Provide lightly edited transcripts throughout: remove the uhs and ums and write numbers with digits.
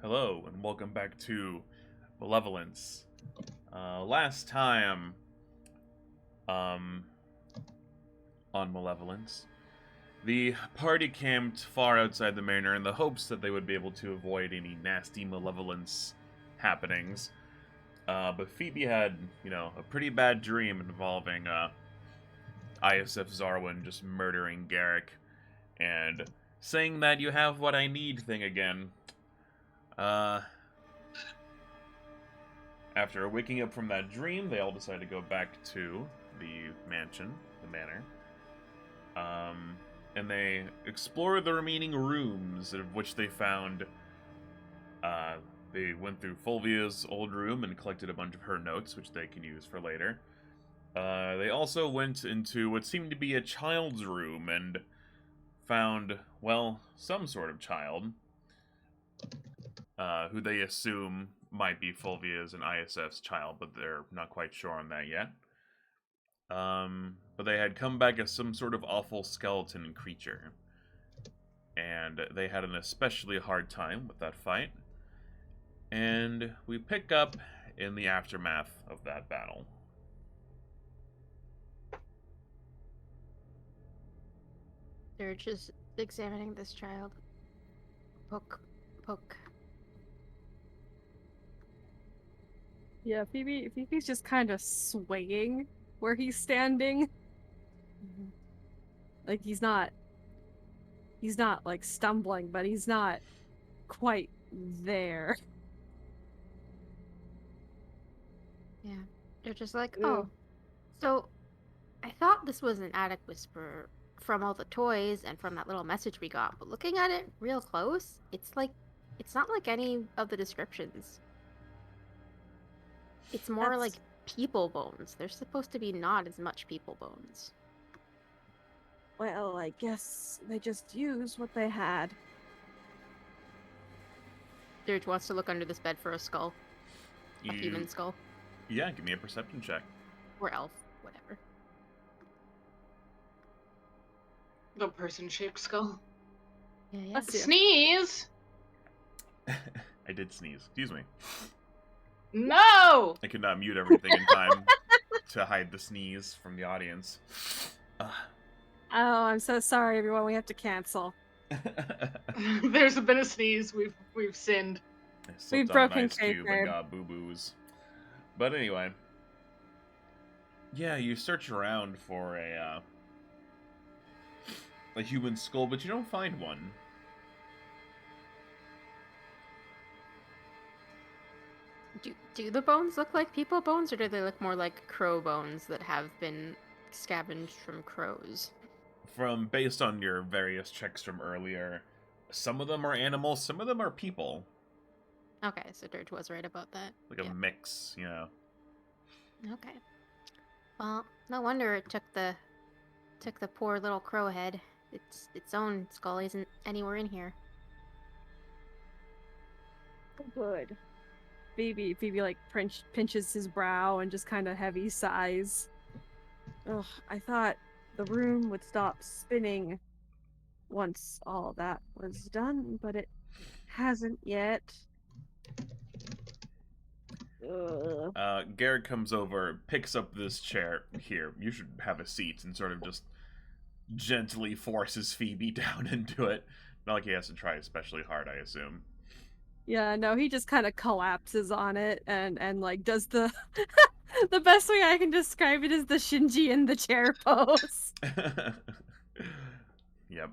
Hello, and welcome back to Malevolence. Last time, on Malevolence, the party camped far outside the manor in the hopes that they would be able to avoid any nasty Malevolence happenings. But Phoebe had, a pretty bad dream involving, ISF Zarwin just murdering Garrick, and saying that you have what I need thing again. After waking up from that dream, they all decide to go back to the mansion, the manor. And they explore the remaining rooms, of which they found, they went through Fulvia's old room and collected a bunch of her notes, which they can use for later. They also went into what seemed to be a child's room and found, well, some sort of child, who they assume might be Fulvia's and ISF's child, but they're not quite sure on that yet. But they had come back as some sort of awful skeleton creature. And they had an especially hard time with that fight. And we pick up in the aftermath of that battle. Dirge is examining this child. Poke. Yeah, Phoebe's just kind of swaying where he's standing. Mm-hmm. Like he's not like stumbling, but he's not quite there. Yeah. They're just like, oh. So, I thought this was an attic whisper from all the toys and from that little message we got, but looking at it real close, it's not like any of the descriptions. It's more like people bones. There's supposed to be not as much people bones. Well, I guess they just used what they had. Dirge wants to look under this bed for a skull. A human skull. Yeah, give me a perception check. Or elf, whatever. The person-shaped skull. Yeah. Let's sneeze! I did sneeze. Excuse me. No! I could not mute everything in time to hide the sneeze from the audience. Oh, I'm so sorry, everyone. We have to cancel. There's been a sneeze. We've sinned. We've broken ice cube and kayfabe. got boo-boos. But anyway. Yeah, you search around for a human skull, but you don't find one. Do the bones look like people bones, or do they look more like crow bones that have been scavenged from crows? Based on your various checks from earlier, some of them are animals, some of them are people. Okay, so Dirge was right about that. Like a mix, Okay. Well, no wonder it took the poor little crow head. Its own skull isn't anywhere in here. Good. Phoebe like pinches his brow and just kind of heavy sighs. Ugh, I thought the room would stop spinning once all that was done, but it hasn't yet. Garrick comes over, picks up this chair. Here, you should have a seat, and sort of just gently forces Phoebe down into it. Not like he has to try especially hard, I assume. Yeah, no, he just kind of collapses on it and like does the the best way I can describe it is the Shinji in the chair pose. Yep.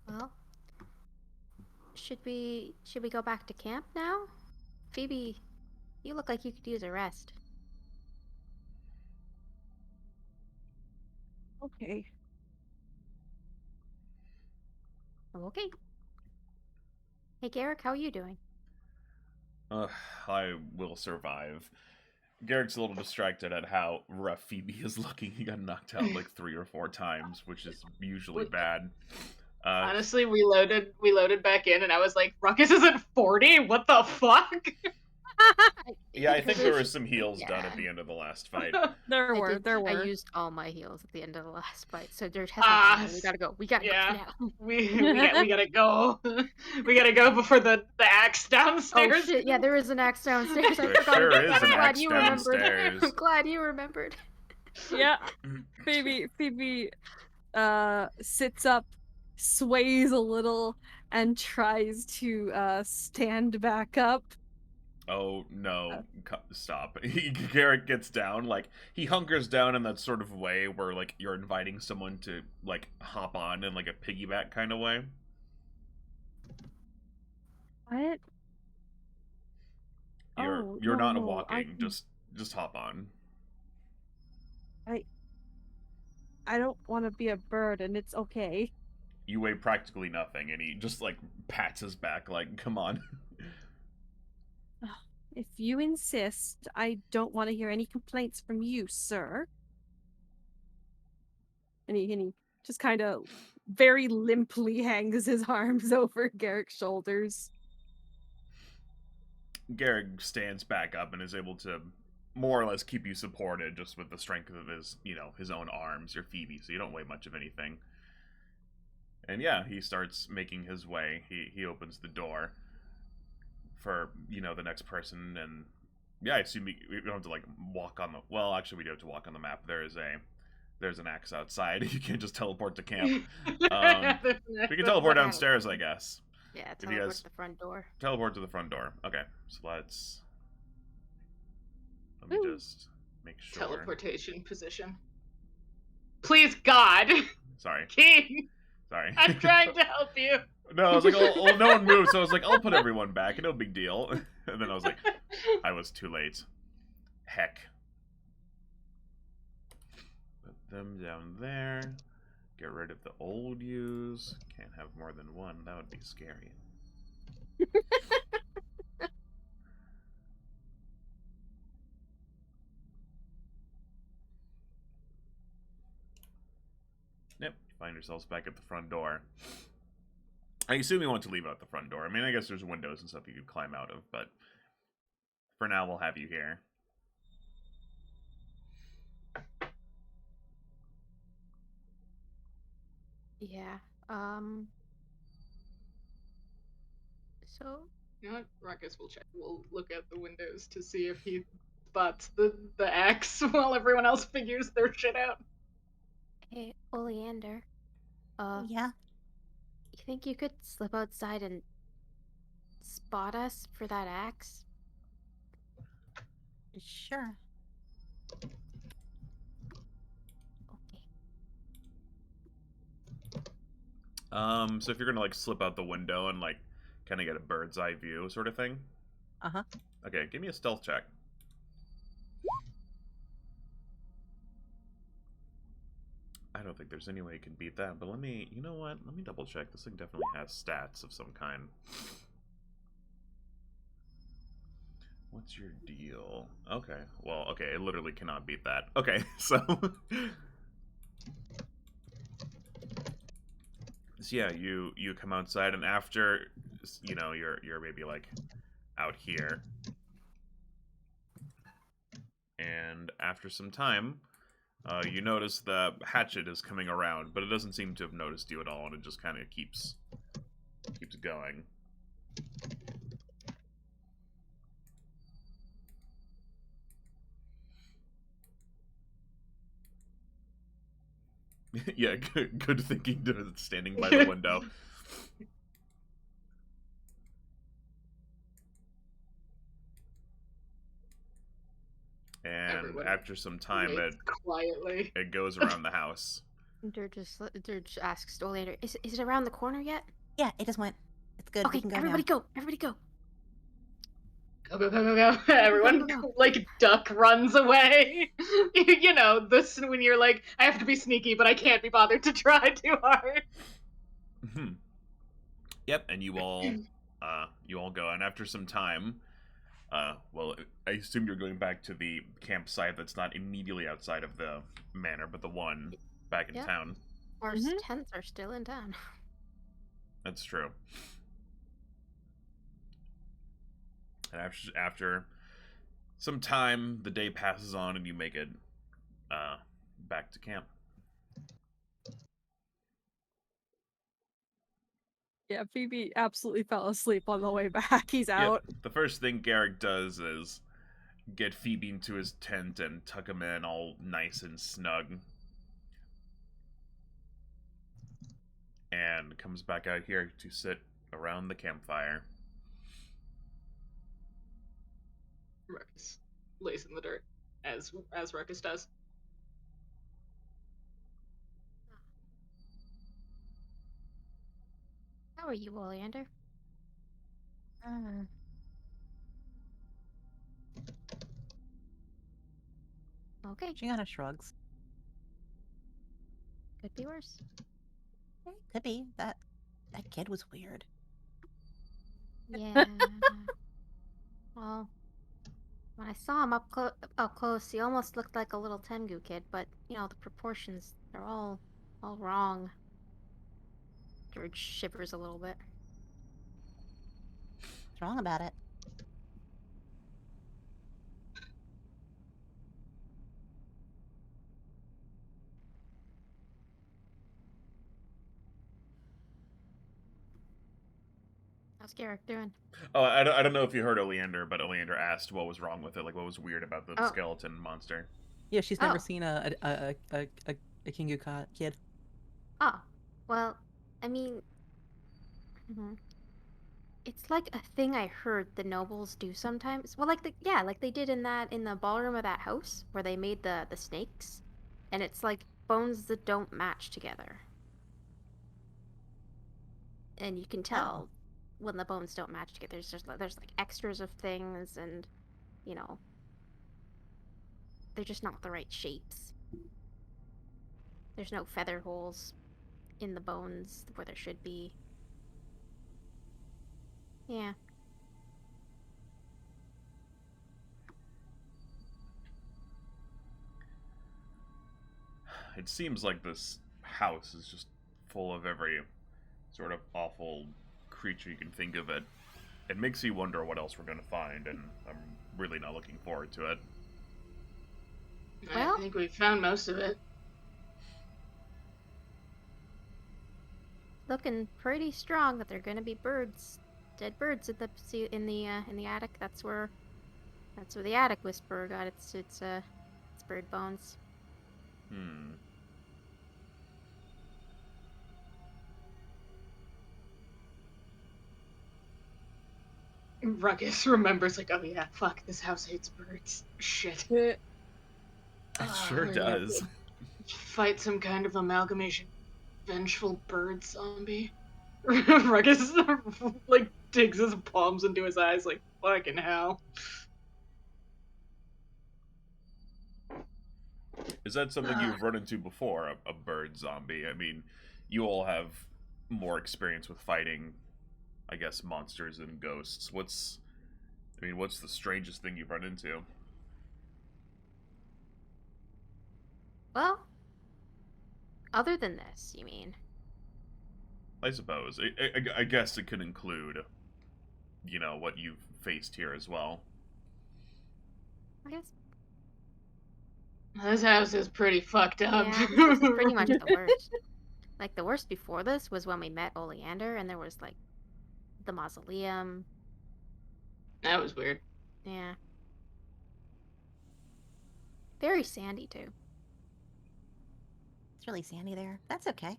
Well, should we go back to camp now? Phoebe, you look like you could use a rest. Okay. Okay. Hey, Garrick, how are you doing? I will survive. Garrick's a little distracted at how rough Phoebe is looking. He got knocked out like 3 or 4 times, which is usually bad. Honestly, we loaded back in, and I was like, Ruckus isn't 40? What the fuck? Yeah, I think there were There's- some heals done at yeah. the end of the last fight. There I were, did- there were. I used all my heals at the end of the last fight, so Dirge has nothing more. We gotta go. We gotta yeah. go now. We gotta go. We gotta go before the axe downstairs. Oh shit! Yeah, there is an axe downstairs. I There forgot. sure about is that. an I'm glad axe you remembered. downstairs. I'm glad you remembered. Yeah, Phoebe sits up, sways a little, and tries to stand back up. Oh no, stop. Garrick gets down, like, he hunkers down in that sort of way where, like, you're inviting someone to, like, hop on in, like, a piggyback kind of way. What? You're no, not no, walking, just hop on. I don't want to be a bird, and it's okay. You weigh practically nothing, and he just, like, pats his back, like, come on. If you insist, I don't want to hear any complaints from you, sir. And he just kind of very limply hangs his arms over Garrick's shoulders. Garrick stands back up and is able to more or less keep you supported just with the strength of his, his own arms. You're Phoebe, so you don't weigh much of anything. And yeah, he starts making his way. He opens the door for, the next person, and yeah, I assume we don't have to, like, walk on the... Well, actually, we do have to walk on the map. There's an axe outside. You can't just teleport to camp. We can teleport downstairs, I guess. Yeah, you teleport guys- to the front door. Teleport to the front door. Okay, so let me Ooh. just make sure. Teleportation position. Please, God, Sorry. King, Sorry. I'm trying to help you. No, I was like, oh, no one moved, so I was like, I'll put everyone back. No big deal. And then I was like, I was too late. Heck. Put them down there. Get rid of the old use. Can't have more than one. That would be scary. Yep, find yourselves back at the front door. I assume you want to leave out the front door. I mean, I guess there's windows and stuff you could climb out of, but for now, we'll have you here. Yeah. So You know what? Ruckus will check. We'll look at the windows to see if he spots the axe while everyone else figures their shit out. hey, Oleander. Yeah. You think you could slip outside and spot us for that axe? Sure. Okay. So if you're gonna, like, slip out the window and, like, kind of get a bird's eye view sort of thing. Uh-huh. Okay, give me a stealth check. I don't think there's any way you can beat that, but you know what? Let me double check. This thing definitely has stats of some kind. What's your deal? Okay, well, okay, it literally cannot beat that. Okay, so... So yeah, you come outside, and after, you're maybe, like, out here. And after some time, you notice the hatchet is coming around, but it doesn't seem to have noticed you at all, and it just kind of keeps going. Yeah, good thinking, standing by the window. And Everyone after some time, waits quietly. it goes around the house. Dirge asks Oleander, is it around the corner yet? Yeah, it just went. It's good. Okay, We can go everybody now. go. Everybody go. Go, go, go, go, go. Everyone, like, duck runs away. You know, this when you're like, I have to be sneaky, but I can't be bothered to try too hard. Yep, and you all go, and after some time, well, I assume you're going back to the campsite that's not immediately outside of the manor, but the one back in Yep. town. Our Mhm. tents are still in town. That's true. And after Some time, the day passes on, and you make it back to camp. Yeah, Phoebe absolutely fell asleep on the way back. He's out. Yep. The first thing Garrick does is get Phoebe into his tent and tuck him in all nice and snug. And comes back out here to sit around the campfire. Ruckus lays in the dirt, as Ruckus does. How are you, Oleander? Okay, She kind of shrugs. could be worse. Could be. That kid was weird. Yeah. Well, when I saw him up close, he almost looked like a little Tengu kid, but, you know, the proportions, they're all wrong. Dirge shivers a little bit. What's wrong about it? How's Garrick doing? Oh, I don't know if you heard Oleander, but Oleander asked what was wrong with it, like what was weird about the Oh. skeleton monster. Yeah, she's never Oh. seen a Kingu kid. Oh, well, I mean, it's like a thing I heard the nobles do sometimes. Well, like they did in the ballroom of that house where they made the snakes, and it's like bones that don't match together, and you can tell when the bones don't match together. There's like extras of things, and you know, they're just not the right shapes. There's no feather holes in the bones where there should be. Yeah. It seems like this house is just full of every sort of awful creature you can think of. It makes you wonder what else we're going to find, and I'm really not looking forward to it. Well, I think we found most of it. Looking pretty strong that they're gonna be birds, dead birds in the attic. That's where the attic whisperer got its bird bones. Ruckus remembers, like, oh yeah, fuck, this house hates birds. Shit. It sure does. Fight some kind of amalgamation. Vengeful bird zombie. Ruckus, like, digs his palms into his eyes, like, fucking hell. Is that something you've run into before, a bird zombie? I mean, you all have more experience with fighting, I guess, monsters and ghosts. What's the strangest thing you've run into? Well, other than this, you mean? I suppose. I guess it could include, you know, what you've faced here as well. I guess. This house is pretty fucked up. Yeah, this is pretty much the worst. Like, the worst before this was when we met Oleander, and there was, like, the mausoleum. That was weird. Yeah. Very sandy, too. It's really sandy there. That's okay.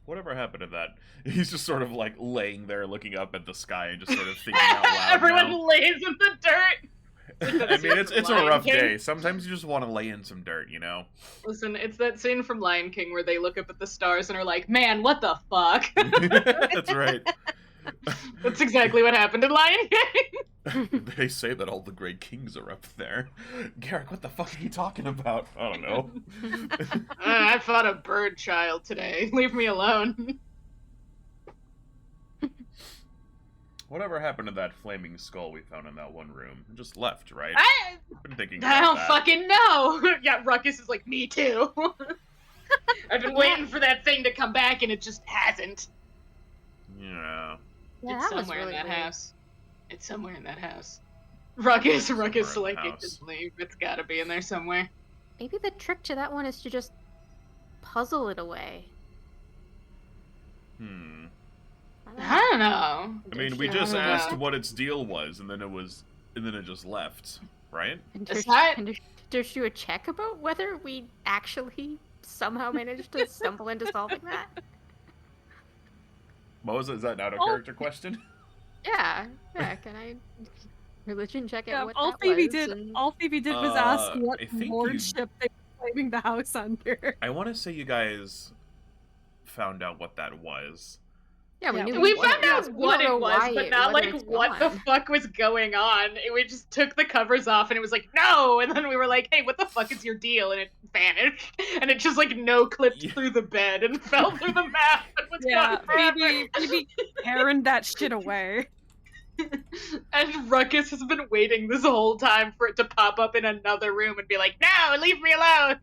Whatever happened to that? He's just sort of like laying there looking up at the sky and just sort of thinking out loud. Everyone now. lays in the dirt. I mean, it's a Lion rough King. day. Sometimes you just want to lay in some dirt, you know? Listen, it's that scene from Lion King where they look up at the stars and are like, man, what the fuck? That's right. That's exactly what happened in Lion King. They say that all the great kings are up there. Garrick, what the fuck are you talking about? I don't know. I fought a bird child today. Leave me alone. Whatever happened to that flaming skull we found in that one room? It just left, right? I've been thinking about I don't that. fucking know. Yeah, Ruckus is like, me too. I've been waiting for that thing to come back and it just hasn't. Yeah. Yeah, It's that was somewhere really in that weird. house. It's somewhere in that house. Ruckus, Somewhere in the like, it house. just leave. It's gotta be in there somewhere. Maybe the trick to that one is to just puzzle it away. Hmm. I don't know. I mean, we Dirge, just do you asked wanna what its deal was, and then it just left, right? check? Aside- Can Dirge do a check about whether we actually somehow managed to stumble into solving that? What was it? Is that not a Oh. character question? Yeah, can I religion check out Yeah, what all that Phoebe was? did. and- All Phoebe did was ask what I think you- lordship they were claiming the house under. I want to say you guys found out what that was. Yeah, we Yeah, knew We what found it out was. We what don't know it was, why but not whether like it's what the gone. fuck was going on. We just took the covers off and it was like, no! And then we were like, hey, what the fuck is your deal? And it vanished. And it just like no clipped Yeah. through the bed and fell through the mat. And was Yeah, gone forever. Phoebe carried that shit away. And Ruckus has been waiting this whole time for it to pop up in another room and be like, no, leave me alone!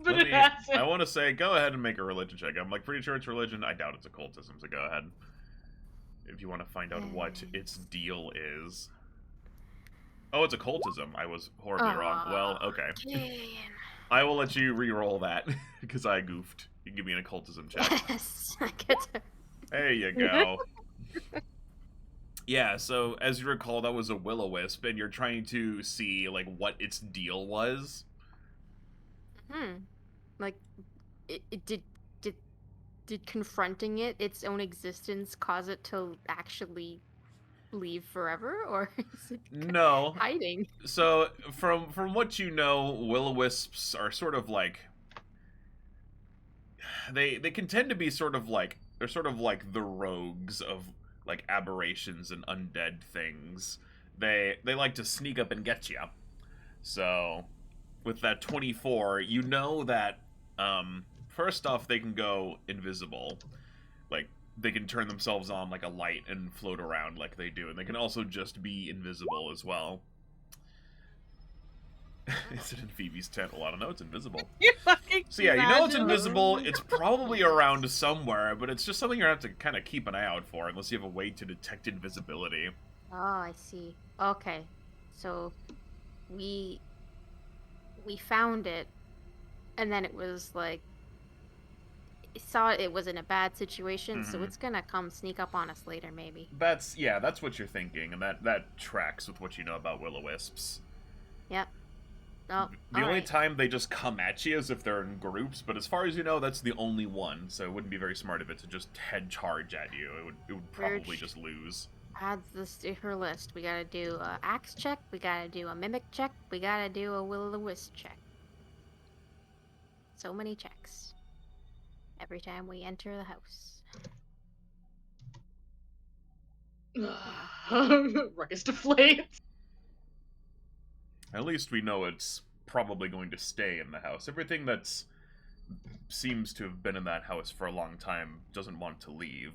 But it hasn't. I want to say, go ahead and make a religion check. I'm like pretty sure it's religion. I doubt it's occultism, so go ahead. If you want to find out what its deal is. Oh, it's occultism. I was horribly wrong. Well, okay. Man. I will let you re-roll that, because I goofed. You can give me an occultism check. Yes, I get to. There you go. Yeah, so as you recall, that was a will-o-wisp, and you're trying to see, like, what its deal was. Like, it did confronting its own existence cause it to actually leave forever, or is it No. hiding? So, from what you know, will-o-wisps are sort of like... They can tend to be sort of like... They're sort of like the rogues of, like, aberrations and undead things. They like to sneak up and get you. So, with that 24, you know that, first off, they can go invisible. Like, they can turn themselves on like a light and float around like they do. And they can also just be invisible as well. Is it in Phoebe's tent? Well, I don't know. It's invisible. You fucking So yeah, you know it's imagine. invisible. It's probably around somewhere, but it's just something you're gonna have to kind of keep an eye out for, unless you have a way to detect invisibility. Oh, I see. Okay, so we found it, and then it was like it saw it was in a bad situation, so Mhm. it's gonna come sneak up on us later, maybe. That's what you're thinking, and that tracks with what you know about will-o-wisps. Yep. Oh, The only alright. time they just come at you is if they're in groups, but as far as you know, that's the only one, so it wouldn't be very smart of it to just head charge at you. It would probably Dirge. just lose. Adds this to her list. We gotta do a axe check. We gotta do a mimic check. We gotta do a will-o'-the-wisp check. So many checks. Every time we enter the house. Ruckus deflates. At least we know it's probably going to stay in the house. Everything that's seems to have been in that house for a long time doesn't want to leave.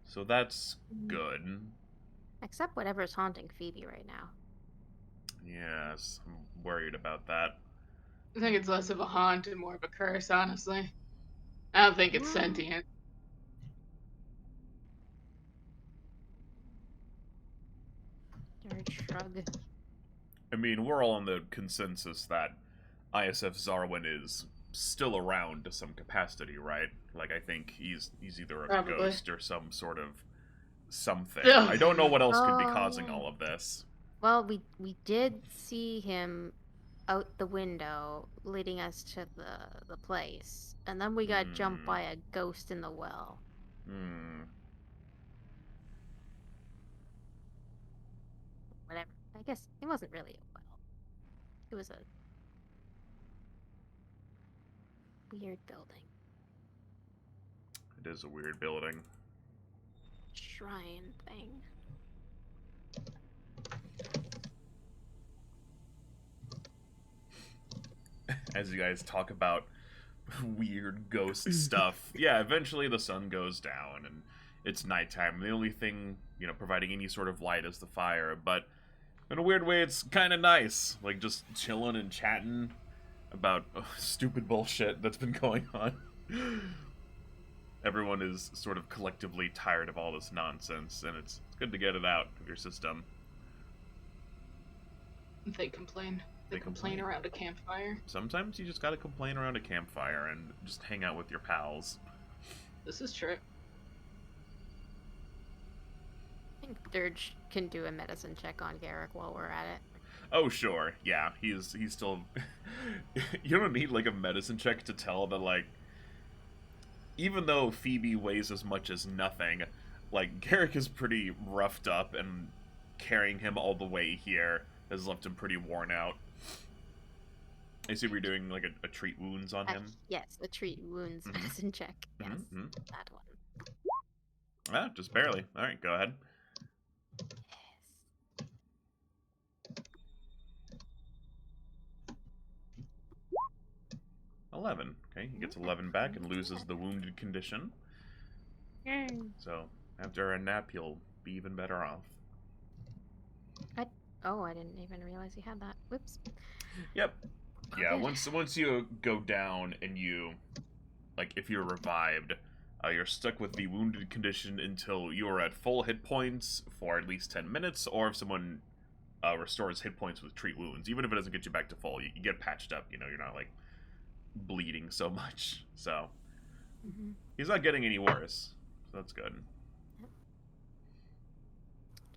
So that's good. Except whatever's haunting Phoebe right now. Yes, I'm worried about that. I think it's less of a haunt and more of a curse, honestly. I don't think it's sentient. Dirge shrug. I mean, we're all on the consensus that ISF Zarwin is still around to some capacity, right? Like, I think he's either a Probably. ghost or some sort of something. Ugh. I don't know what else could be Oh, causing yeah. all of this. Well, we did see him out the window leading us to the place. And then we got jumped by a ghost in the well. Hmm. Whatever. I guess it wasn't really a well. It was a weird building. It is a weird building. Shrine thing. As you guys talk about weird ghost stuff, yeah, eventually the sun goes down and it's nighttime. The only thing, providing any sort of light is the fire, but in a weird way, it's kind of nice. Like, just chilling and chatting about stupid bullshit that's been going on. everyone is sort of collectively tired of all this nonsense, and it's good to get it out of your system. They complain. They complain around a campfire. Sometimes you just gotta complain around a campfire and just hang out with your pals. This is true. I think Dirge can do a medicine check on Garrick while we're at it. Oh, sure. Yeah, he's still... You don't need, like, a medicine check to tell that, like... Even though Phoebe weighs as much as nothing, like, Garrick is pretty roughed up, and carrying him all the way here has left him pretty worn out. I see we're doing, like, a treat wounds on him. Yes, a treat wounds medicine check. Yes, that one. Ah, just barely. Alright, go ahead. Yes. 11. Okay, he gets 11 back and loses the wounded condition. So, after a nap, he'll be even better off. Oh, I didn't even realize he had that. Whoops. Yep. Oh, Yeah, good. once you go down and you, like, if you're revived, you're stuck with the wounded condition until you're at full hit points for at least 10 minutes, or if someone restores hit points with treat wounds. Even if it doesn't get you back to full, you get patched up, you know, you're not, like, bleeding so much. So, he's not getting any worse, so that's good.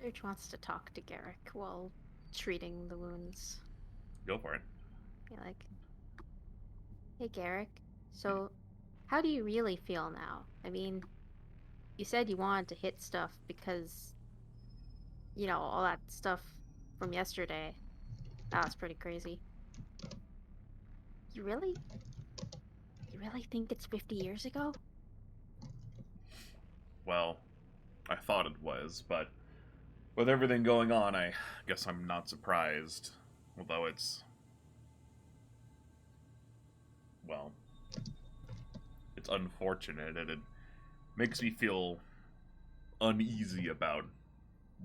Dirge wants to talk to Garrick while treating the wounds. Go for it. Be like, hey Garrick, so how do you really feel now? I mean, you said you wanted to hit stuff because, you know, all that stuff from yesterday. That was pretty crazy. You really think it's 50 years ago? Well, I thought it was, but with everything going on, I guess I'm not surprised. Although it's... well, it's unfortunate, and it makes me feel uneasy about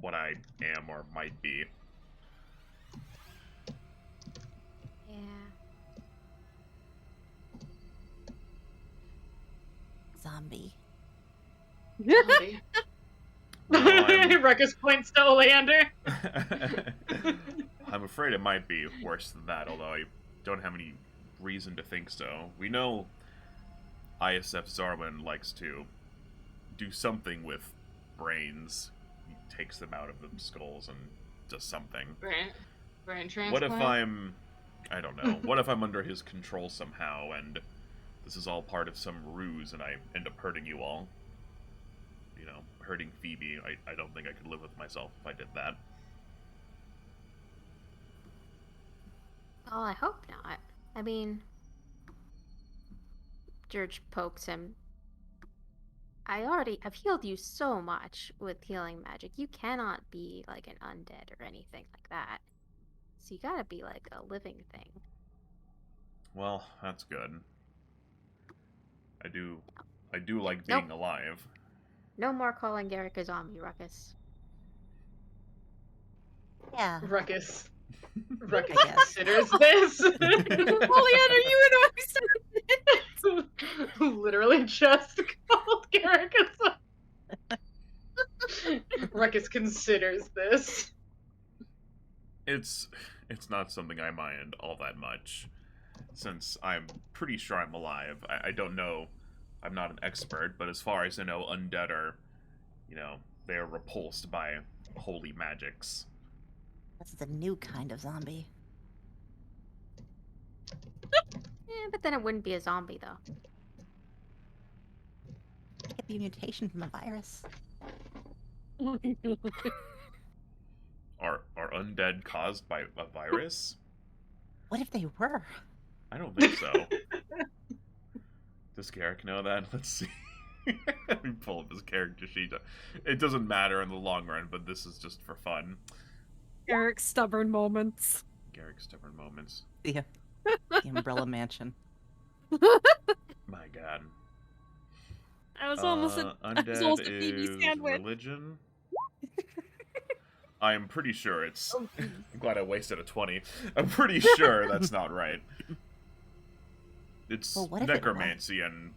what I am or might be. Yeah. Zombie. Zombie. I'm- Ruckus points to Oleander. I'm afraid it might be worse than that, although I don't have any reason to think so. We know ISF Zarwin likes to do something with brains. He takes them out of the skulls and does something. Brain transplant. What if I don't know, what if I'm under his control somehow and this is all part of some ruse and I end up hurting you all? You know, hurting Phoebe. I don't think I could live with myself if I did that. Well, I hope not. I mean, Dirge pokes him. I've healed you so much with healing magic. You cannot be like an undead or anything like that. So you gotta be like a living thing. Well, that's good. I do like being alive. No more calling Garrick a zombie, Ruckus. Yeah. Ruckus I guess. considers this. Oleander, you were the one who said Literally just called Garrick a Ruckus considers this. It's not something I mind all that much, since I'm pretty sure I'm alive. I don't know. I'm not an expert, but as far as I know, undead are, you know, they are repulsed by holy magics. This is a new kind of zombie. Yeah, but then it wouldn't be a zombie, though. It could be a mutation from a virus. Are undead caused by a virus? What if they were? I don't think so. Does Garrick know that? Let's see. Let me pull up his character sheet. It doesn't matter in the long run, but this is just for fun. Garrick's stubborn moments. Garrick's stubborn moments. The Umbrella Mansion. My god. I was almost a Undead Phoebe is sandwich. religion. I'm pretty sure it's... I'm glad I wasted a 20. I'm pretty sure that's not right. It's Well, what if it necromancy and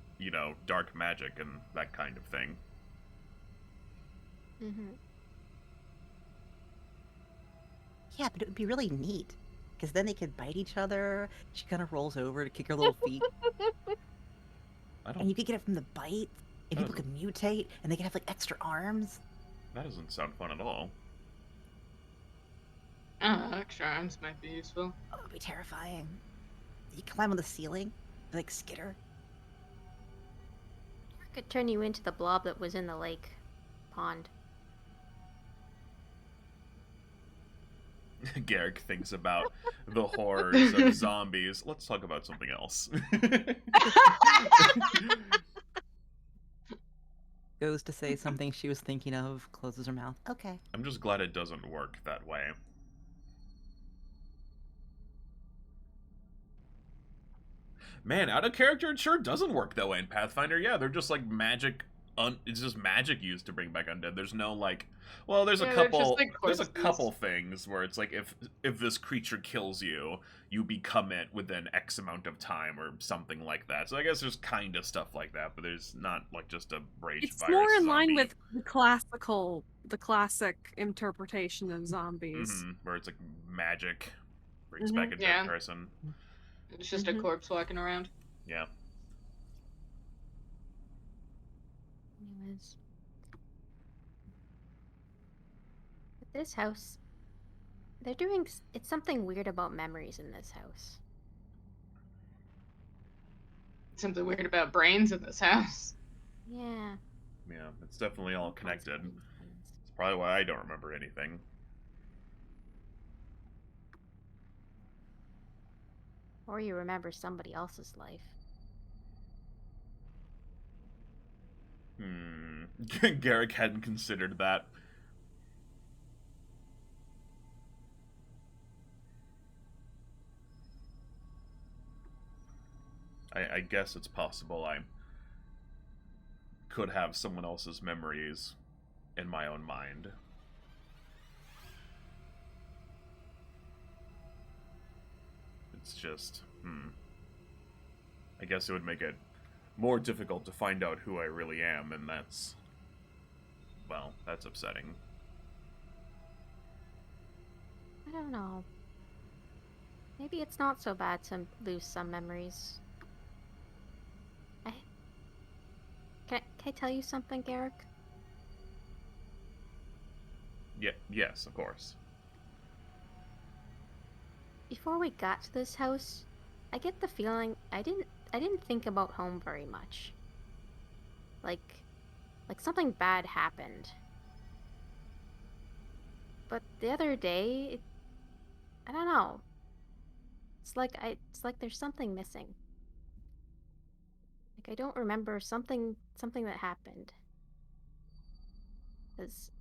dark magic and that kind of thing. Mm-hmm. Yeah, but it would be really neat. Because then they could bite each other. She kind of rolls over to kick her little feet. And you could get it from the bite. And people could mutate. And they could have, like, extra arms. That doesn't sound fun at all. Extra arms might be useful. Oh, it would be terrifying. You climb on the ceiling. Like, skitter. I could turn you into the blob that was in the lake pond. Garrick thinks about the horrors of zombies. Let's talk about something else. Goes to say something she was thinking of, closes her mouth. Okay. I'm just glad it doesn't work that way. Man, out of character, it sure doesn't work that way in Pathfinder. Yeah, they're just like magic. It's just magic used to bring back undead. There's no like, well, there's a couple. There's a couple things where it's like if this creature kills you, you become it within X amount of time or something like that. So I guess there's kind of stuff like that, but there's not like just a rage It's virus more in zombie. line with the classic interpretation of zombies. Where it's like magic brings back a dead person. It's just a corpse walking around. Yeah. Anyways. At this house, it's something weird about memories in this house. Something weird about brains in this house. Yeah. Yeah, it's definitely all connected. It's probably why I don't remember anything. Or you remember somebody else's life. Garrick hadn't considered that. I guess it's possible I could have someone else's memories in my own mind. It's just, I guess it would make it more difficult to find out who I really am, and that's, well, that's upsetting. I don't know. Maybe it's not so bad to lose some memories. Can I tell you something, Garrick? Yeah, yes, of course. Before we got to this house, I get the feeling I didn't think about home very much. Like something bad happened. But the other day, I don't know. It's like there's something missing. Like I don't remember something that happened. 'Cause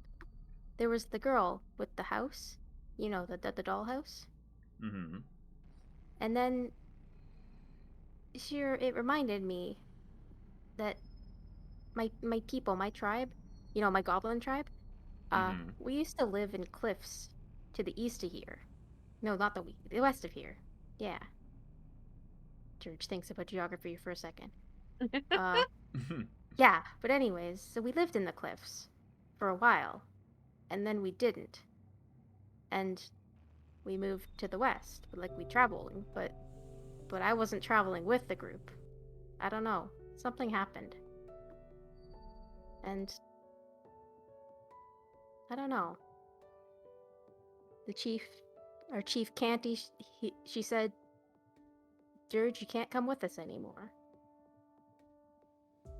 there was the girl with the house, the dollhouse. Mm-hmm. And then it reminded me that my people, my tribe, my goblin tribe, we used to live in cliffs to the east of here. No, not the west of here. Yeah. Dirge thinks about geography for a second. Yeah, but anyways, so we lived in the cliffs for a while, and then we didn't. And we moved to the west, but we traveled, but I wasn't traveling with the group. I don't know. Something happened. And I don't know. Our chief Canty, she said, Dirge, you can't come with us anymore.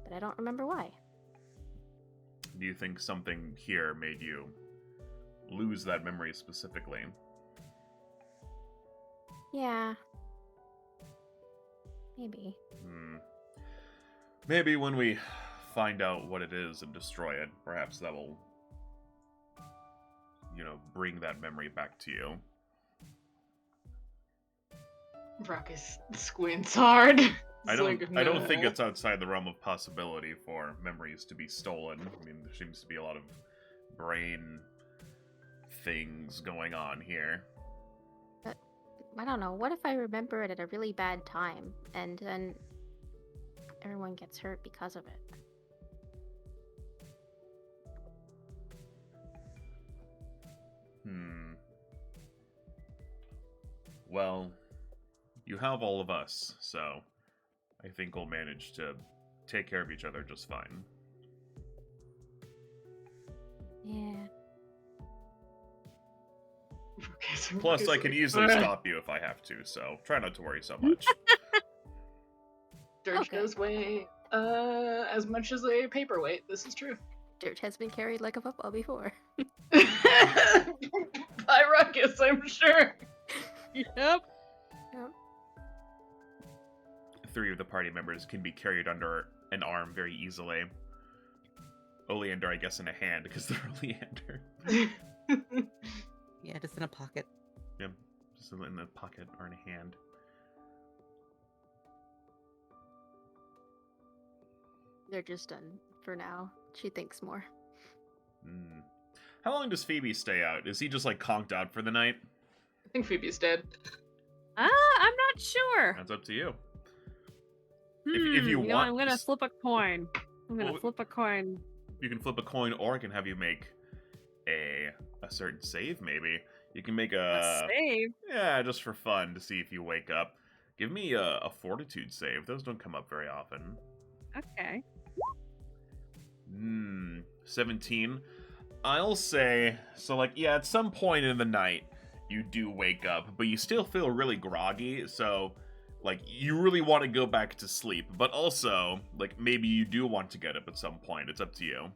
But I don't remember why. Do you think something here made you lose that memory specifically? Yeah. Maybe. Maybe when we find out what it is and destroy it, perhaps that will, bring that memory back to you. Ruckus squints hard. I don't think it's outside the realm of possibility for memories to be stolen. I mean, there seems to be a lot of brain things going on here. But I don't know. What if I remember it at a really bad time, and then everyone gets hurt because of it. Well, you have all of us, so I think we'll manage to take care of each other just fine. Yeah. Plus, I can easily stop you if I have to, so try not to worry so much. Dirge Okay. does weigh as much as a paperweight. This is true. Dirge has been carried like a football before. By Ruckus, I'm sure. Yep. Three of the party members can be carried under an arm very easily. Oleander, I guess, in a hand, because they're Oleander. Yeah, just in a pocket. Yeah, just in a pocket or in a hand. They're just done for now. She thinks more. How long does Phoebe stay out? Is he just, like, conked out for the night? I think Phoebe's dead. I'm not sure. That's up to you. If you know what, want... I'm gonna flip a coin. Well, Flip a coin. You can flip a coin, or I can have you make a certain save, maybe. You can make A save? Yeah, just for fun, to see if you wake up. Give me a fortitude save. Those don't come up very often. Okay. 17. I'll say, so like, yeah, at some point in the night, you do wake up, but you still feel really groggy, so, like, you really want to go back to sleep, but also, like, maybe you do want to get up at some point. It's up to you.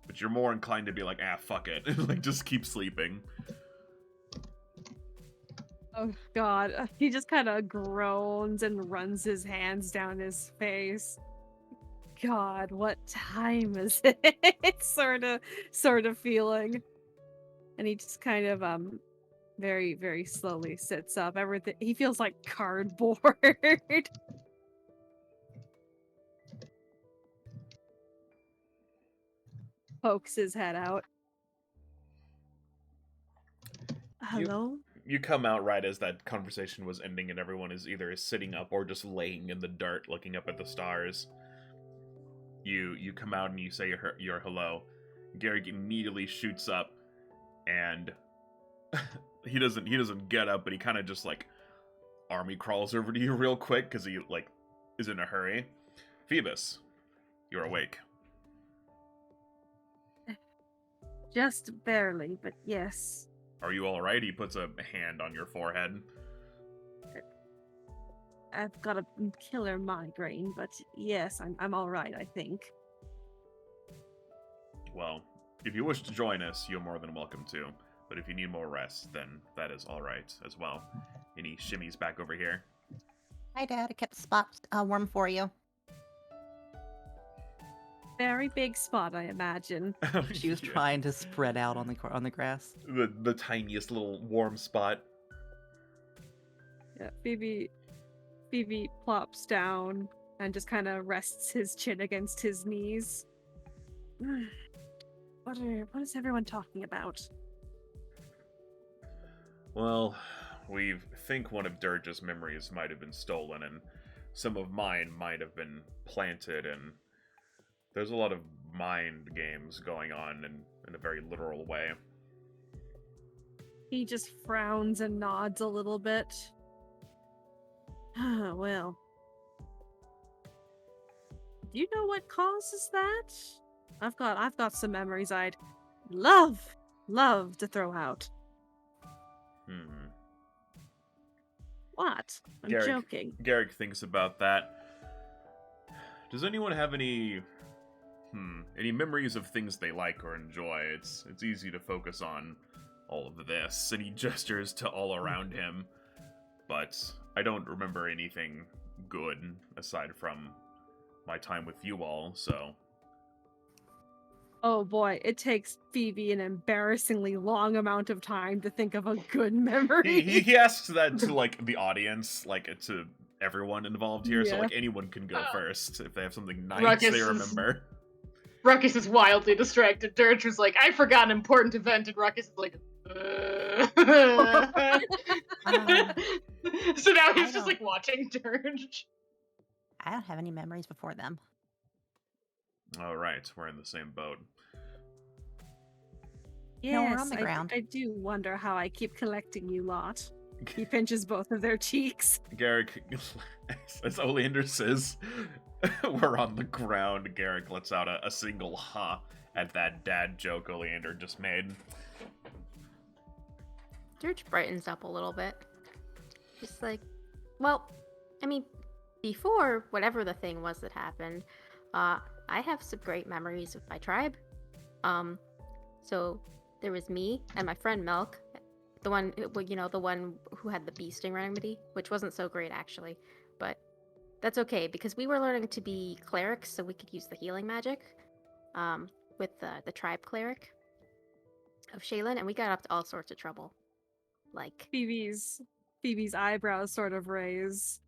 But you're more inclined to be like, fuck it. Like, just keep sleeping. Oh, God. He just kind of groans and runs his hands down his face. God, what time is it? sort of feeling. And he just kind of, very, very slowly sits up. Everything, he feels like cardboard. Pokes his head out. Hello? You come out right as that conversation was ending, and everyone is either sitting up or just laying in the dirt looking up at the stars. You come out and you say your hello. Garrick immediately shoots up, and he doesn't get up, but he kind of just like army crawls over to you real quick because he like is in a hurry. Phoebus, you're awake. Just barely, but yes. Are you all right? He puts a hand on your forehead. I've got a killer migraine, but yes, I'm all right, I think. Well, if you wish to join us, you're more than welcome to. But if you need more rest, then that is all right as well. And he shimmies back over here. Hi, Dad. I kept the spot warm for you. Very big spot, I imagine. She was trying to spread out on the grass. The tiniest little warm spot. Yeah, Phoebe plops down and just kind of rests his chin against his knees. What is everyone talking about? Well, we think one of Dirge's memories might have been stolen, and some of mine might have been planted, and there's a lot of mind games going on in a very literal way. He just frowns and nods a little bit. Well. Do you know what causes that? I've got some memories I'd love to throw out. What? I'm joking. Garrick thinks about that. Does anyone have any memories of things they like or enjoy? It's easy to focus on all of this, and he gestures to all around him, but I don't remember anything good aside from my time with you all, so... Oh boy, it takes Phoebe an embarrassingly long amount of time to think of a good memory. He asks that to, like, the audience, like, to everyone involved here, so, like, anyone can go first if they have something nice Ruckus they remember. Ruckus is wildly distracted. Dirge was like, I forgot an important event, and Ruckus is like, So now he's just, like, watching Dirge. I don't have any memories before them. All right, we're in the same boat. No, we're Yes, on the ground. I do wonder how I keep collecting you lot. He pinches both of their cheeks. Garrick, as Oleander says, we're on the ground. Garrick lets out a single ha at that dad joke Oleander just made. Dirge brightens up a little bit. Just like, well, I mean, before whatever the thing was that happened, I have some great memories of my tribe. So there was me and my friend Milk, the one, the one who had the bee sting remedy, which wasn't so great actually, but that's okay because we were learning to be clerics, so we could use the healing magic, with the tribe cleric of Shaylin, and we got up to all sorts of trouble, like Phoebe's eyebrows sort of raise.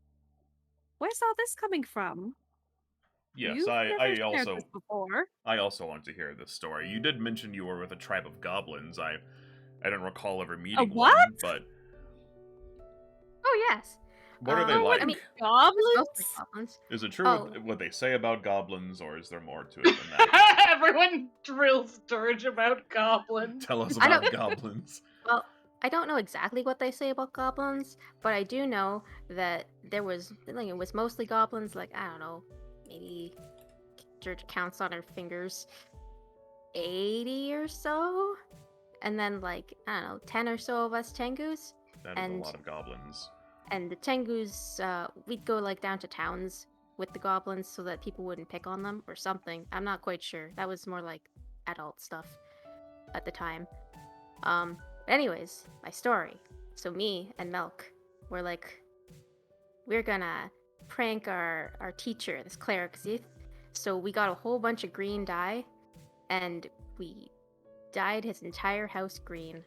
Where's all this coming from? Yes, You've I never shared also this before. I also want to hear this story. You did mention you were with a tribe of goblins. I don't recall ever meeting what? one, but oh yes, what are they I like? mean, Goblins? mostly goblins. Is it true Oh. what they say about goblins, or is there more to it than that? Everyone drills Dirge about goblins. Tell us I about don't- goblins. Well, I don't know exactly what they say about goblins, but I do know that there was, like, it was mostly goblins. Like, I don't know, maybe Dirge counts on her fingers, 80 or so, and then like I don't know, 10 or so of us Tengus. That is And- a lot of goblins. And the Tengus, we'd go like down to towns with the goblins so that people wouldn't pick on them or something. I'm not quite sure. That was more like adult stuff at the time. Anyways, my story. So me and Milk were like, we're gonna prank our teacher, this Cleric Zith. So we got a whole bunch of green dye, and we dyed his entire house green.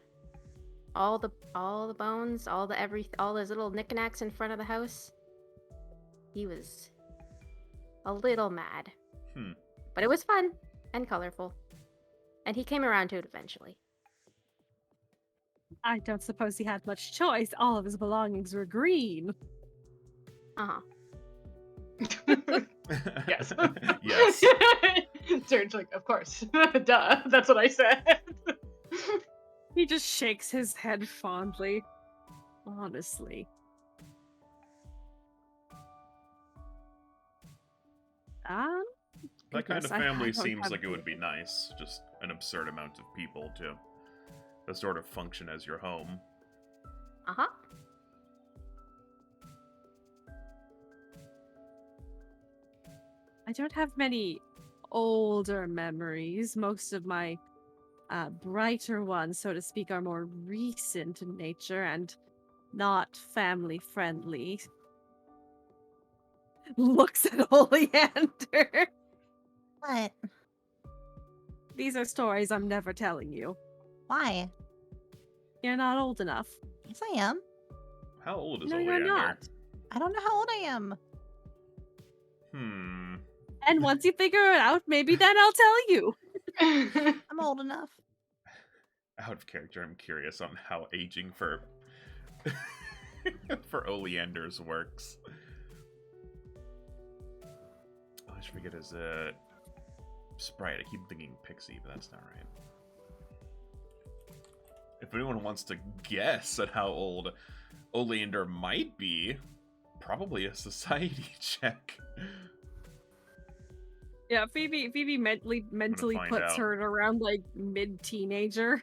All the bones, all those little knickknacks in front of the house. He was a little mad. But it was fun and colorful. And he came around to it eventually. I don't suppose he had much choice. All of his belongings were green. Uh-huh. Yes. Yes. Dirge, like, of course. Duh. That's what I said. He just shakes his head fondly. Honestly. That kind goodness, of I family don't seems have like it would any- be nice. Just an absurd amount of people to sort of function as your home. Uh-huh. I don't have many older memories. Most of my brighter ones, so to speak, are more recent in nature and not family friendly. Looks at Oleander. What? These are stories I'm never telling you. Why? You're not old enough. Yes, I am. How old is No, Oleander? you're not. I don't know how old I am. And once you figure it out, maybe then I'll tell you. I'm old enough. Out of character, I'm curious on how aging for for Oleander's works. Oh, I should forget his sprite. I keep thinking Pixie, but that's not right. If anyone wants to guess at how old Oleander might be, probably a society check. Yeah, Phoebe mentally find puts out. her at around like mid-teenager.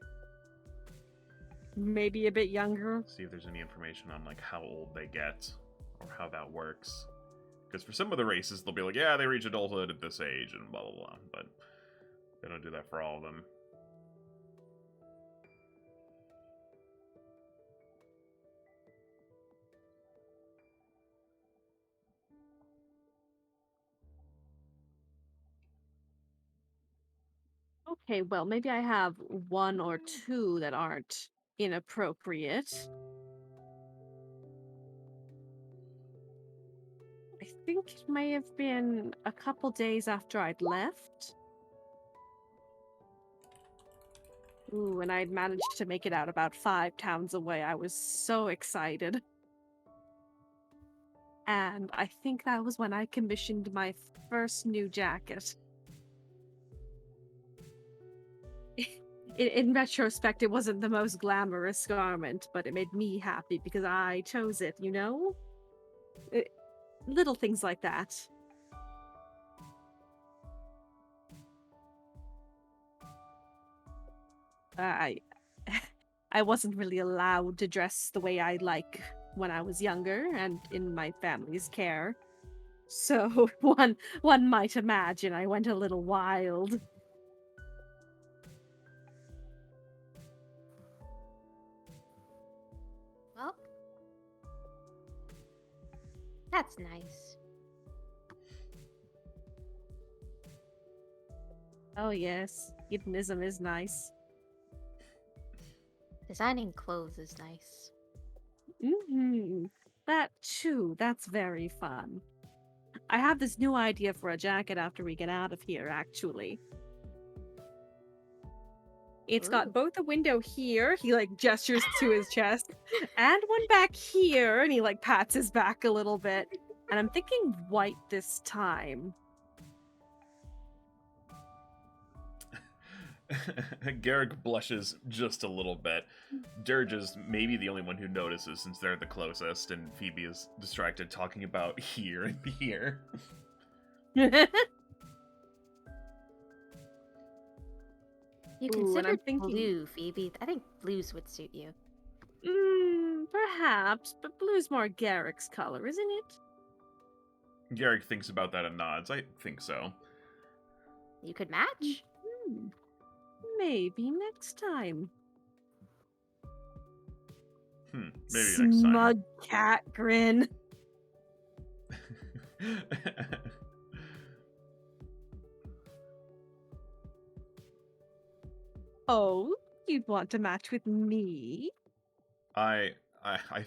Maybe a bit younger. See if there's any information on like how old they get or how that works. Because for some of the races, they'll be like, yeah, they reach adulthood at this age and blah blah blah, but they don't do that for all of them. Okay, well, maybe I have one or two that aren't inappropriate. I think it may have been a couple days after I'd left. Ooh, and I'd managed to make it out about 5 towns away. I was so excited. And I think that was when I commissioned my first new jacket. In retrospect, it wasn't the most glamorous garment, but it made me happy because I chose it, you know? Little things like that. I wasn't really allowed to dress the way I like when I was younger and in my family's care. So one might imagine I went a little wild. Well, that's nice. Oh yes, hedonism is nice. Designing clothes is nice. That too, that's very fun. I have this new idea for a jacket after we get out of here, actually. It's got Ooh. both a window here, he like gestures to his chest, and one back here, and he like pats his back a little bit. And I'm thinking white this time. Garrick blushes just a little bit. Dirge is maybe the only one who notices since they're the closest, and Phoebe is distracted talking about here and here. You Ooh, and considered I'm thinking- blue, Phoebe. I think blues would suit you. Perhaps, but blue's more Garrick's color, isn't it? Garrick thinks about that and nods. I think so. You could match. Maybe next time. Maybe next time. Smug cat grin. Oh, you'd want to match with me? I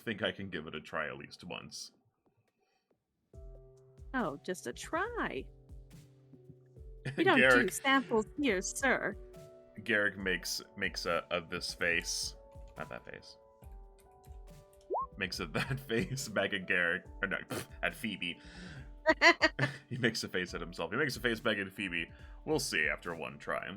think I can give it a try at least once. Oh, just a try. We don't do samples here, sir. Garrick makes a this face, not that face. Makes a that face back at Garrick, or no, at Phoebe. He makes a face at himself. He makes a face back at Phoebe. We'll see after one try.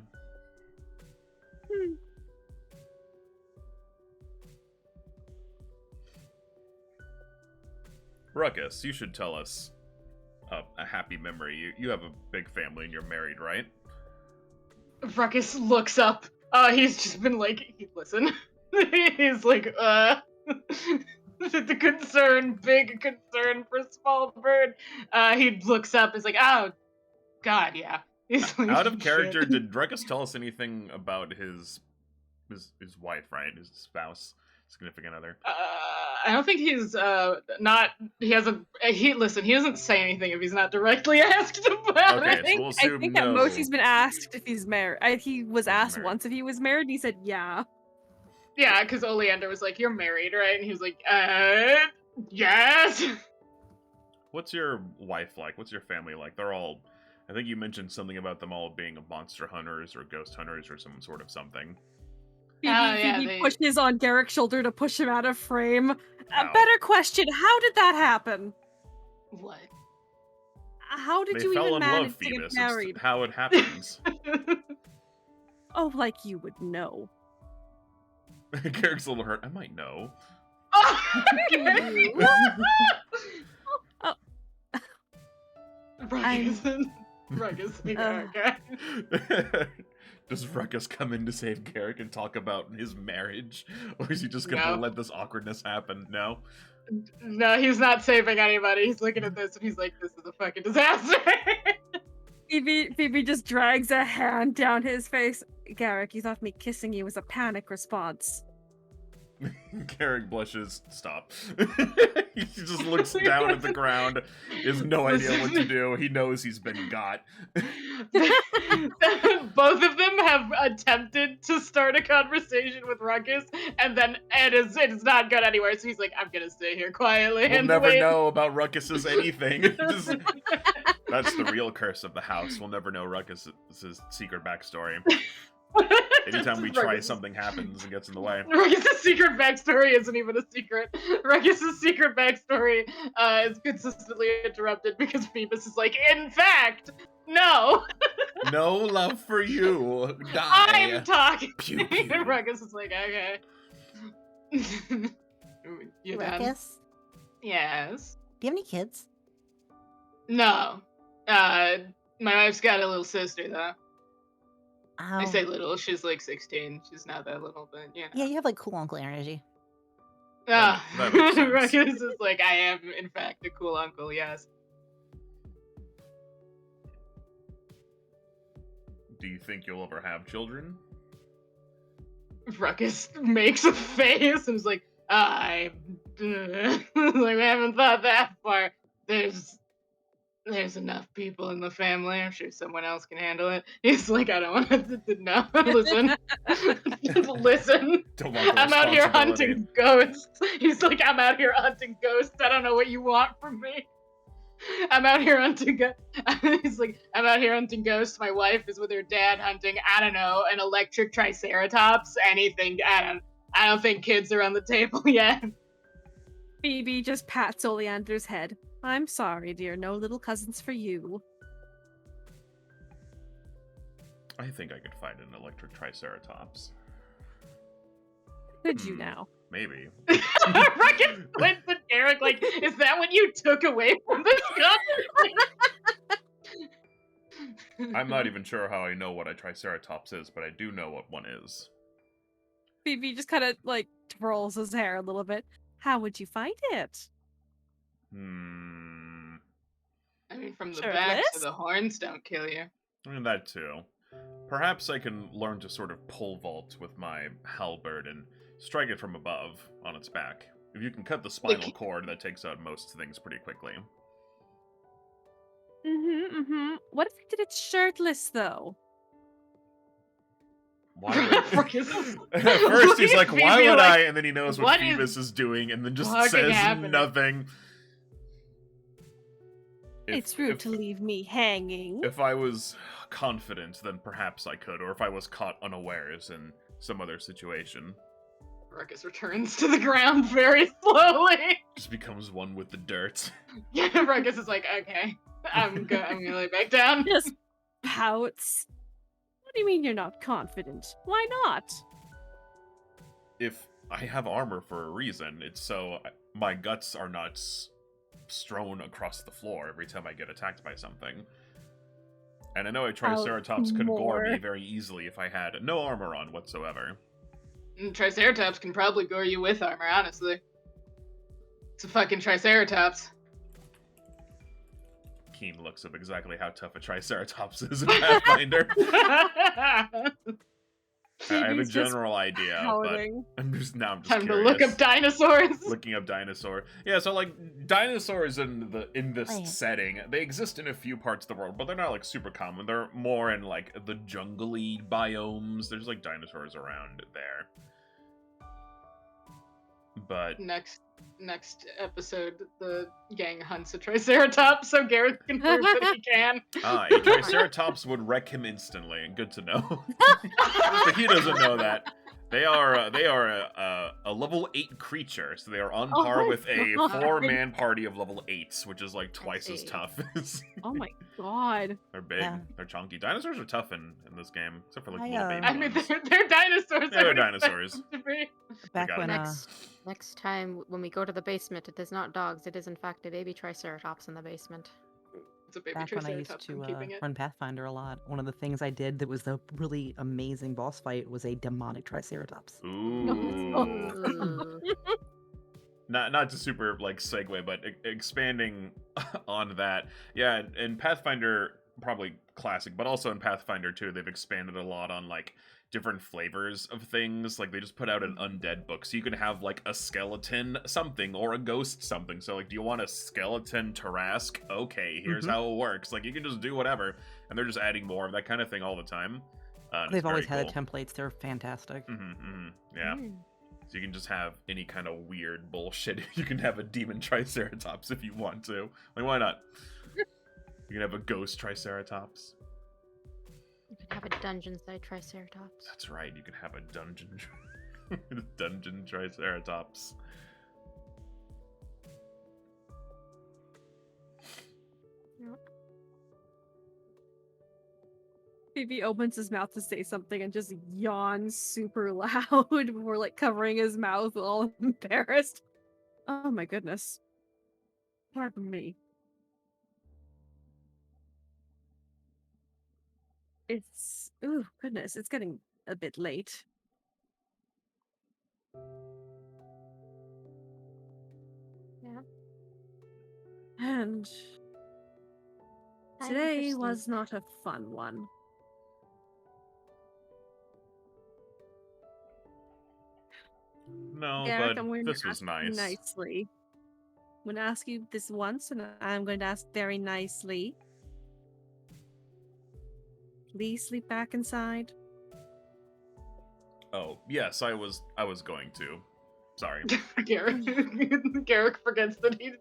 Ruckus, you should tell us a happy memory. You have a big family and you're married, right? Ruckus looks up. He's just been like, listen. He's like, the concern, big concern for small bird. He looks up, is like, oh, God, yeah. He's like, Out of character, shit. did Ruckus tell us anything about his wife, right? His spouse, significant other? I don't think he's not. He hasn't. He doesn't say anything if he's not directly asked about Okay, it. so we'll assume I think no. at most he's been asked if he's married. He was asked married. once if he was married, and he said yeah. Yeah, because Oleander was like, "You're married, right?" And he was like, yes." What's your wife like? What's your family like? They're all. I think you mentioned something about them all being monster hunters or ghost hunters or some sort of something. Phoebe pushes on Garrick's shoulder to push him out of frame. Ow. A better question: how did that happen? What? How did They you fell even in manage love, to get Phoebus. married? It's how it happens. Oh, like you would know. Garrick's a little hurt. I might know. Oh. Ruckus, okay. Does Ruckus come in to save Garrick and talk about his marriage? Or is he just gonna No. let this awkwardness happen? No? No, he's not saving anybody. He's looking at this and he's like, "This is a fucking disaster." Phoebe just drags a hand down his face. Garrick, you thought me kissing you was a panic response. Garrick blushes. Stop. He just looks down at the ground. He has no idea what to do. He knows he's been got. Both of them have attempted to start a conversation with Ruckus, and then it's not good anywhere. So he's like, "I'm gonna stay here quietly We'll and never wait." know about Ruckus's anything. That's the real curse of the house. We'll never know Ruckus's secret backstory. Anytime we try, something happens and gets in the way. Ruckus' secret backstory isn't even a secret. Ruckus' secret backstory is consistently interrupted because Phoebus is like, in fact, no. No love for you. Die. I'm talking. Pew, pew. Ruckus is like, okay. You done? Ruckus, Yes. do you have any kids? No. My wife's got a little sister though. I Oh. say little, she's like 16. She's not that little, but you know. Yeah, you have like cool uncle energy. Ah, That makes sense. Ruckus is like, I am in fact a cool uncle, yes. Do you think you'll ever have children? Ruckus makes a face and is like, like, we haven't thought that far. There's enough people in the family. I'm sure someone else can handle it. He's like, I don't want to no. Listen. Listen. Don't want the I'm out here responsibility. hunting ghosts. He's like, I'm out here hunting ghosts. I don't know what you want from me. I'm out here hunting He's like, I'm out here hunting ghosts. My wife is with her dad hunting, I don't know, an electric triceratops. Anything. I don't think kids are on the table yet. Phoebe just pats Oleander's head. I'm sorry, dear. No little cousins for you. I think I could find an electric triceratops. Could you now? Maybe. Ruckus squints at Garrick like, is that what you took away from this conversation? I'm not even sure how I know what a triceratops is, but I do know what one is. Phoebe just kind of like twirls his hair a little bit. How would you find it? I mean, from the back Shirtless? so the horns don't kill you. I mean, that too. Perhaps I can learn to sort of pole vault with my halberd and strike it from above on its back. If you can cut the spinal cord, that takes out most things pretty quickly. What if we did it shirtless, though? Why would... Ruckus At first he's like, why Phoebe would like, I? And then he knows what "What Phoebus is doing and then just fucking says happening?" nothing. It's rude to leave me hanging. If I was confident, then perhaps I could, or if I was caught unawares in some other situation. Ruckus returns to the ground very slowly. Just becomes one with the dirt. Yeah, Ruckus is like, okay, I'm gonna lay back down. Just pouts. What do you mean you're not confident? Why not? If I have armor for a reason, it's so my guts are not strewn across the floor every time I get attacked by something. And I know a triceratops could gore me very easily if I had no armor on whatsoever. Triceratops can probably gore you with armor, honestly. It's a fucking triceratops. Keen looks up exactly how tough a triceratops is in Pathfinder. I have a Phoebe's just general idea, pouting. but I'm just Time curious. to look up dinosaurs. Looking up dinosaur. Yeah, so like dinosaurs in this Right. setting, they exist in a few parts of the world, but they're not like super common. They're more in like the jungly biomes. There's like dinosaurs around there. But Next episode, the gang hunts a triceratops, so Garrick can prove that he can. a triceratops would wreck him instantly. Good to know. But he doesn't know that. They are a level 8 creature, so they are on Oh par my with a God. 4-man party of level 8s, which is like twice as see. tough. Oh my god. They're big. Yeah. They're chunky. Dinosaurs are tough in this game, except for like I, little baby I mean, ones. they're dinosaurs. Yeah, they're I would expect dinosaurs. them to be. Back got when it. Next time when we go to the basement, it is not dogs. It is in fact a baby triceratops in the basement. It's a baby back when I used triceratops. to I'm keeping it. run Pathfinder a lot, one of the things I did that was a really amazing boss fight was a demonic triceratops. Ooh. Ooh. Not to super like segue, but expanding on that. Yeah, in Pathfinder, probably classic, but also in Pathfinder 2, they've expanded a lot on like different flavors of things. Like they just put out an undead book, so you can have like a skeleton something or a ghost something. So like, do you want a skeleton Tarask? Okay, here's how it works. Like you can just do whatever, and they're just adding more of that kind of thing all the time. And They've it's always very had cool. the templates. They're fantastic. Yeah. So you can just have any kind of weird bullshit. You can have a demon triceratops if you want to. Like, why not? You can have a ghost triceratops. You could have a dungeon-side triceratops. That's right, you could have a dungeon dungeon triceratops. Yep. Phoebe opens his mouth to say something and just yawns super loud before like covering his mouth all embarrassed. Oh my goodness. Pardon me. It's ooh goodness, it's getting a bit late. Yeah. And Time today for sleep. was not a fun one. No, Garrick, but I'm going this to was ask you nice. nicely. I'm going to ask you this once, and I'm going to ask very nicely. Please sleep back inside. Oh, yes, I was going to. Sorry. Garrick forgets that he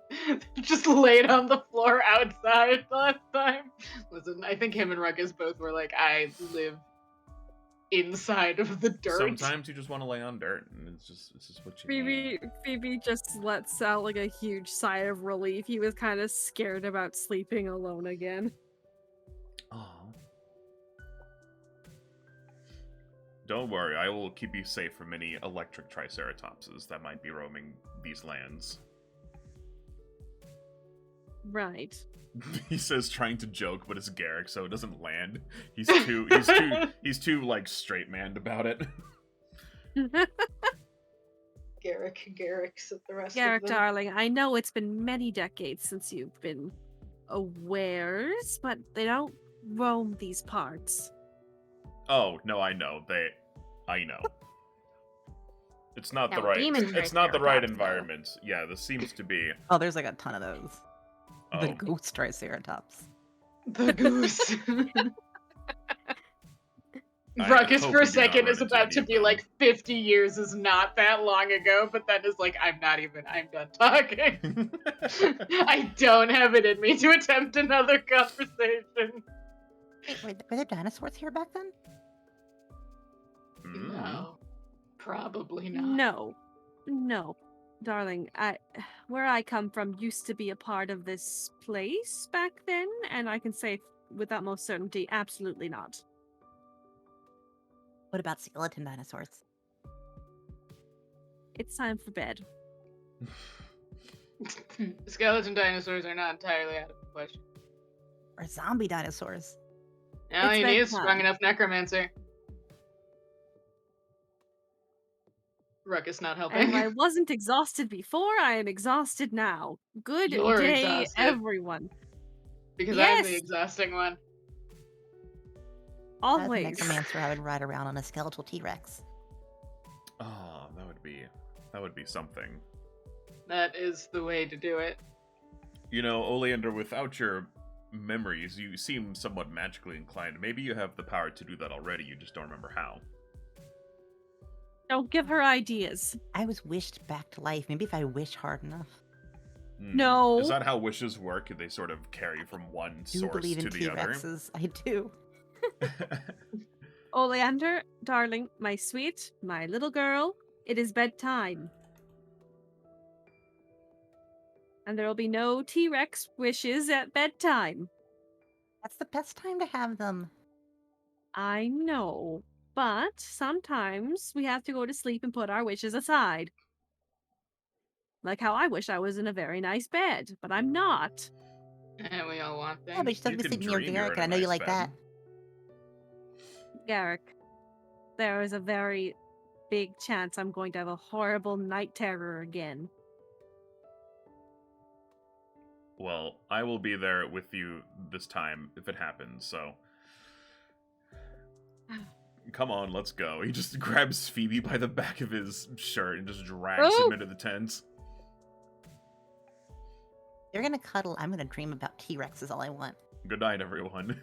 just laid on the floor outside last time. Listen, I think him and Ruckus both were like, I live inside of the dirt. Sometimes you just want to lay on dirt, and it's just what you need. Phoebe just lets out like a huge sigh of relief. He was kind of scared about sleeping alone again. Oh. Don't worry, I will keep you safe from any electric triceratopses that might be roaming these lands. Right. He says, trying to joke, but it's Garrick, so it doesn't land. He's too like straight manned about it. Garrick said the rest Garrick, of them. darling, I know it's been many decades since you've been awares, but they don't roam these parts. Oh no, I know. I know. It's not the No, right. demon It's not the right triceratops, though. environment. Yeah, this seems to be. Oh, there's like a ton of those. The Oh, ghost triceratops. The goose. I Ruckus hope for we a do not second run is into about any to of be them. like 50 years is not that long ago, but then is like, I'm done talking. I don't have it in me to attempt another conversation. Wait, were there dinosaurs here back then? Mm. No. Probably not. No, darling. Where I come from used to be a part of this place back then, and I can say with utmost certainty, absolutely not. What about skeleton dinosaurs? It's time for bed. Skeleton dinosaurs are not entirely out of the question. Or zombie dinosaurs? All It's you need is a bedtime. strong enough necromancer. Ruckus not And helping. if I wasn't exhausted before, I am exhausted now. Good You're day, exhausted. everyone. Because I'm the Yes. exhausting one. As a Always. necromancer, I would ride around on a skeletal T-Rex. Oh, that would be something. That is the way to do it. You know, Oleander, without your memories, you seem somewhat magically inclined. Maybe you have the power to do that already, you just don't remember how. Don't give her ideas. I was wished back to life. Maybe if I wish hard enough. No. Is that how wishes work? They sort of carry from one I do source believe to in the other? T-Rexes. I do. Oleander, darling, my sweet, my little girl, it is bedtime. And there will be no T-Rex wishes at bedtime. That's the best time to have them. I know, but sometimes we have to go to sleep and put our wishes aside. Like how I wish I was in a very nice bed, but I'm not. And we all want things. Yeah, but you still You have to can sleep near dream you're Garrick, in a and I know you nice like bed. that. Garrick, there is a very big chance I'm going to have a horrible night terror again. Well, I will be there with you this time if it happens, so. Come on, let's go. He just grabs Phoebe by the back of his shirt and just drags him into the tent. You're gonna cuddle. I'm gonna dream about T-Rexes all I want. Good night, everyone.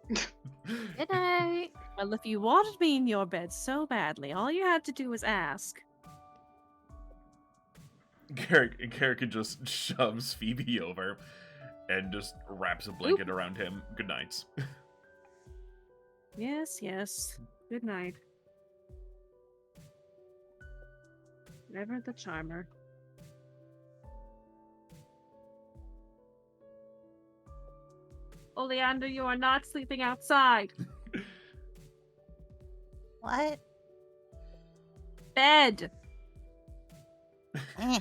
Good night. Well, if you wanted me in your bed so badly, all you had to do was ask. Garrick just shoves Phoebe over and just wraps a blanket around him. Good night. Yes, yes. Good night. Never the charmer. Oleander, you are not sleeping outside. What? Bed. Eh.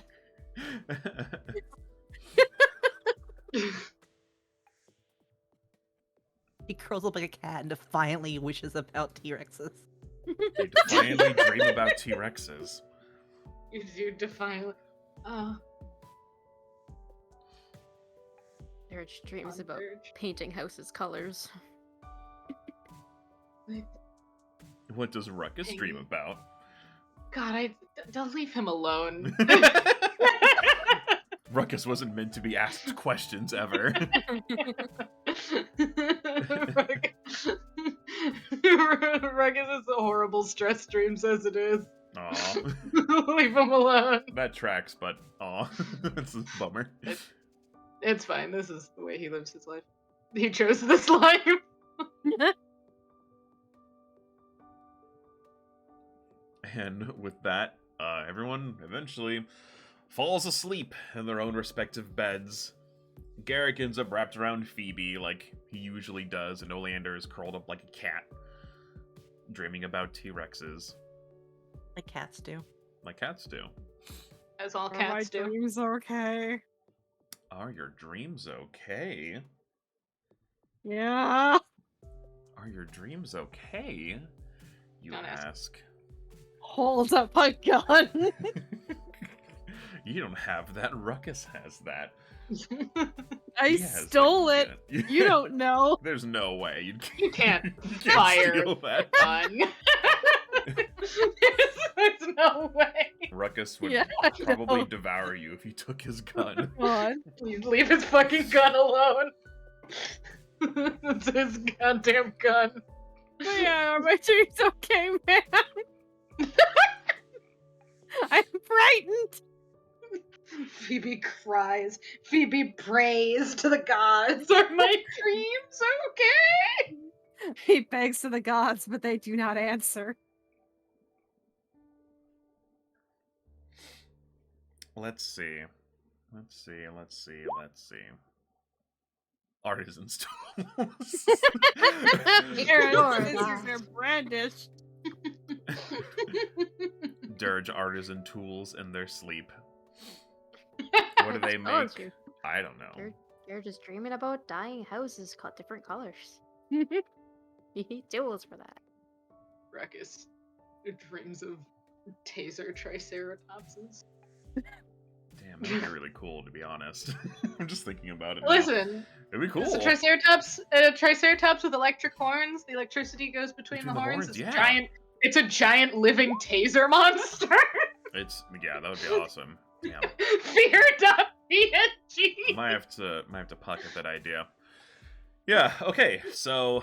He curls up like a cat and defiantly wishes about T-Rexes. They defiantly dream about T-Rexes. You do define. Oh, Dirge dreams on about Dirge. painting houses colors. What does Ruckus dream about? God, don't leave him alone. Ruckus wasn't meant to be asked questions ever. Ruckus is a horrible stress dreams as it is. Aw. Leave him alone. That tracks, but aw. That's a bummer. It's fine. This is the way he lives his life. He chose this life. And with that, everyone eventually falls asleep in their own respective beds. Garrick ends up wrapped around Phoebe like he usually does, and Oleander is curled up like a cat, dreaming about T-Rexes. Like cats do. Like cats do. As all Are my cats do. dreams okay? Are your dreams okay? Yeah. Are your dreams okay? You Don't ask. ask. Hold up a gun. You don't have that. Ruckus has that. I He has stole that. it. You don't know. There's no way. You can't you fire steal that. gun. There's no way. Ruckus would Yeah, I probably know. devour you if you took his gun. Come on. Please leave his fucking gun alone. It's his goddamn gun. But yeah, are my dreams okay, man? I'm frightened. Phoebe cries. Phoebe prays to the gods. Are my dreams okay? He begs to the gods, but they do not answer. Let's see. Artisan's tools. Here, Sure, scissors wow. are brandished. Dirge artisan tools in their sleep. What do they Told make? you. I don't know. You're just dreaming about dyeing houses cut different colors. You need tools for that. Ruckus dreams of taser triceratopses. Damn, that'd be really cool, to be honest. I'm just thinking about it now. Listen, It'd be cool. it's a triceratops with electric horns. The electricity goes between the horns. It's yeah. a giant. It's a giant living taser monster. Yeah, that would be awesome. Yeah. Fear.png. Might have to pocket that idea. Yeah, okay, so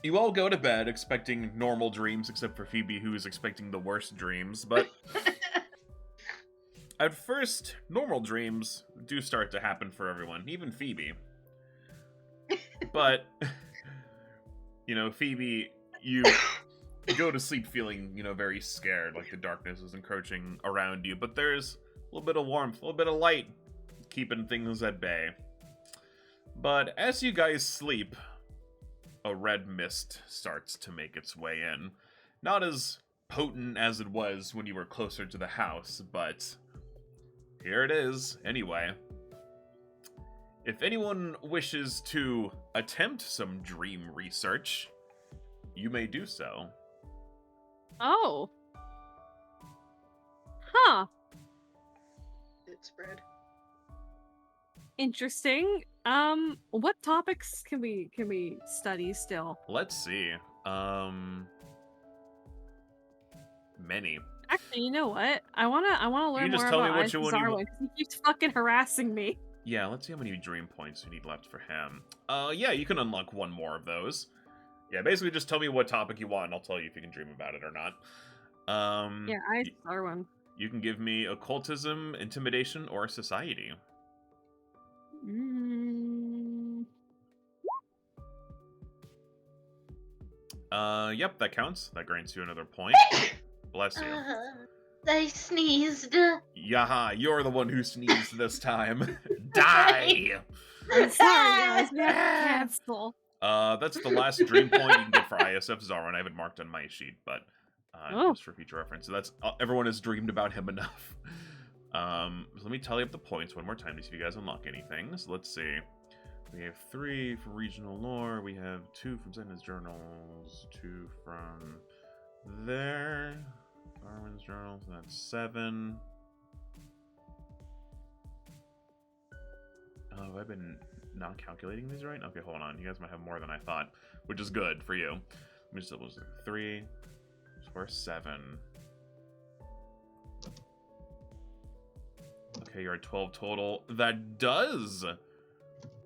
you all go to bed expecting normal dreams, except for Phoebe, who is expecting the worst dreams, but at first, normal dreams do start to happen for everyone, even Phoebe. But, Phoebe, you go to sleep feeling, very scared, like the darkness is encroaching around you, but there's a little bit of warmth, a little bit of light, keeping things at bay. But as you guys sleep, a red mist starts to make its way in. Not as potent as it was when you were closer to the house, but here it is, anyway. If anyone wishes to attempt some dream research, you may do so. Oh. Huh. It's spread. Interesting. What topics can we study still? Let's see. Many. Actually, you know what? I wanna learn just more tell me about which one you Darwin because he keeps fucking harassing me. Yeah, let's see how many dream points we need left for him. Yeah, you can unlock one more of those. Yeah, basically just tell me what topic you want, and I'll tell you if you can dream about it or not. Yeah, Darwin. You can give me occultism, intimidation, or society. Yep, that counts. That grants you another point. Bless you. I sneezed. Yaha, you're the one who sneezed this time. Die! I'm sorry, guys. We have to cancel. That's the last dream point you can get for ISF Zarwin. I haven't marked on my sheet, but just for future reference. So that's everyone has dreamed about him enough. So let me tally up the points one more time to see if you guys unlock anything. So let's see. We have 3 from regional lore. We have 2 from Zen's journals. 2 from there. Darwin's journals. So that's 7. Oh, have I been not calculating these right? Okay, hold on. You guys might have more than I thought, which is good for you. Let me just double check. 3, 4, 7. Okay, you're at 12 total. That does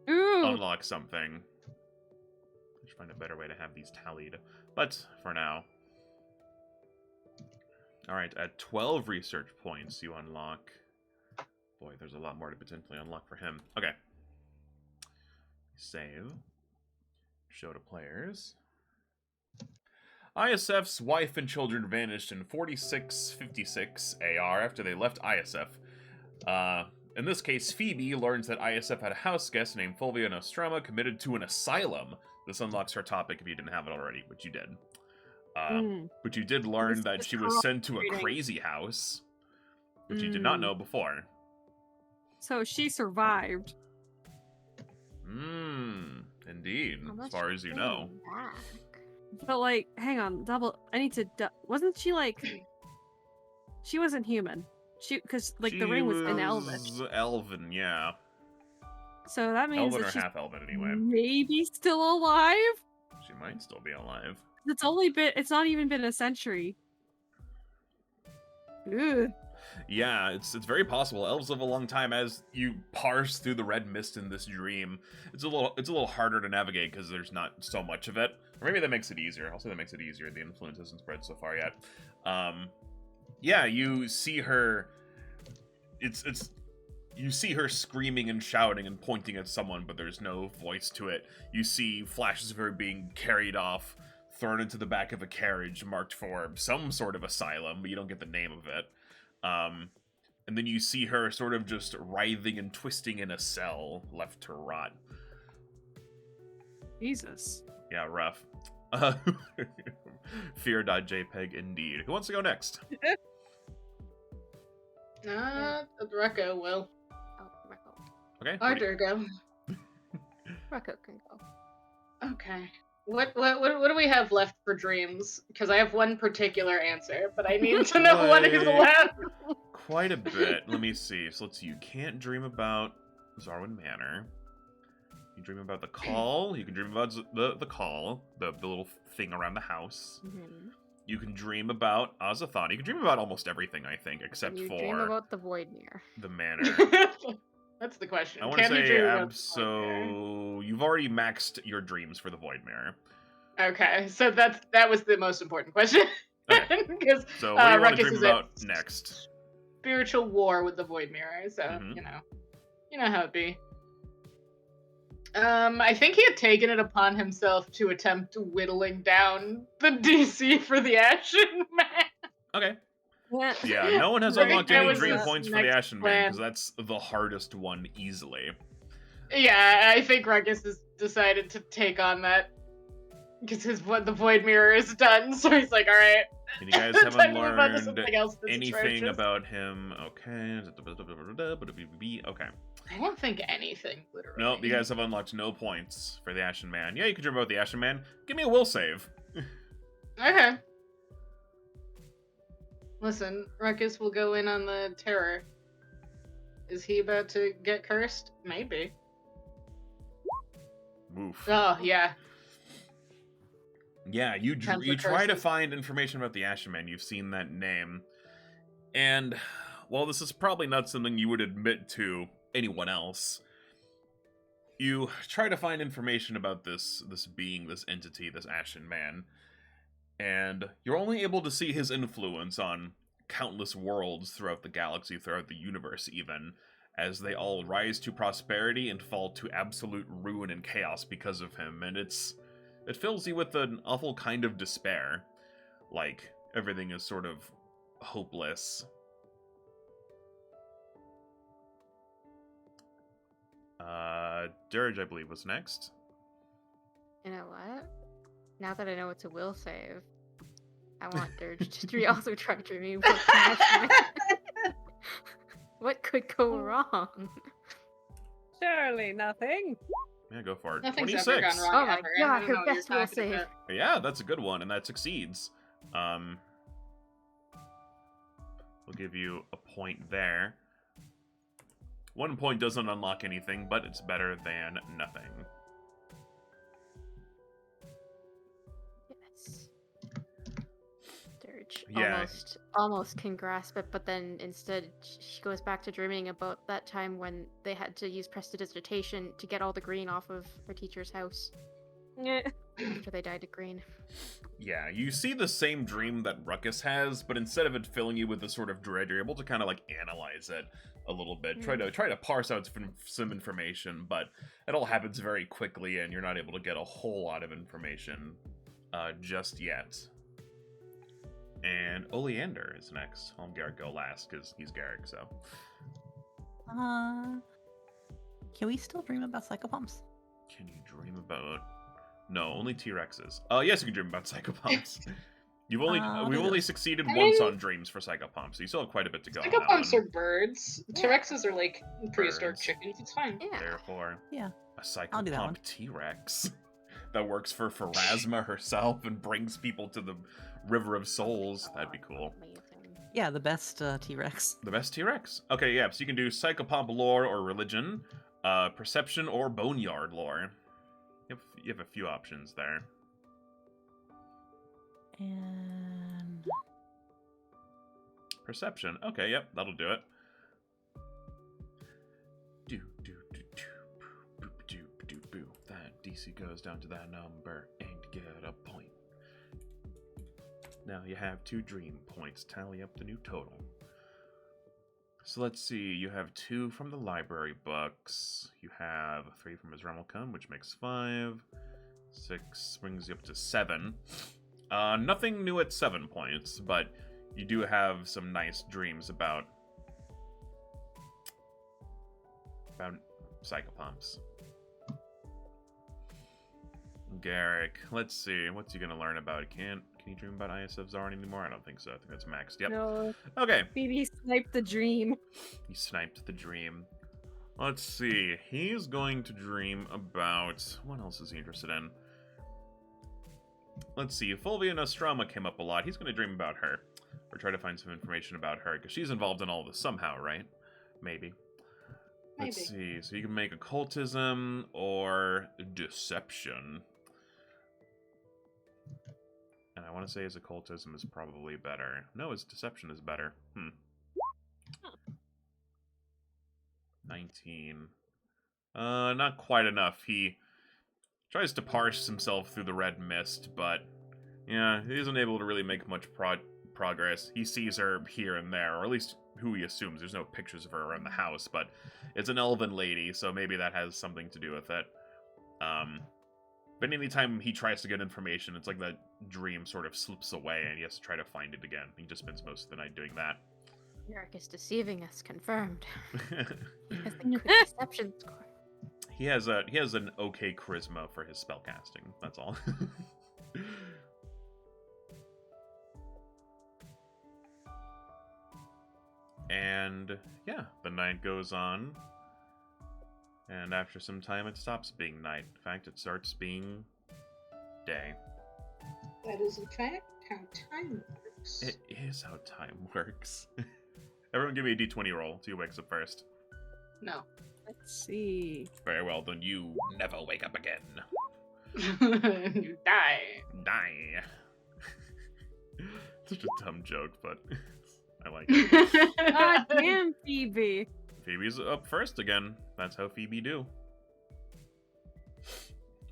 unlock something. I should find a better way to have these tallied. But for now. Alright, at 12 research points, you unlock. Boy, there's a lot more to potentially unlock for him. Okay. Save. Show to players. ISF's wife and children vanished in 4656 AR after they left ISF. In this case, Phoebe learns that ISF had a house guest named Fulvia Nostromo committed to an asylum. This unlocks her topic if you didn't have it already, which you did. But you did learn that she was sent to a crazy house, which you did not know before. So she survived. Indeed, as far as you know. But like, hang on, I need to. Wasn't she like? She wasn't human. Because like the ring was an elvish. Elven, yeah. So that means Elven that or she's half elven anyway. maybe still alive. She might still be alive. It's not even been a century. Ugh. Yeah, it's very possible. Elves live a long time. As you parse through the red mist in this dream, it's a little harder to navigate because there's not so much of it. Or maybe that makes it easier. I'll say that makes it easier. The influence hasn't spread so far yet. Yeah, you see her. You see her screaming and shouting and pointing at someone, but there's no voice to it. You see flashes of her being carried off, thrown into the back of a carriage marked for some sort of asylum, but you don't get the name of it. And then you see her sort of just writhing and twisting in a cell, left to rot. Jesus. Yeah, rough. Fear.jpg indeed. Who wants to go next? Rucko will. Oh, Rucko. Okay. Arthur, go. Rucko can go. Okay. What do we have left for dreams? Because I have one particular answer, but I need to know what is left. Quite a bit. Let me see. So let's see. You can't dream about Zarwin Manor. You dream about the call. You can dream about the call, the little thing around the house. Mm-hmm. You can dream about Azathan. You can dream about almost everything, I think, except you for dream about the Voidmere. the manor. That's the question. I want to Can you say dream about the Voidmere? you've already maxed your dreams for the Voidmere. Okay, so that was the most important question. Okay. Because So what do you want to Ruckus dream is about at next? spiritual war with the Voidmere, so Mhm. you know how it be. I think he had taken it upon himself to attempt whittling down the DC for the Ashen Man. Okay. Yeah. Yeah, no one has Right, unlocked that any was dream his points for the next Ashen Man, plan. because that's the hardest one easily. Yeah, I think Ruckus has decided to take on that because the Void Mirror is done. So he's like, all right. And you guys time haven't to move on to learned something else that's anything atrocious. about him. Okay. Okay. I don't think anything, literally. Nope, you guys have unlocked no points for the Ashen Man. Yeah, you can dream about the Ashen Man. Give me a will save. Okay. Listen, Ruckus will go in on the terror. Is he about to get cursed? Maybe. Oof. Oh, yeah. Yeah, you Counts you for try to curses. find information about the Ashen Man. You've seen that name. And while this is probably not something you would admit to anyone else, you try to find information about this being, this entity, this Ashen Man. And you're only able to see his influence on countless worlds throughout the galaxy, throughout the universe even, as they all rise to prosperity and fall to absolute ruin and chaos because of him. And it's it fills you with an awful kind of despair. Like, everything is sort of hopeless. Dirge, I believe, was next. You know what? Now that I know it's a will save, I want Dirge to also try dreaming. What could go wrong? Surely nothing. Yeah, go for it. Nothing's 26. ever gone wrong Oh my ever. God, I don't her know what you're best will talking save. about. Yeah, that's a good one, and that succeeds. We'll give you a point there. 1 point doesn't unlock anything, but it's better than nothing. Yes. Dirge Yeah. almost can grasp it, but then instead she goes back to dreaming about that time when they had to use prestidigitation to get all the green off of her teacher's house Yeah. after they dyed it green. Yeah, you see the same dream that Ruckus has, but instead of it filling you with this sort of dread, you're able to kind of like analyze it a little bit, try to parse out some information, but it all happens very quickly, and you're not able to get a whole lot of information just yet. And Oleander is next. I'll have Garrick go last because he's Garrick. So, Can we still dream about psychopomps? can you dream about? No, only T-Rexes. Yes, you can dream about psychopomps. We've only succeeded once on dreams for psychopomps, so you still have quite a bit to go. Psychopomps are birds. Yeah. T-Rexes are like prehistoric Birds. chickens. It's fine. Yeah. Therefore, Yeah. a I'll do that one. psychopomp T-Rex that works for Pharasma herself and brings people to the River of Souls. That'd be cool. Amazing. Yeah, the best T-Rex. The best T-Rex. Okay, yeah, so you can do psychopomp lore or religion, perception or boneyard lore. You have a few options there. And Perception. Okay, yep, that'll do it. That DC goes down to that number and get a point. Now you have 2 dream points. Tally up the new total. So let's see. You have 2 from the library books. You have 3 from his Remmelcon, which makes 5. 6 brings you up to 7. Nothing new at 7 points, but you do have some nice dreams about psychopomps. Garrick, let's see. What's he gonna learn about? Can you dream about ISF Zarn anymore? I don't think so. I think that's maxed. Yep. No. Okay. Phoebe sniped the dream. He sniped the dream. Let's see. He's going to dream about... What else is he interested in? Let's see. Fulvia Nostrama came up a lot. He's going to dream about her. Or try to find some information about her. Because she's involved in all this somehow, right? Maybe. Let's see. So you can make occultism or deception. And I want to say his occultism is probably better. No, his deception is better. 19. Not quite enough. He tries to parse himself through the red mist, but yeah, he isn't able to really make much progress. He sees her here and there, or at least who he assumes. There's no pictures of her around the house, but it's an elven lady, so maybe that has something to do with it. But anytime he tries to get information, it's like that dream sort of slips away, and he has to try to find it again. He just spends most of the night doing that. Garrick is deceiving us, confirmed. He has the good deception score. He has an okay charisma for his spellcasting. That's all. And yeah, the night goes on. And after some time, it stops being night. In fact, it starts being day. That is, in fact, how time works. It is how time works. Everyone give me a d20 roll. See who wakes up first. No. Let's see. Very well, then you never wake up again. You die. Die. Such a dumb joke, but I like it. God damn, Phoebe. Phoebe's up first again. That's how Phoebe do.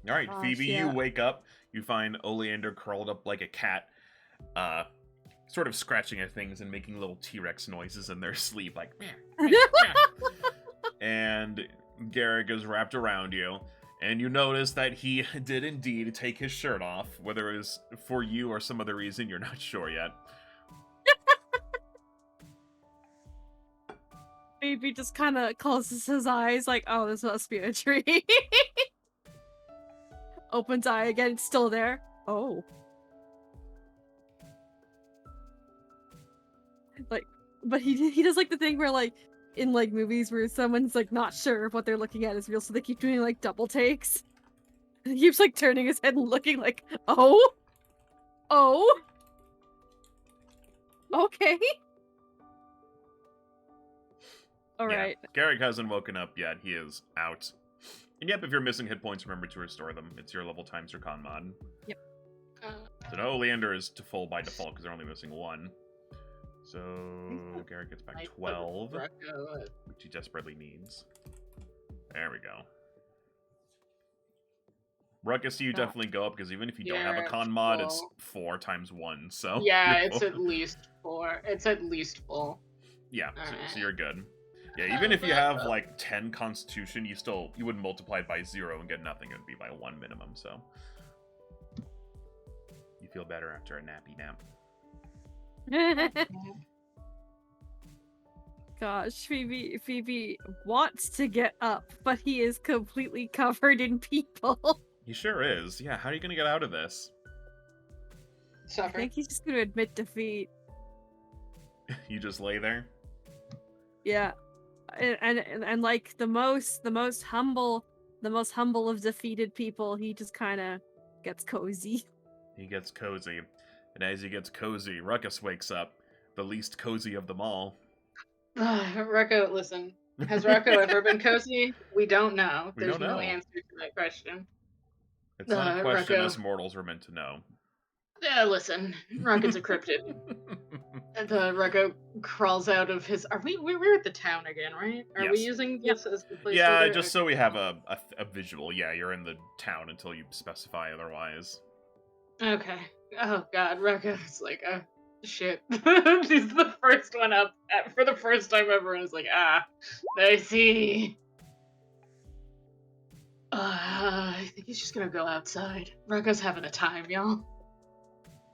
Alright, Gosh, Phoebe, yeah. you wake up. You find Oleander curled up like a cat, sort of scratching at things and making little T-Rex noises in their sleep, like... And Garrick is wrapped around you. And you notice that he did indeed take his shirt off, whether it was for you or some other reason, you're not sure yet. Phoebe just kind of closes his eyes, like, oh, this must be a tree. Opens eye again, it's still there. Oh. Like, but he does like the thing where like in like movies where someone's like not sure if what they're looking at is real, so they keep doing like double takes. And he keeps like turning his head and looking like, oh, okay. All Yeah, right. Garrick hasn't woken up yet. He is out. And yep, if you're missing hit points, remember to restore them. It's your level times your con mod. Yep. So no, Oleander is to full by default because they're only missing 1. So Garrick gets back 12, which he desperately needs. There we go. Ruckus, you definitely go up because even if you don't have a con mod, it's 4 times 1. So yeah, it's at least 4. It's at least full. Yeah, All so right. you're good. Yeah, even if you have like 10 Constitution, you wouldn't multiply it by 0 and get nothing. It would be by 1 minimum. So you feel better after a nappy nap. Gosh, Phoebe wants to get up, but he is completely covered in people. He sure is. Yeah, how are you gonna get out of this? I Suffer. think he's just gonna admit defeat. You just lay there. Yeah, and like the most humble of defeated people, he just kind of gets cozy. He gets cozy, and as he gets cozy, Ruckus wakes up, the least cozy of them all. Rocco, listen. Has Rocco ever been cozy? We don't know. We There's don't know. no answer to that question. It's not a question Rocco. us mortals were meant to know. Listen. Rocco's a cryptid. The Rocco crawls out of his. We're at the town again, right? Are we Yes. using this as the place? Yeah, just so we have a visual. Yeah, you're in the town until you specify otherwise. Okay. Oh God, Rocco's like, shit. He's the first one up for the first time ever, and it's like, I see. I think he's just gonna go outside. Rocco's having a time, y'all.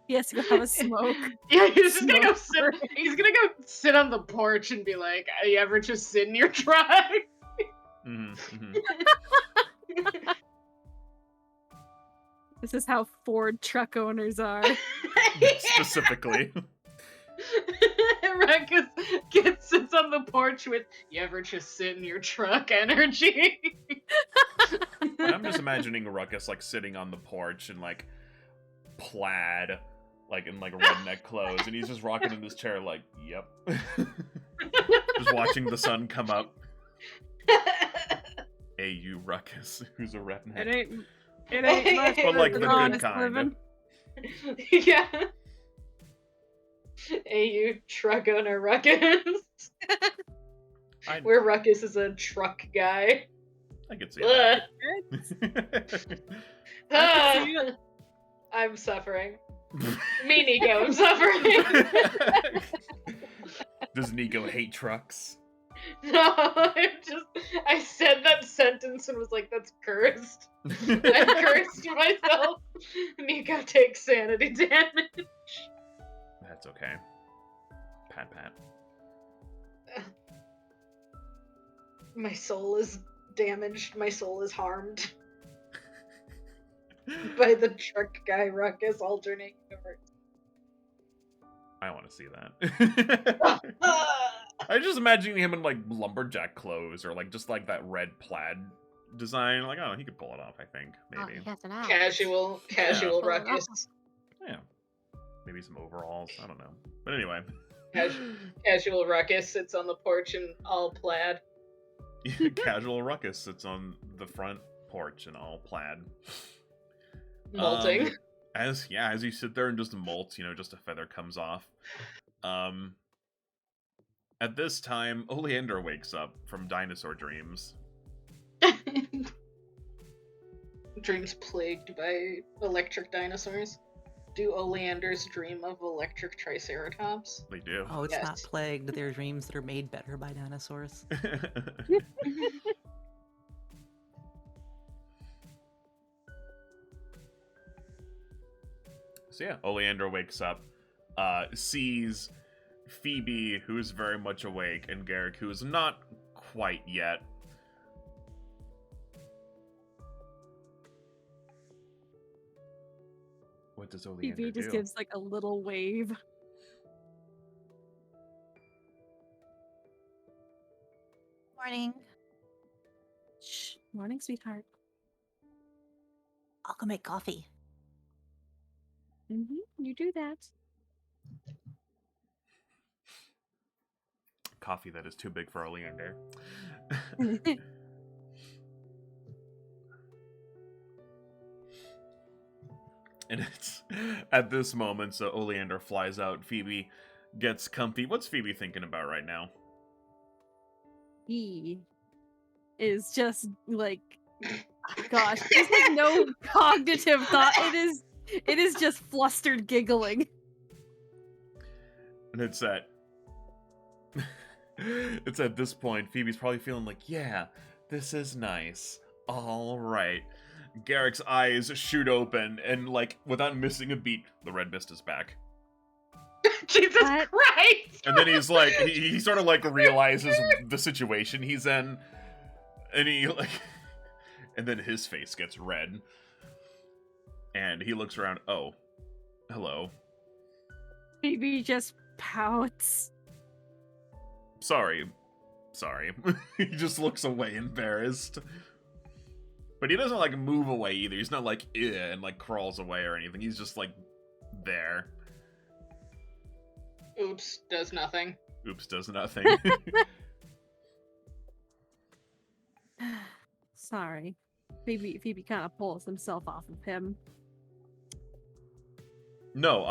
He has to go have a smoke. Yeah, he's just gonna go Smoke sit. He's gonna go sit on the porch and be like, "You ever just sit in your truck?" This is how Ford truck owners are. Specifically. Ruckus sits on the porch with, "You ever just sit in your truck?" energy. I'm just imagining Ruckus like sitting on the porch in like plaid, like in like redneck clothes, and he's just rocking in this chair like, yep. Just watching the sun come up. Hey, you Ruckus, who's a redneck. It ain't much, But like the honest good kind. living. Yeah. Hey, you truck owner Ruckus. Where Ruckus is a truck guy. I could see that. I'm suffering. Me, Nico, I'm suffering. Does Nico hate trucks? No, I said that sentence and was like, that's cursed. I cursed myself. Nico takes sanity damage. That's okay. Pat. My soul is damaged. My soul is harmed. By the truck guy Ruckus alternate universe. I want to see that. I just imagining him in like lumberjack clothes or like just like that red plaid design. Like, oh, he could pull it off. I think maybe. He has an axe. Casual Yeah. Ruckus. Yeah, maybe some overalls. I don't know. But anyway, Casual Ruckus sits on the porch in all plaid. Casual Ruckus sits on the front porch in all plaid. Molting. As you sit there and just molt, just a feather comes off. At this time, Oleander wakes up from dinosaur dreams. Dreams plagued by electric dinosaurs. Do Oleanders dream of electric triceratops? They do. Oh, it's Yes. not plagued. They're dreams that are made better by dinosaurs. So yeah, Oleander wakes up, sees Phoebe, who's very much awake, and Garrick, who is not quite yet. What does Oleander Phoebe just do? gives like a little wave. Morning. Shh. Morning, sweetheart. I'll go make coffee. You do that. Coffee that is too big for Oleander. And it's at this moment, so Oleander flies out. Phoebe gets comfy. What's Phoebe thinking about right now? He is just like, gosh, there's like no cognitive thought. It is just flustered giggling. And it's at it's at this point Phoebe's probably feeling like, yeah, this is nice. All right. Garrick's eyes shoot open, and like without missing a beat, the red mist is back. Jesus What? Christ! And then he's like, he sort of like realizes the situation he's in, and he like, and then his face gets red, and he looks around. Oh, hello. Phoebe just pouts. Sorry. He just looks away, embarrassed. But he doesn't like move away either. He's not like and like crawls away or anything. He's just like there. Oops, does nothing. Oops, does nothing. Sorry. Phoebe kind of pulls himself off of him. No,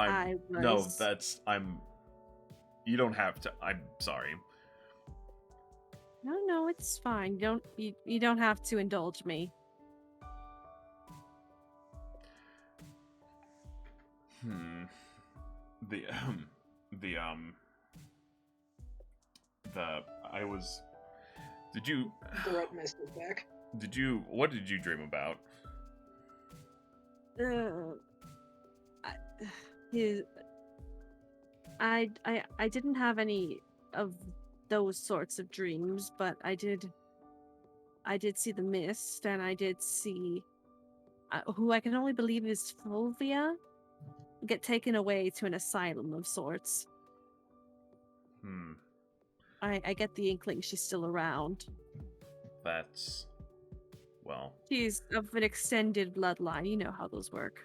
you don't have to. I'm sorry. No, it's fine. You don't have to indulge me. Did you The red mist is back. what did you dream about? I didn't have any of those sorts of dreams, but I did see the mist, and I did see who I can only believe is Fulvia get taken away to an asylum of sorts. I get the inkling she's still around. That's, well, She's of an extended bloodline. You know how those work.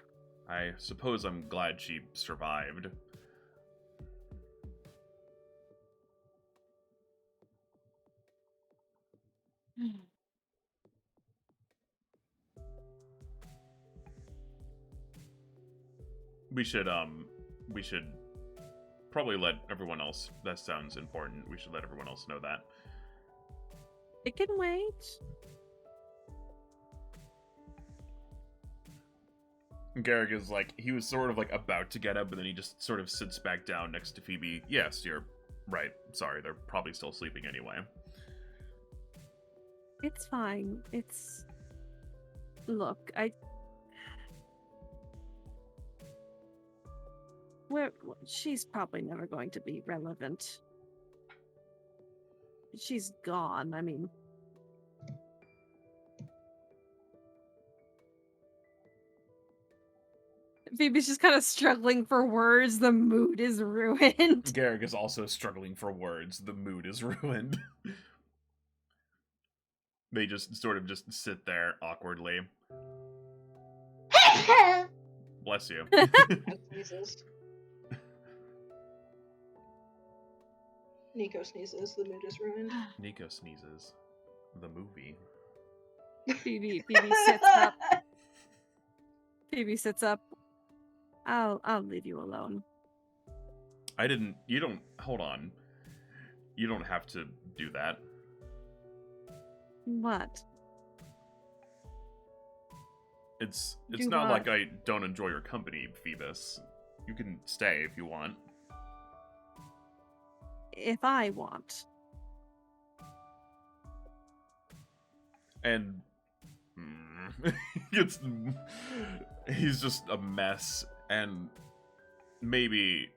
I suppose I'm glad she survived. We should probably let everyone else, that sounds important. We should let everyone else know that. It can wait. Garrick is like, he was sort of like about to get up, but then he just sort of sits back down next to Phoebe. Yes, you're right. Sorry, they're probably still sleeping anyway. It's fine. Look, she's probably never going to be relevant. She's gone. I mean, Phoebe's just kind of struggling for words. The mood is ruined. Garrick is also struggling for words. The mood is ruined. They just sort of just sit there awkwardly. Bless you. Sneezes. Nico sneezes. The mood is ruined. Nico sneezes. The movie. Phoebe sits up. Phoebe sits up. I'll leave you alone. Hold on. You don't have to do that. What? It's Do not what? like I don't enjoy your company, Phoebus. You can stay if you want. If I want. And he's just a mess And maybe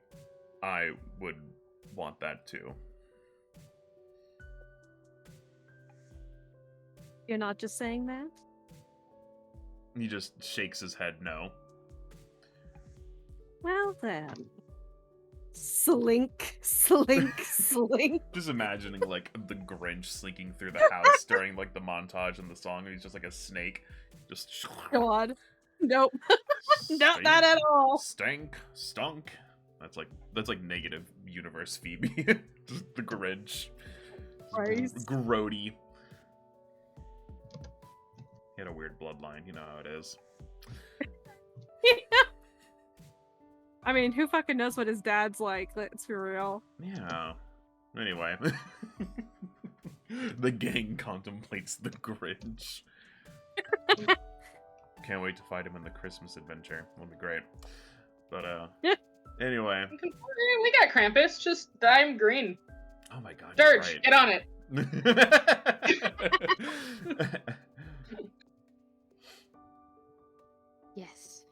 I would want that too. You're not just saying that? He just shakes his head no. Well then. Slink, slink, slink. Just imagining like the Grinch slinking through the house during like the montage in the song, and he's just like a snake. Just God. Nope. Not Stink, that at all. Stank, stunk. That's like negative universe Phoebe. Just the Grinch. Christ. Grody. He had a weird bloodline, you know how it is. I mean, who fucking knows what his dad's like? Let's be real. Yeah. Anyway. The gang contemplates the Grinch. Can't wait to fight him in the Christmas adventure. It'll be great. But, anyway. We got Krampus, just dye him green. Oh my god. Dirge, right. get on it. Yes.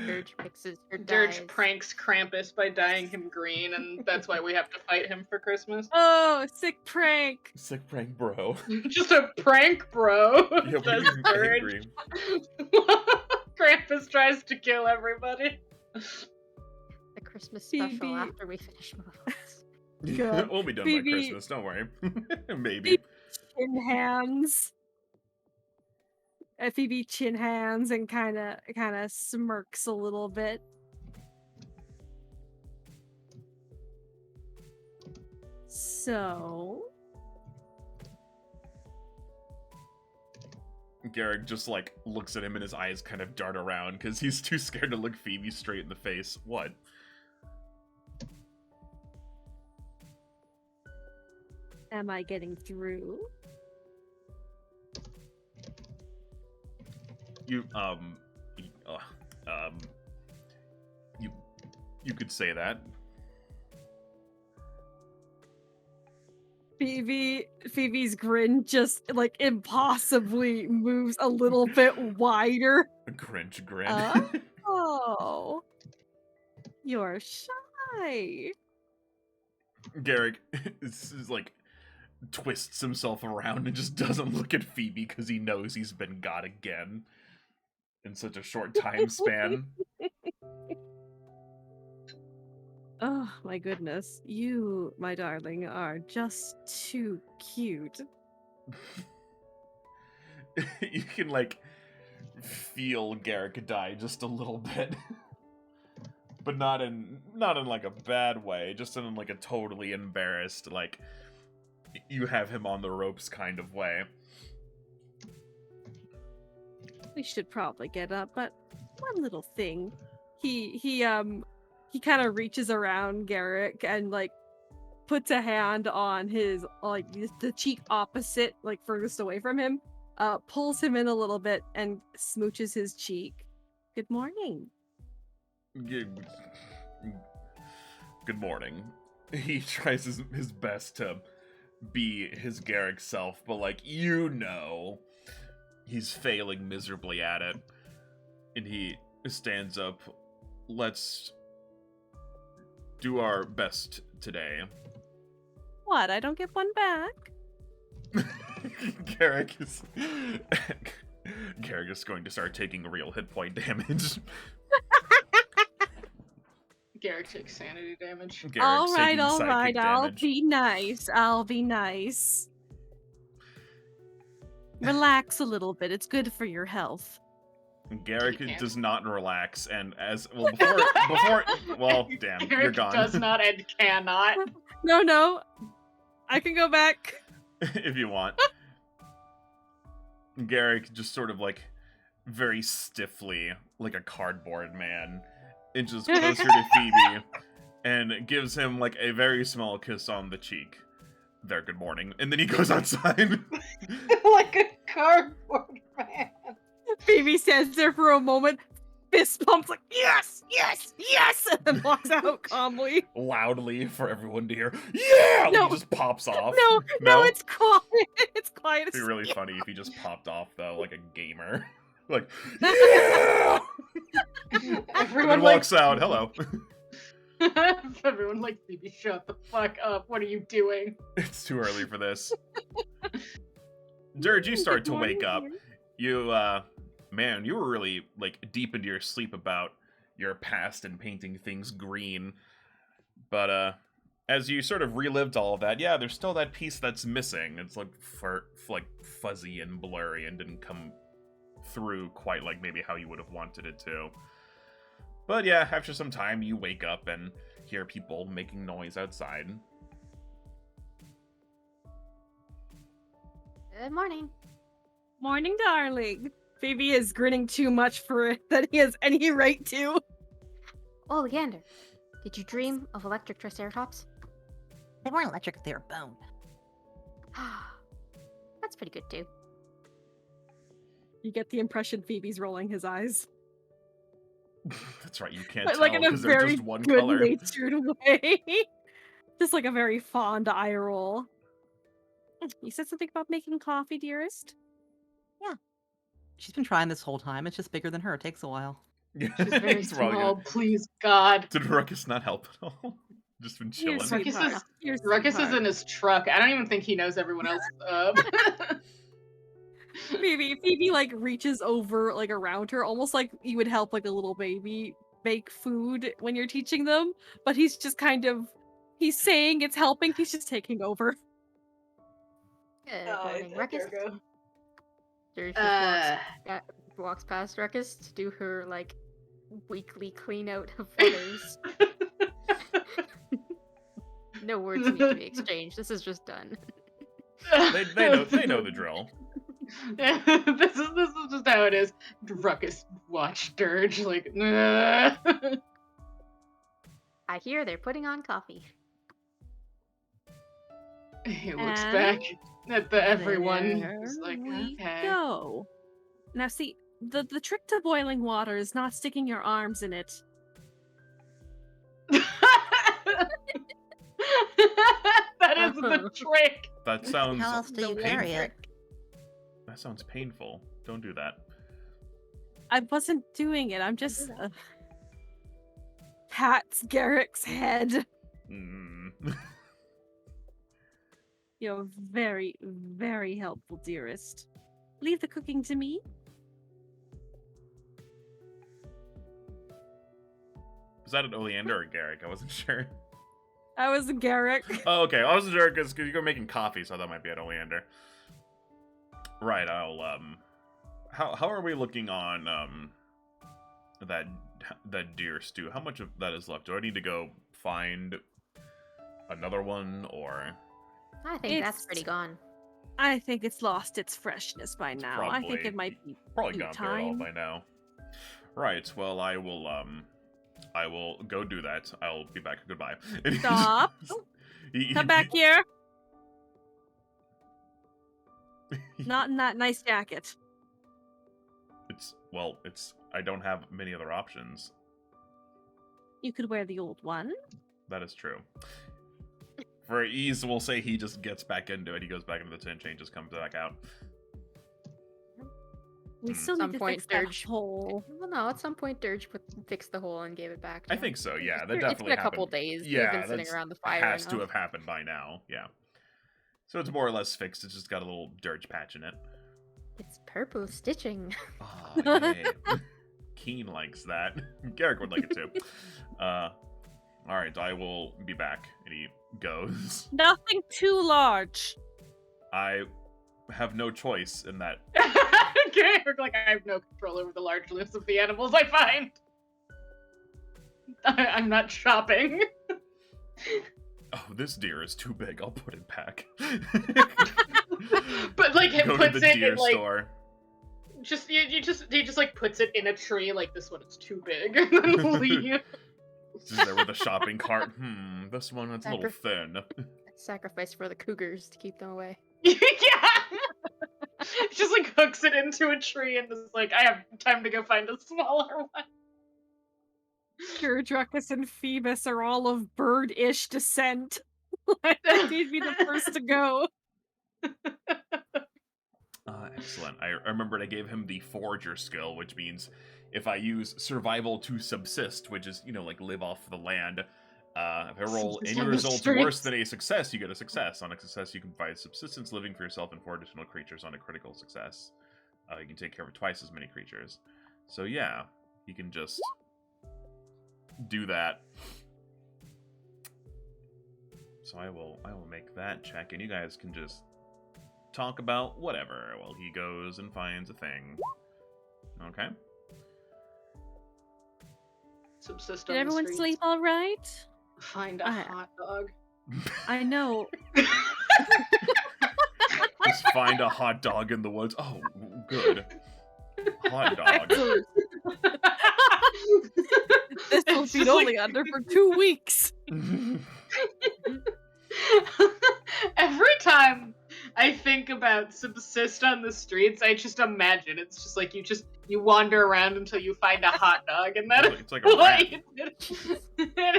Dirge mixes her Dirge dyes. pranks Krampus by dyeing him green, and that's why we have to fight him for Christmas. Oh, sick prank. Sick prank, bro. Just a prank, bro. Yeah, what Says are you Dirge. angry? Krampus tries to kill everybody. The Christmas special Phoebe. after we finish Malevolence. God. We'll be done Phoebe- by Christmas, don't worry. Maybe. Phoebe chin hands. Phoebe chin hands and kind of smirks a little bit. So, Garrick just like looks at him and his eyes kind of dart around because he's too scared to look Phoebe straight in the face. What? am I getting through? You you could say that. Phoebe's grin just like impossibly moves a little bit wider. A Grinch grin. Oh, you're shy. Garrick is like twists himself around and just doesn't look at Phoebe because he knows he's been got again in such a short time span. Oh my goodness, you, my darling, are just too cute. You can like feel Garrick die just a little bit. But not in like a bad way, just in like a totally embarrassed, like you have him on the ropes kind of way. We should probably get up, but one little thing. He kind of reaches around Garrick and like puts a hand on his like the cheek opposite, like furthest away from him, pulls him in a little bit and smooches his cheek. Good morning. Good morning. He tries his best to be his Garrick self, but like, you know, he's failing miserably at it. And he stands up. Let's do our best today. What? I don't get one back? Garrick is going to start taking real hit point damage. Garrick takes sanity damage. Garrick's All right, taking all psychic right. I'll damage. be nice. I'll be nice. Relax a little bit. It's good for your health. Garrick You can't. does not relax, and as well before well, damn, you're Garrick gone. does not and cannot. No. I can go back. If you want. Garrick just sort of like very stiffly, like a cardboard man, inches closer to Phoebe and gives him like a very small kiss on the cheek. There, good morning. And then he goes outside. Like a cardboard man. Phoebe stands there for a moment, fist pumps like, yes, and then walks out calmly. Loudly for everyone to hear. Yeah! Like, No. he just pops off. No, it's quiet. It's quiet. It'd be really funny if he just popped off though, like a gamer. Like, yeah! Everyone and then walks out. Hello. Everyone like, Phoebe, shut the fuck up. What are you doing? It's too early for this. Dirge, you start to wake up. You, man, you were really, like, deep into your sleep about your past and painting things green. But, as you sort of relived all of that, yeah, there's still that piece that's missing. It's, like, fuzzy and blurry and didn't come through quite like maybe how you would have wanted it to. But yeah, after some time, you wake up and hear people making noise outside. Good morning. Morning, darling. Phoebe is grinning too much for it that he has any right to. Oleander, did you dream of electric triceratops? They weren't electric, they were bone. That's pretty good too. You get the impression Phoebe's rolling his eyes. That's right, you can't But tell like in a because they're very just one color. good-natured way. Just like a very fond eye roll. You said something about making coffee, dearest? She's been trying this whole time. It's just bigger than her. It takes a while. She's very It's probably small, gonna- please, God. Did Ruckus not help at all? Just been You're chilling. sweet. Ruckus is in his truck. I don't even think he knows everyone else up. Phoebe like reaches over like around her, almost like you would help like a little baby make food when you're teaching them, but he's just kind of he's saying it's helping, he's just taking over. Good morning, Ruckus. Dirge Uh, just walks past Ruckus to do her like weekly clean out of feathers. No words need to be exchanged. This is just done. They know the drill. this is just how it is. Ruckus watch Dirge like. I hear they're putting on coffee. He looks And back at everyone. There He's like, we okay. go. Now see, the trick to boiling water is not sticking your arms in it. That is the trick. That sounds How else do you carry it? that sounds painful. Don't do that. I wasn't doing it. I'm just pats Garrick's head. Mm. You're very, very helpful, dearest. Leave the cooking to me. Was that an Oleander or Garrick? I wasn't sure. I was Garrick. Oh, okay. I wasn't sure because you were making coffee, so that might be an Oleander. Right. I'll How are we looking on that deer stew? How much of that is left? Do I need to go find another one, or? I think that's pretty gone. I think it's lost its freshness by now. I think probably- it might be Probably gone through it all time. by now. Right. Well, I will go do that. I'll be back. Goodbye. And he Stop. just- Come back here. Not in that nice jacket. It's I don't have many other options. You could wear the old one. That is true. For ease, we'll say he just gets back into it. He goes back into the tin, changes, comes back out. We still Some need to point, fix that Dirge. hole. Well, no, at some point Dirge fixed the hole and gave it back to I him. think so. Yeah, that It's definitely been a couple happened. days. Yeah, You've been sitting that's- around the fire. has to enough. have happened by now. Yeah. So it's more or less fixed. It's just got a little dirge patch in it. It's purple stitching. Oh, yay. Keen likes that. Garrick would like it too. Alright, I will be back. And he goes. Nothing too large. I have no choice in that. Okay, we're like, I have no control over the largeness of the animals I find. I'm not shopping. Oh, this deer is too big. I'll put it back. But like it Go to puts the it deer in like store. he just like puts it in a tree like this one is too big and then leave. Just there with a shopping cart. This one it's a little thin. Sacrifice for the cougars to keep them away. Yeah. Just like hooks it into a tree and is like, I have time to go find a smaller one. Ruckus and Phoebus are all of bird-ish descent. They'd be the first to go. Excellent. I remembered I gave him the Forager skill, which means if I use Survival to Subsist, which is, like live off the land, if I roll Subsist any on the results worse streets. than a success, you get a success. On a success, you can provide subsistence living for yourself and 4 additional creatures. On a critical success, you can take care of twice as many creatures. So yeah, you can just do that. So I will make that check, and you guys can just talk about whatever while he goes and finds a thing. Okay. Subsist Did on the everyone streets. sleep all right? Find a I- hot dog. I know. Just find a hot dog in the woods. Oh, good. Hot dog. Excellent. This will It's feed just only under for 2 weeks. Every time I think about subsist on the streets, I just imagine it's just like you wander around until you find a hot dog, and that It's like a rat. and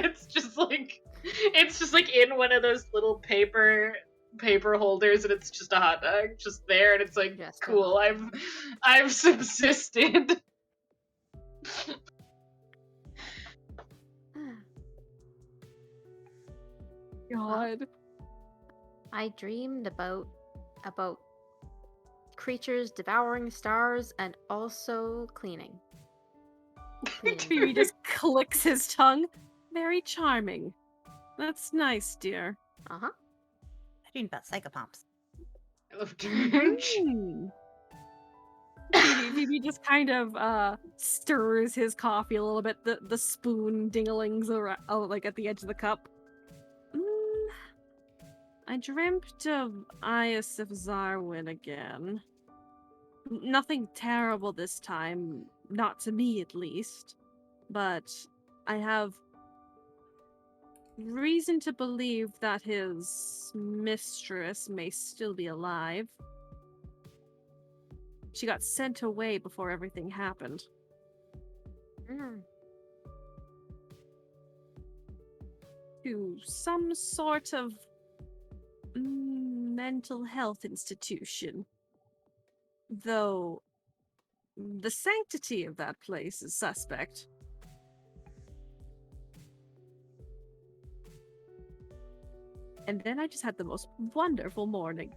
it's just like in one of those little paper holders, and it's just a hot dog just there, and it's like, Just a cool, I've subsisted. God. I dreamed about creatures devouring stars and also cleaning. Phoebe just clicks his tongue. Very charming. That's nice, dear. Uh-huh. I dreamed about psychopomps. I love Dirge. Phoebe just kind of stirs his coffee a little bit. The spoon dinglings around, like at the edge of the cup. I dreamt of Ias of Zarwin again. Nothing terrible this time, not to me at least. But I have reason to believe that his mistress may still be alive. She got sent away before everything happened. To some sort of mental health institution. Though the sanctity of that place is suspect. And then I just had the most wonderful morning.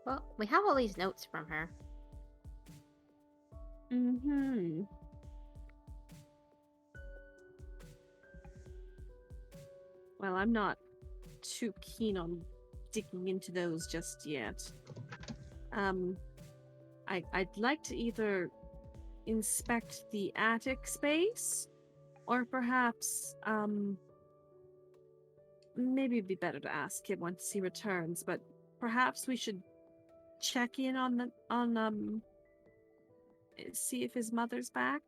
Well, we have all these notes from her. Mm-hmm. Well, I'm not too keen on digging into those just yet. I'd like to either inspect the attic space, or perhaps, maybe it'd be better to ask him once he returns, but perhaps we should check in on see if his mother's back.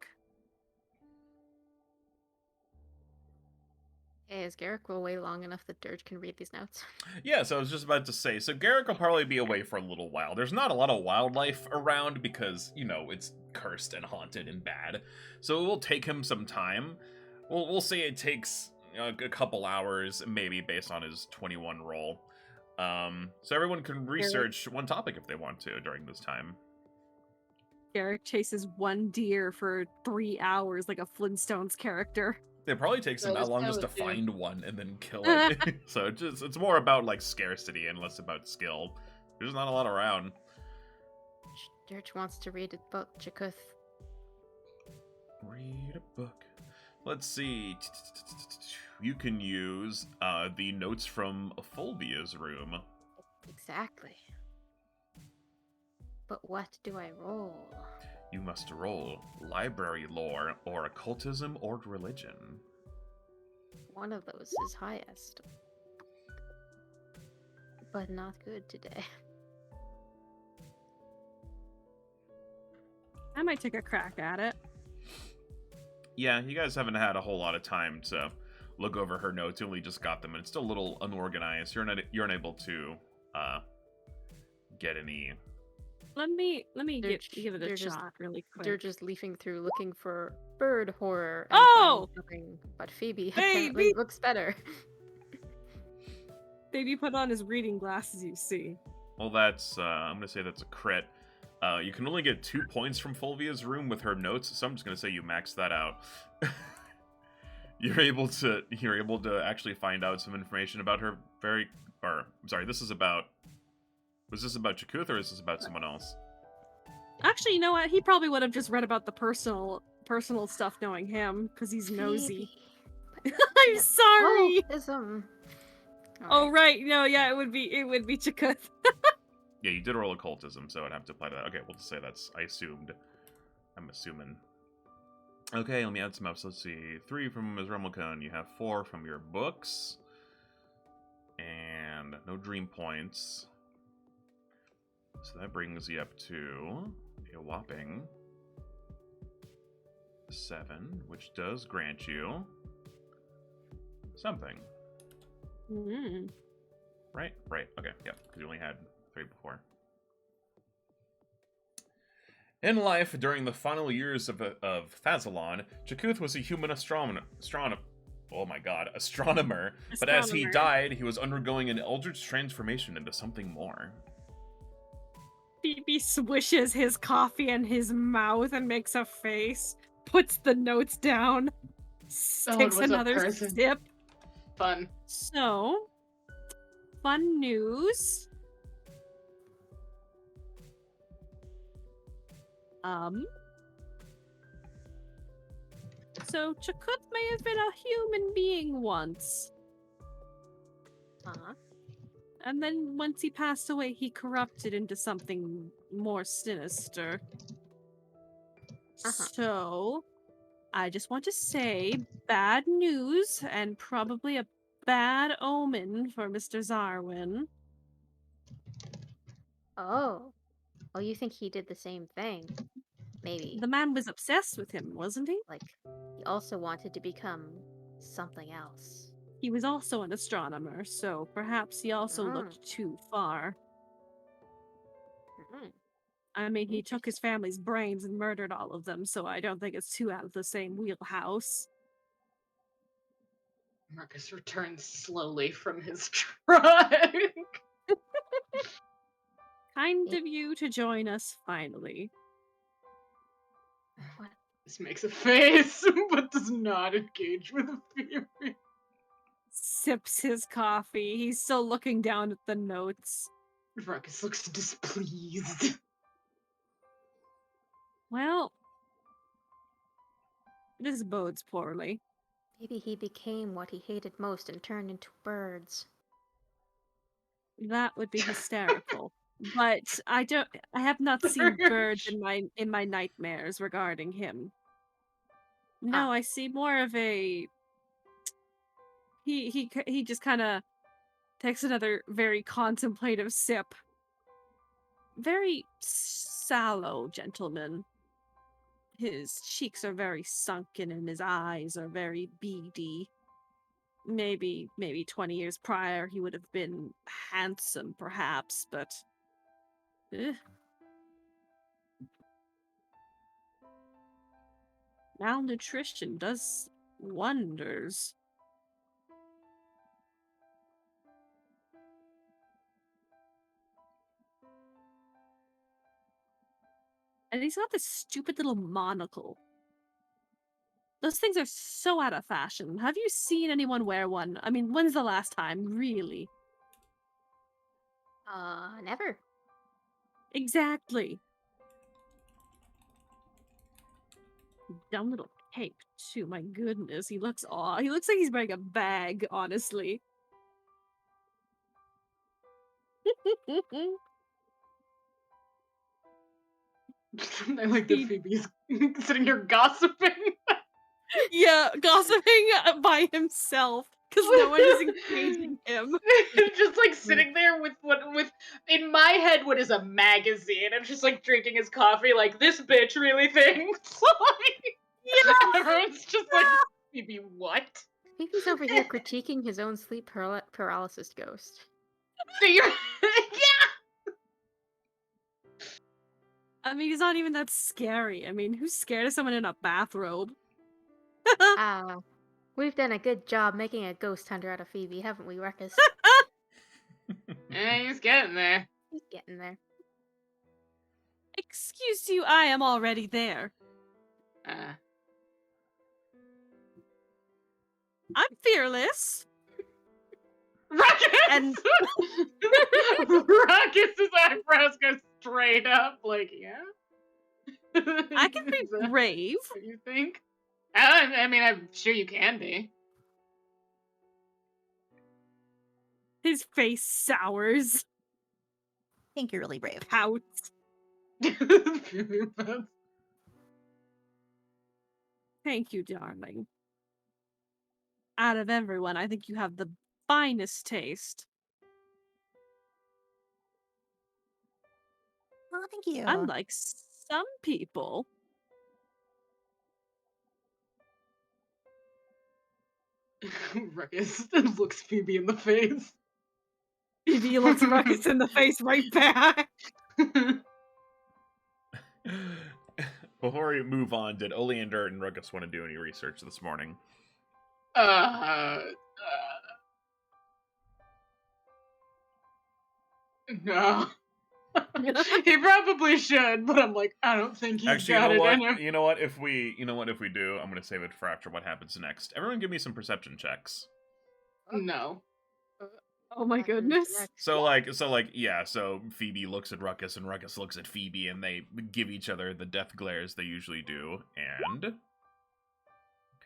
Okay, is Garrick will wait long enough that Dirge can read these notes? Yeah, so I was just about to say, so Garrick will probably be away for a little while. There's not a lot of wildlife around because, it's cursed and haunted and bad. So it will take him some time. We'll say it takes a couple hours, maybe based on his 21 roll. So everyone can research one topic if they want to during this time. Garrick chases one deer for 3 hours like a Flintstones character. It probably takes him That that was long just to how it find one and then kill it. So it's more about like scarcity and less about skill. There's not a lot around. Dirge wants to read about Jakuth. Read a book. Let's see. You can use the notes from Fulvia's room. Exactly. But what do I roll? You must roll library lore or occultism or religion. One of those is highest. But not good today. I might take a crack at it. Yeah, you guys haven't had a whole lot of time to look over her notes. You only just got them, and it's still a little unorganized. You're unable to get any. Let me Dirge- give it a Dirge is- shot really quick. They're just leafing through looking for bird horror. And Oh! find nothing, but Phoebe Hey, apparently looks better. Baby put on his reading glasses, you see. Well, that's, I'm gonna say that's a crit. You can only get 2 points from Fulvia's room with her notes, so I'm just gonna say you max that out. You're able to actually find out some information about her I'm sorry, was this about Chikuth or is this about someone else? Actually, you know what? He probably would have just read about the personal stuff knowing him, because he's nosy. Phoebe. I'm sorry! Occultism. Oh Alright. right, no, yeah, it would be Chikuth. Yeah, you did roll occultism, so I'd have to apply to that. Okay, we'll just say that's, I'm assuming. Okay, let me add some up. So let's see. 3 from Ms. Rummelcone. You have 4 from your books. And no dream points. So that brings you up to a whopping 7, which does grant you something. Mm. Right? Okay, yep, because you only had 3 before. In life, during the final years of Thazalon, Chikuth was a human astronomer. But as he died, he was undergoing an eldritch transformation into something more. Phoebe swishes his coffee in his mouth and makes a face, puts the notes down, takes was a another person. sip. Fun. So, fun news. So Chikuth may have been a human being once. And then once he passed away, he corrupted into something more sinister. So, I just want to say, bad news and probably a bad omen for Mr. Zarwin. Oh, you think he did the same thing? Maybe. The man was obsessed with him, wasn't he? Like, he also wanted to become something else. He was also an astronomer, so perhaps he also looked too far. I mean, he took his family's brains and murdered all of them, so I don't think it's too out of the same wheelhouse. Ruckus returns slowly from his trek. Kind of you to join us finally. What? This makes a face, but does not engage with Phoebe. Sips his coffee. He's still looking down at the notes. Ruckus looks displeased. Well, this bodes poorly. Maybe he became what he hated most and turned into birds. That would be hysterical. But I have not seen birds in my nightmares regarding him. No, I see more of a he just kind of takes another very contemplative sip. Very sallow gentleman. His cheeks are very sunken and his eyes are very beady. Maybe 20 years prior he would have been handsome, perhaps, but... Malnutrition does wonders. And he's got this stupid little monocle. Those things are so out of fashion. Have you seen anyone wear one? I mean, when's the last time, really? Never. Exactly. Dumb little cape, too. My goodness, he looks he looks like he's wearing a bag, honestly. I like that Phoebe's sitting here gossiping. Yeah, gossiping by himself because no one is engaging him. Just like sitting there with in my head what is a magazine and just like drinking his coffee like this bitch really thinks. Yeah, everyone's just like Phoebe, what? Phoebe's over here critiquing his own sleep paralysis ghost. So you're I mean, he's not even that scary. I mean, who's scared of someone in a bathrobe? We've done a good job making a ghost hunter out of Phoebe, haven't we, Ruckus? He's getting there. He's getting there. Excuse you, I am already there. I'm fearless. Ruckus! And- Ruckus's eyebrows go straight up, like, yeah? I can be Is that brave. what you think? I mean, I'm sure you can be. His face sours. I think you're really brave. Pouts. Thank you, darling. Out of everyone, I think you have the finest taste. Oh, thank you. Unlike some people. Ruckus looks Phoebe in the face. Phoebe looks Ruckus in the face right back. Before we move on, did Oleander and Ruckus want to do any research this morning? No. He probably should, but I'm like, I don't think he's Actually, got you know it in what? him. You know what? If we do, I'm gonna save it for after what happens next. Everyone, give me some perception checks. No. Oh my goodness. So Phoebe looks at Ruckus and Ruckus looks at Phoebe and they give each other the death glares they usually do. And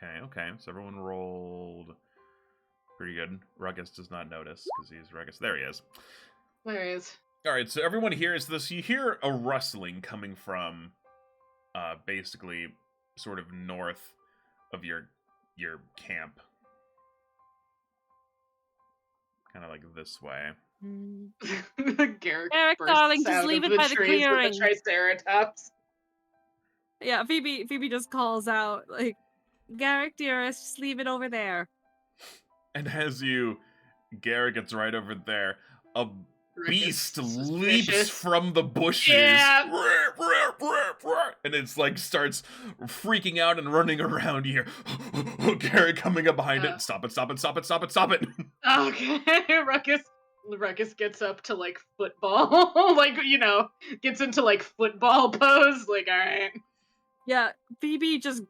okay, so everyone rolled pretty good. Ruckus does not notice because he's Ruckus. There he is. There he is. All right, so everyone hears this. You hear a rustling coming from, basically, sort of north of your camp, kind of like this way. Garrick, Garrick, bursts darling, just out leave of it by the trees with clearing. the triceratops. Yeah, Phoebe just calls out, like, Garrick, dearest, just leave it over there. And as Garrick gets right over there, a beast Ruckus, leaps suspicious. from the bushes. Yeah. And it's like starts freaking out and running around here. Garrick coming up behind it. Stop it. Okay, Ruckus gets up to like football, like, gets into like football pose, like, all right. Yeah, Phoebe just,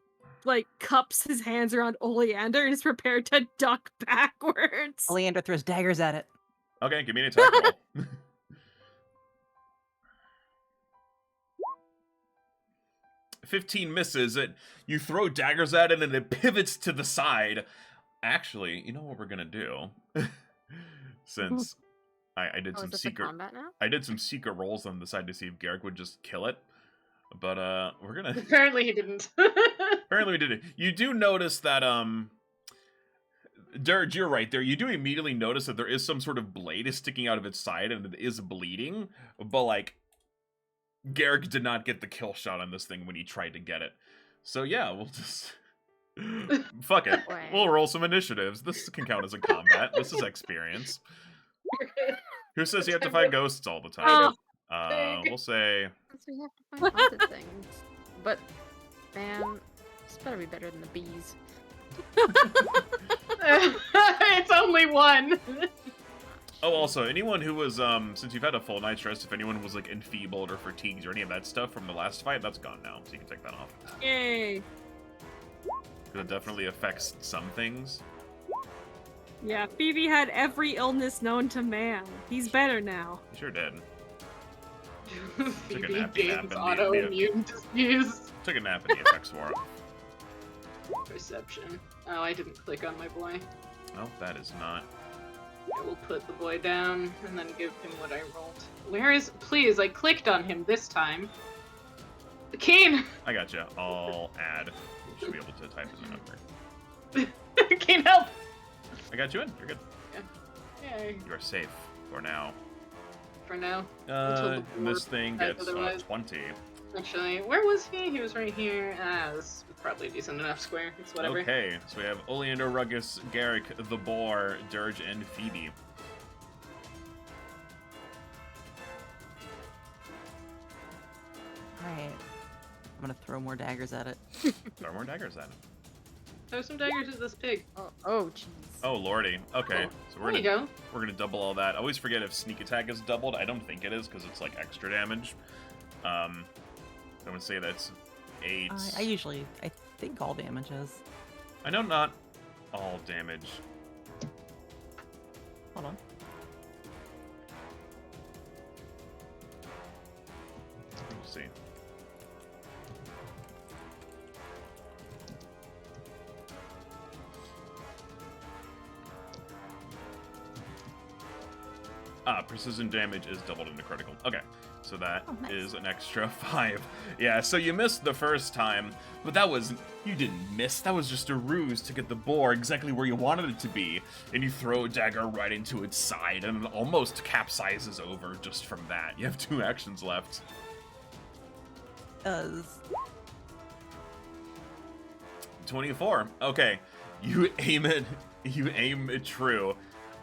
like, cups his hands around Oleander and is prepared to duck backwards. Oleander throws daggers at it. Okay, give me an attack roll. 15 misses. You throw daggers at it and it pivots to the side. Actually, you know what we're gonna do? Since I did some is this secret a combat now? I did some secret rolls on the side to see if Garrick would just kill it. But we're gonna Apparently he didn't. apparently we did it. You do notice that Dirge, you're right there. You do immediately notice that there is some sort of blade is sticking out of its side and it is bleeding, but like Garrick did not get the kill shot on this thing when he tried to get it. So yeah, we'll just fuck it. We'll roll some initiatives. This can count as a combat. This is experience. Who says you have to fight ghosts all the time? We'll say So we have to find haunted things. But, man, this better be better than the bees. It's only one. Oh, also, anyone who was, since you've had a full night's rest, if anyone was, like, enfeebled or fatigued or any of that stuff from the last fight, that's gone now, so you can take that off. Yay. Because it definitely affects some things. Yeah, Phoebe had every illness known to man. He's better now. You sure did. Phoebe nap gains in the- autoimmune disease. Took a nap and the effects wore off. Perception. Oh, I didn't click on my boy. Oh, that is not. I will put the boy down and then give him what I rolled. Where is... Please, I clicked on him this time. The Keen! I gotcha. I'll add. You should be able to type in the number. Keen, help! I got you in. You're good. Yay. You are safe for now. For now. Until the This board thing decides gets otherwise. 20. Actually, where was he? He was right here. This is probably a decent enough square. It's whatever. Okay, so we have Oleander, Ruckus, Garrick, the Boar, Dirge, and Phoebe. Alright. I'm gonna throw more daggers at it. Throw more daggers at it. Throw some daggers at this pig. Oh, jeez. Oh lordy. Okay, Oh, so we're there gonna you go. we're gonna double all that. I always forget if sneak attack is doubled. I don't think it is because it's like extra damage. I'm gonna say that's 8. I think all damage is. I know not all damage. Hold on. Let's see. Precision damage is doubled into critical. Okay, so that is nice. an extra 5. Yeah, so you missed the first time, but you didn't miss. That was just a ruse to get the boar exactly where you wanted it to be, and you throw a dagger right into its side, and it almost capsizes over just from that. You have 2 actions left. 24. Okay, you aim it true.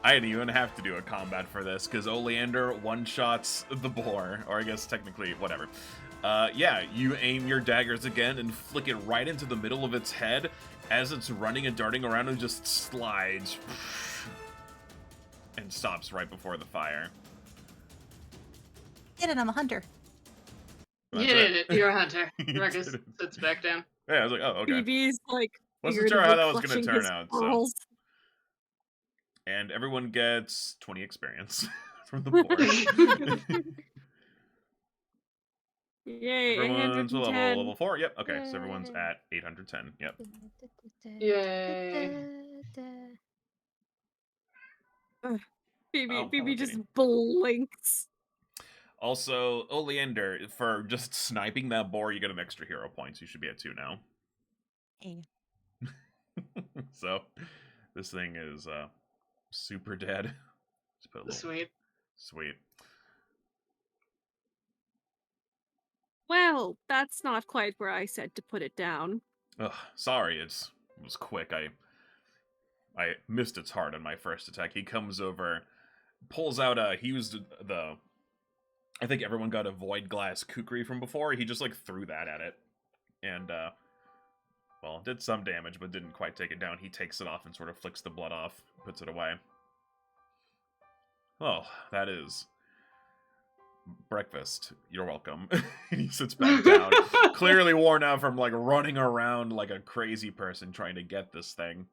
I didn't even have to do a combat for this, because Oleander one-shots the boar, or I guess technically, whatever. Yeah, you aim your daggers again and flick it right into the middle of its head as it's running and darting around and just slides and stops right before the fire. Get it, I'm a hunter. That's You did it. You're a hunter. You Ruckus did it. sits back down. Yeah, I was like, oh, okay. Phoebe's like Wasn't sure how that was figuratively going to clutching turn his out, so. pearls. And everyone gets 20 experience from the board. Yay, Everyone's a 810. level 4. Yep, okay, so everyone's at 810. Yep. Yay. Phoebe, Oh, Phoebe hello, just Kitty. blinks. Also, Oleander, for just sniping that boar, you get an extra hero point, so you should be at 2 now. Hey. So, this thing is super dead. Just put a little... Sweet. Sweet. Well, that's not quite where I said to put it down. Ugh, sorry, it was quick. I missed its heart on my first attack. He comes over, pulls out he used the... I think everyone got a void glass kukri from before. He just like threw that at it. And well, did some damage, but didn't quite take it down. He takes it off and sort of flicks the blood off, puts it away. Oh, that is breakfast. You're welcome. He sits back down, clearly worn out from like running around like a crazy person trying to get this thing.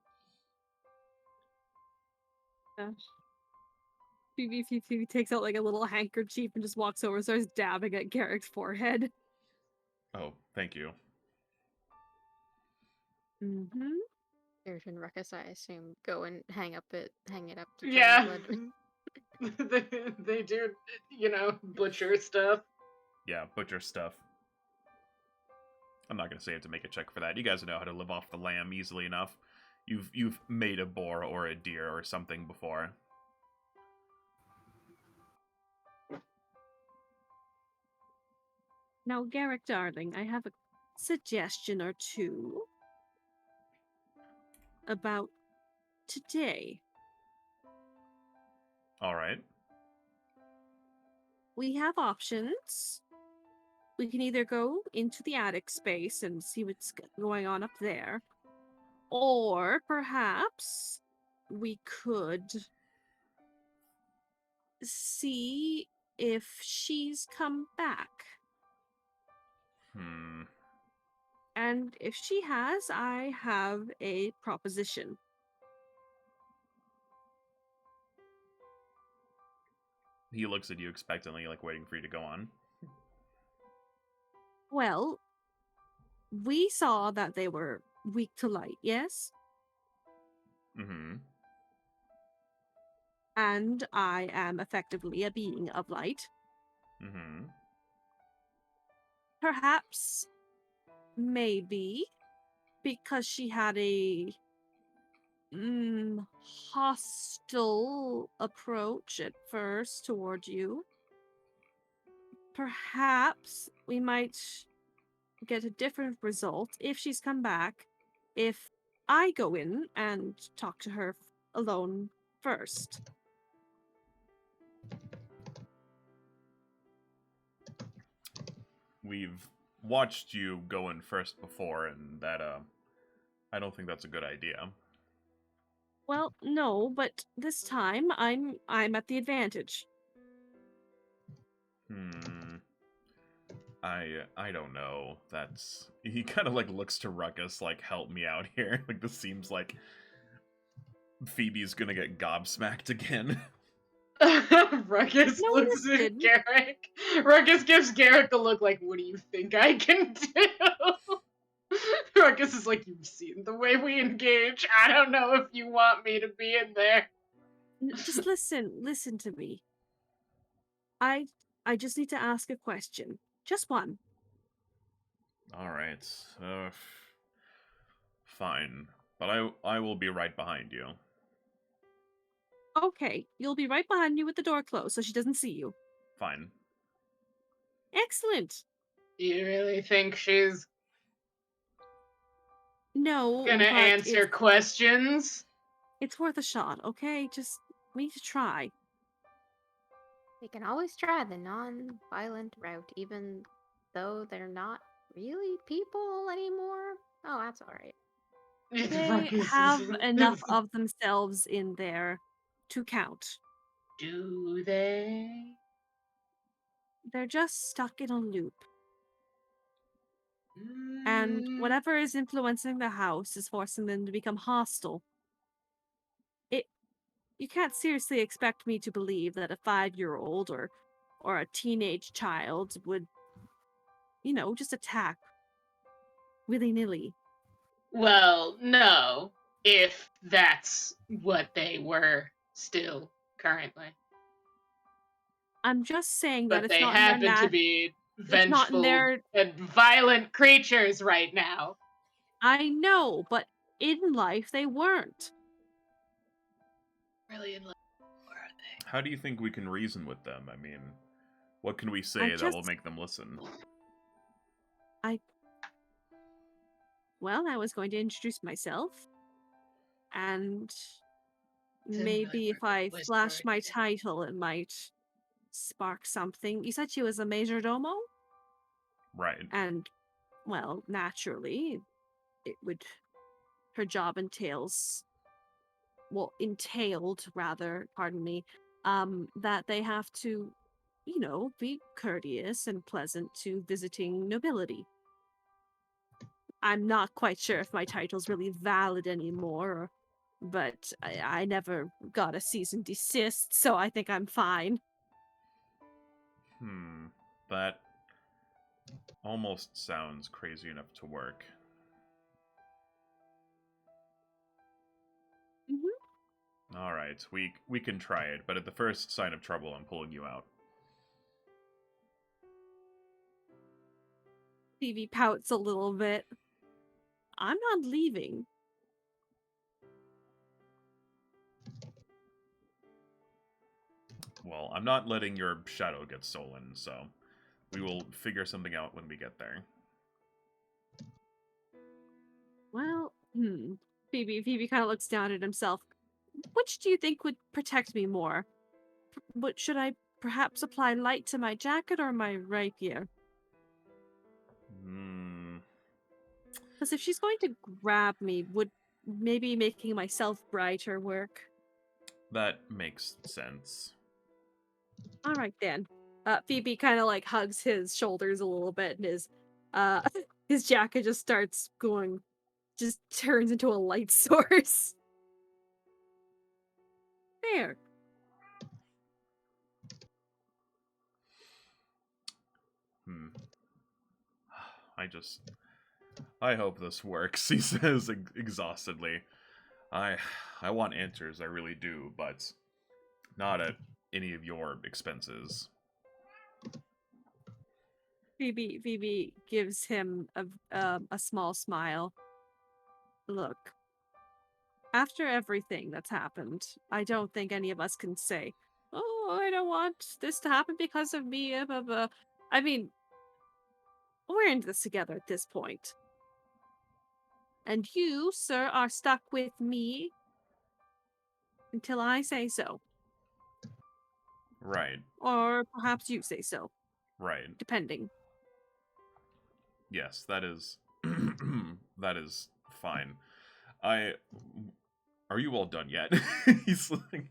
Phoebe takes out like a little handkerchief and just walks over and starts dabbing at Garrick's forehead. Oh, thank you. Mm-hmm. Dirge and Ruckus, I assume, go and hang it up to drain Yeah. blood. they do, butcher stuff. Yeah, butcher stuff. I'm not gonna say I have to make a check for that. You guys know how to live off the lamb easily enough. You've made a boar or a deer or something before. Now, Garrick, darling, I have a suggestion or two about today. All right. We have options. We can either go into the attic space and see what's going on up there, or perhaps we could see if she's come back. And if she has, I have a proposition. He looks at you expectantly, like waiting for you to go on. Well, we saw that they were weak to light, yes? Mm-hmm. And I am effectively a being of light. Mm-hmm. Perhaps, maybe, because she had a hostile approach at first toward you. Perhaps we might get a different result if she's come back, if I go in and talk to her alone first. We've watched you go in first before, and that I don't think that's a good idea. Well, no, but this time I'm at the advantage. I don't know. He kind of like looks to Ruckus like, help me out here. Like this seems like Phoebe's gonna get gobsmacked again. Ruckus No, looks at listen. Garrick. Ruckus gives Garrick a look like, what do you think I can do? Ruckus is like, you've seen the way we engage. I don't know if you want me to be in there. Just listen to me. I just need to ask a question. Just one. All right. Fine. But I will be right behind you. Okay, you'll be right behind you with the door closed so she doesn't see you. Fine. Excellent. Do you really think she's No, gonna but answer questions? it's worth a shot, okay? Just we need to try. We can always try the non-violent route, even though they're not really people anymore. Oh, that's alright. They Ruckus have is- enough of themselves in there to count. Do they? They're just stuck in a loop. And whatever is influencing the house is forcing them to become hostile. You can't seriously expect me to believe that a 5-year-old or a teenage child would, just attack willy-nilly. Well, no. If that's what they were still currently. I'm just saying that But it's they not in their happen to be it's not in vengeful their. and violent creatures right now. I know, but in life they weren't. Really in love. Where are they? How do you think we can reason with them? I mean, what can we say that will make them listen? Well, I was going to introduce myself, and Then maybe I if I whisper flash it my again. title, it might spark something. You said she was a majordomo? Right. And, well, naturally, her job entailed rather, pardon me, that they have to, be courteous and pleasant to visiting nobility. I'm not quite sure if my title's really valid anymore, but I never got a cease and desist, so I think I'm fine. That almost sounds crazy enough to work. Mm-hmm. All right, we can try it, but at the first sign of trouble, I'm pulling you out. Phoebe pouts a little bit. I'm not leaving. Well, I'm not letting your shadow get stolen, so we will figure something out when we get there. Well, Phoebe kind of looks down at himself. Which do you think would protect me more? But should I perhaps apply light to my jacket or my rapier? Because if she's going to grab me, would maybe making myself brighter work? That makes sense. All right then. Phoebe kind of like hugs his shoulders a little bit, and his jacket just starts going, just turns into a light source. There. I hope this works, he says exhaustedly. I want answers, I really do, but not at any of your expenses. Phoebe gives him a small smile. Look, after everything that's happened, I don't think any of us can say, "Oh, I don't want this to happen because of me." Blah, blah. I mean, we're in this together at this point. And you, sir, are stuck with me until I say so. Right. Or perhaps you say so. Right. Depending. Yes, that is that is fine. Are you all done yet? He's like,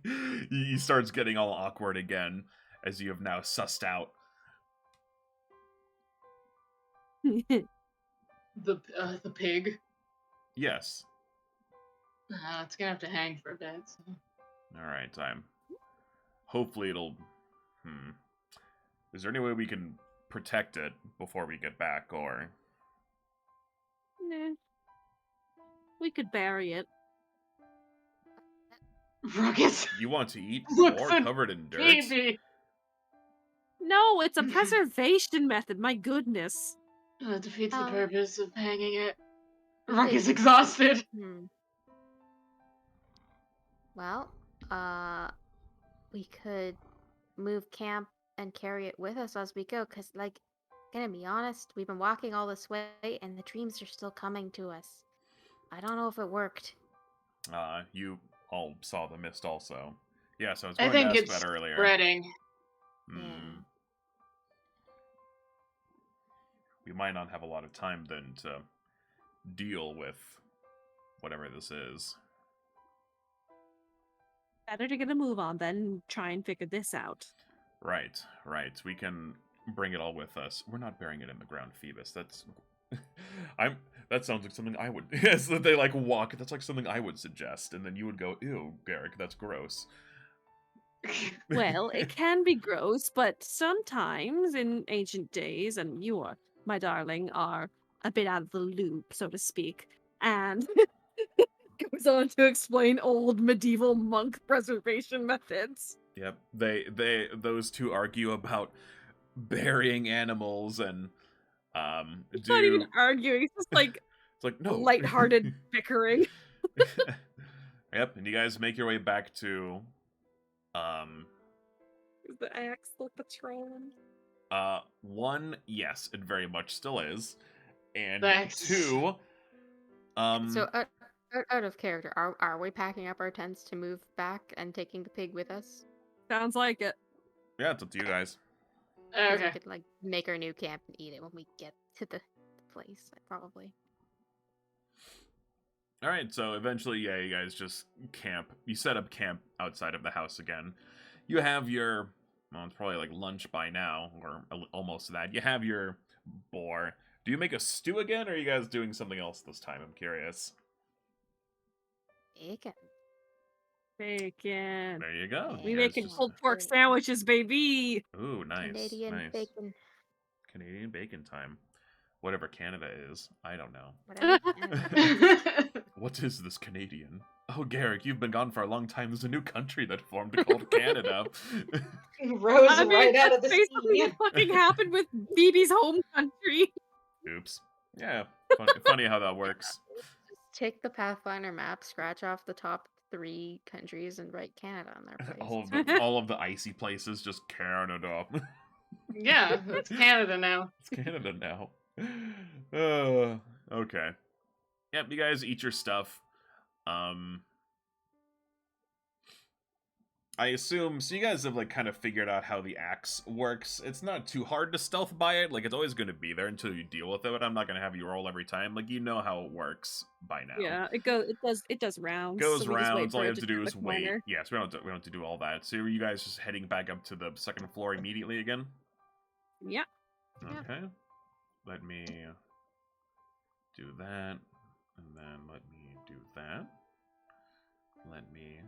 he starts getting all awkward again as you have now sussed out. The pig. Yes. It's gonna have to hang for a bit. So. All right. Hopefully it'll. Is there any way we can protect it before we get back, or? Nah. We could bury it. Ruckus. You want to eat Looks more at covered in dirt? Phoebe. No, it's a preservation method. My goodness. That defeats the Oh. purpose of hanging it. We Ruckus could- exhausted. Well, we could move camp and carry it with us as we go, because, like, gonna be honest, we've been walking all this way, and the dreams are still coming to us. I don't know if it worked. You all saw the mist also. Yes, I was I going to think ask it's that earlier. spreading. We might not have a lot of time then to deal with whatever this is. Better to get a move on than try and figure this out. Right. We can bring it all with us. We're not burying it in the ground, Phoebus. That's that sounds like something I would yes, that they like walk, that's like something I would suggest, and then you would go, ew, Garrick, that's gross. Well, it can be gross, but sometimes in ancient days, and you are, my darling, are a bit out of the loop, so to speak, and goes on to explain old medieval monk preservation methods. Yep. Those two argue about burying animals and It's not even arguing, it's just like it's like no lighthearted bickering. Yep, and you guys make your way back to Is the axe the patron? one, yes, it very much still is. And Thanks. two, So, out of character, are we packing up our tents to move back and taking the pig with us? Sounds like it. yeah, it's up to you guys. 'Cause Okay. we could, like, make our new camp and eat it when we get to the place, probably. All right, so eventually, yeah, you guys just camp. You set up camp outside of the house again. You have your, well, it's probably like lunch by now, or almost that. You have your boar. Do you make a stew again, or are you guys doing something else this time? I'm curious. Bacon. Bacon. There you go. We You guys making just- pulled pork sandwiches, baby. Ooh, nice. Canadian nice. bacon. Canadian bacon time. Whatever Canada is, I don't know. Whatever. Canada. What is this Canadian? Oh, Garrick, you've been gone for a long time. There's a new country that formed called Canada. Rose I mean, right out of the that's basically sea. what fucking happened with Phoebe's home country. Oops. Yeah, funny how that works. Just take the Pathfinder map, scratch off the top 3 countries, and write Canada on their place. All of the icy places, just Canada. Yeah, it's Canada now. It's Canada now. Okay. Yep, you guys eat your stuff. I assume, so you guys have, like, kind of figured out how the axe works. It's not too hard to stealth by it. Like, it's always going to be there until you deal with it. I'm not going to have you roll every time. Like, you know how it works by now. Yeah, it does rounds. Goes so we just wait rounds. for All you it have to do turn is the wait. corner. Yes, we don't have to do all that. So are you guys just heading back up to the second floor immediately again? Yeah. Okay. Let me do that, and then let me do that. Let me.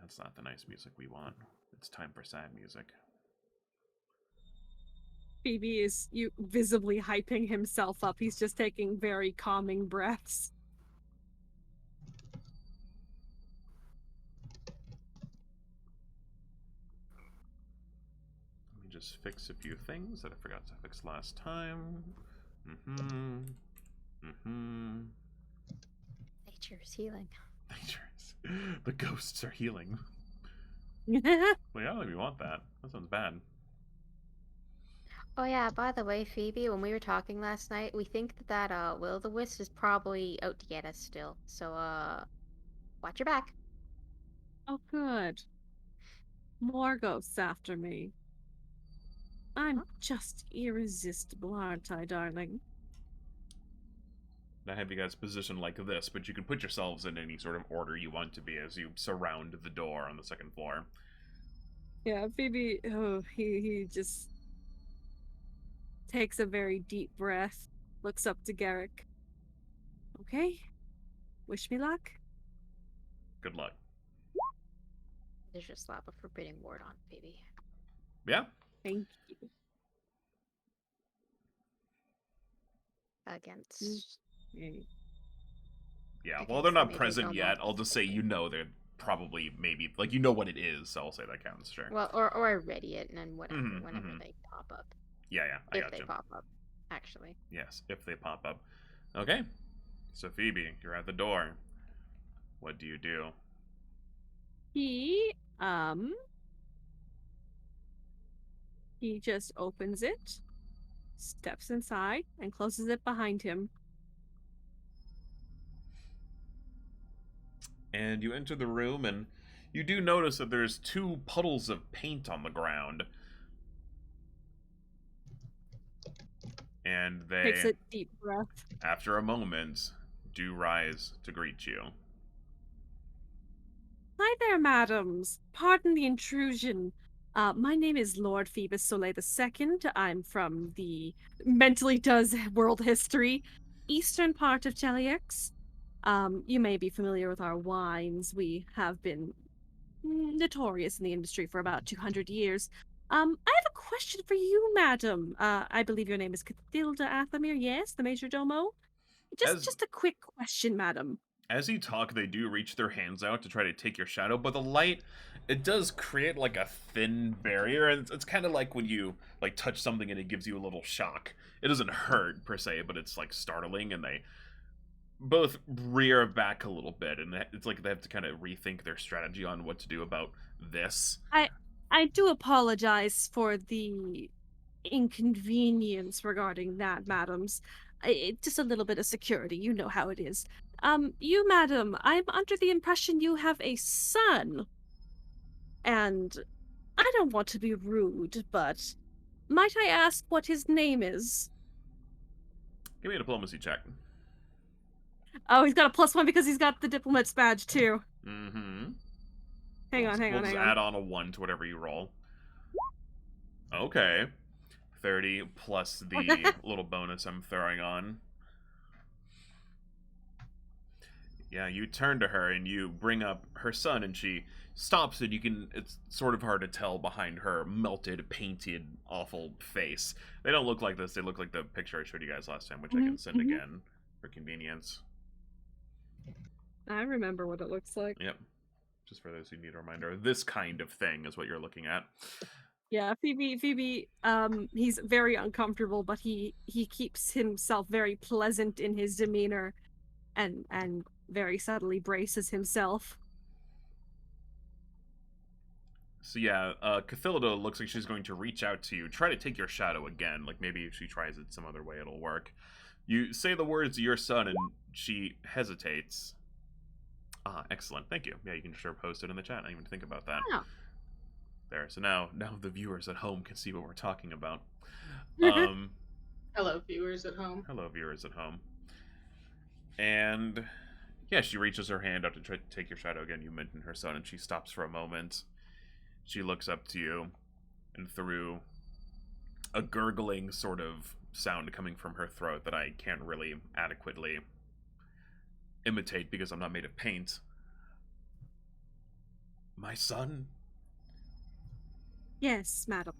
That's not the nice music we want. It's time for sad music. Phoebe is visibly hyping himself up. He's just taking very calming breaths. Let me just fix a few things that I forgot to fix last time. Nature is healing. The ghosts are healing. Yeah. Well, yeah, we want that. That sounds bad. Oh yeah, by the way, Phoebe, when we were talking last night, we think that Will-o-the-Wisp is probably out to get us still. So watch your back. Oh, good. More ghosts after me. I'm just irresistible, aren't I, darling? I have you guys positioned like this, but you can put yourselves in any sort of order you want to be as you surround the door on the second floor. Yeah, Phoebe, he just takes a very deep breath, looks up to Garrick. Okay, wish me luck. Good luck. There's just slap a forbidding ward on baby. Yeah? Thank you. Against. Yeah, Against well, they're the not major present domo yet. I'll just say you know they're probably, maybe, like, you know what it is, so I'll say that counts, sure. Well, or I ready it, and then whatever, whenever mhm. they pop up. Yeah, I if gotcha. they pop up, actually. Yes, if they pop up. Okay, so Phoebe, you're at the door. What do you do? He just opens it, steps inside, and closes it behind him. And you enter the room, and you do notice that there's 2 puddles of paint on the ground. And Takes they, a deep breath. after a moment, do rise to greet you. Hi there, madams. Pardon the intrusion. My name is Lord Phoebus Soleil II. I'm from the mentally does world history eastern part of Teliex. You may be familiar with our wines. We have been notorious in the industry for about 200 years. I have a question for you, madam. I believe your name is Cathilda Athamir, yes? The Major Domo? Just a quick question, madam. As you talk, they do reach their hands out to try to take your shadow, but the light, it does create like a thin barrier, and it's kind of like when you like touch something and it gives you a little shock. It doesn't hurt per se, but it's like startling, and they both rear back a little bit, and it's like they have to kind of rethink their strategy on what to do about this. I do apologize for the inconvenience regarding that, madams. Just a little bit of security, you know how it is. You, madam, I'm under the impression you have a son. And I don't want to be rude, but might I ask what his name is? Give me a diplomacy check. Oh, he's got a +1 because he's got the diplomat's badge too. Mm-hmm. Hang on. We'll just add on a 1 to whatever you roll. Okay. 30 plus the little bonus I'm throwing on. Yeah, you turn to her and you bring up her son, and she stops, and it's sort of hard to tell behind her melted, painted, awful face. They don't look like this, they look like the picture I showed you guys last time, which I can send again for convenience. I remember what it looks like. Yep. Just for those who need a reminder, this kind of thing is what you're looking at. Yeah, Phoebe, he's very uncomfortable, but he keeps himself very pleasant in his demeanor and very subtly braces himself. So yeah, Cathilda looks like she's going to reach out to you, try to take your shadow again. Like maybe if she tries it some other way, it'll work. You say the words "your son," and she hesitates. Ah, excellent. Thank you. Yeah, you can sure post it in the chat. I didn't even think about that. Oh. There. So now the viewers at home can see what we're talking about. Hello, viewers at home. Hello, viewers at home. And yeah, she reaches her hand out to try to take your shadow again. You mention her son, and she stops for a moment. She looks up to you, and through a gurgling sort of sound coming from her throat that I can't really adequately imitate because I'm not made of paint. My son? Yes, madam.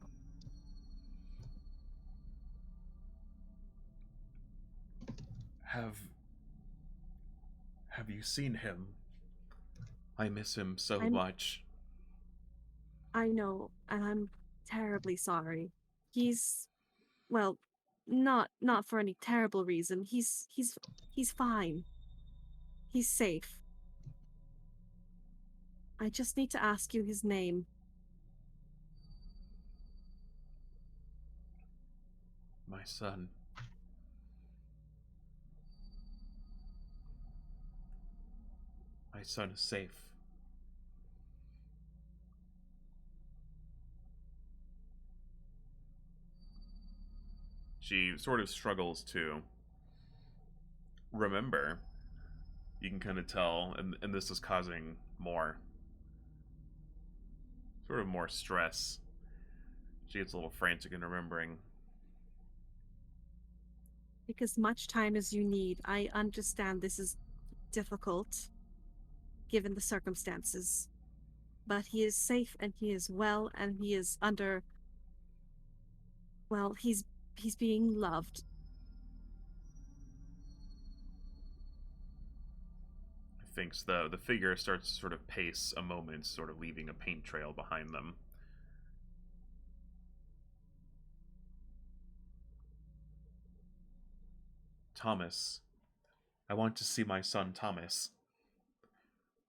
Have you seen him? I miss him so much. I know, and I'm terribly sorry. He's, well, not for any terrible reason. He's fine. He's safe. I just need to ask you his name. My son. My son is safe. She sort of struggles to remember. You can kind of tell, and this is causing more, sort of more stress. She gets a little frantic in remembering. Take as much time as you need. I understand this is difficult, given the circumstances. But he is safe, and he is well, and he is under... Well, he's being loved. Thinks the figure starts to sort of pace a moment, sort of leaving a paint trail behind them. Thomas. I want to see my son Thomas.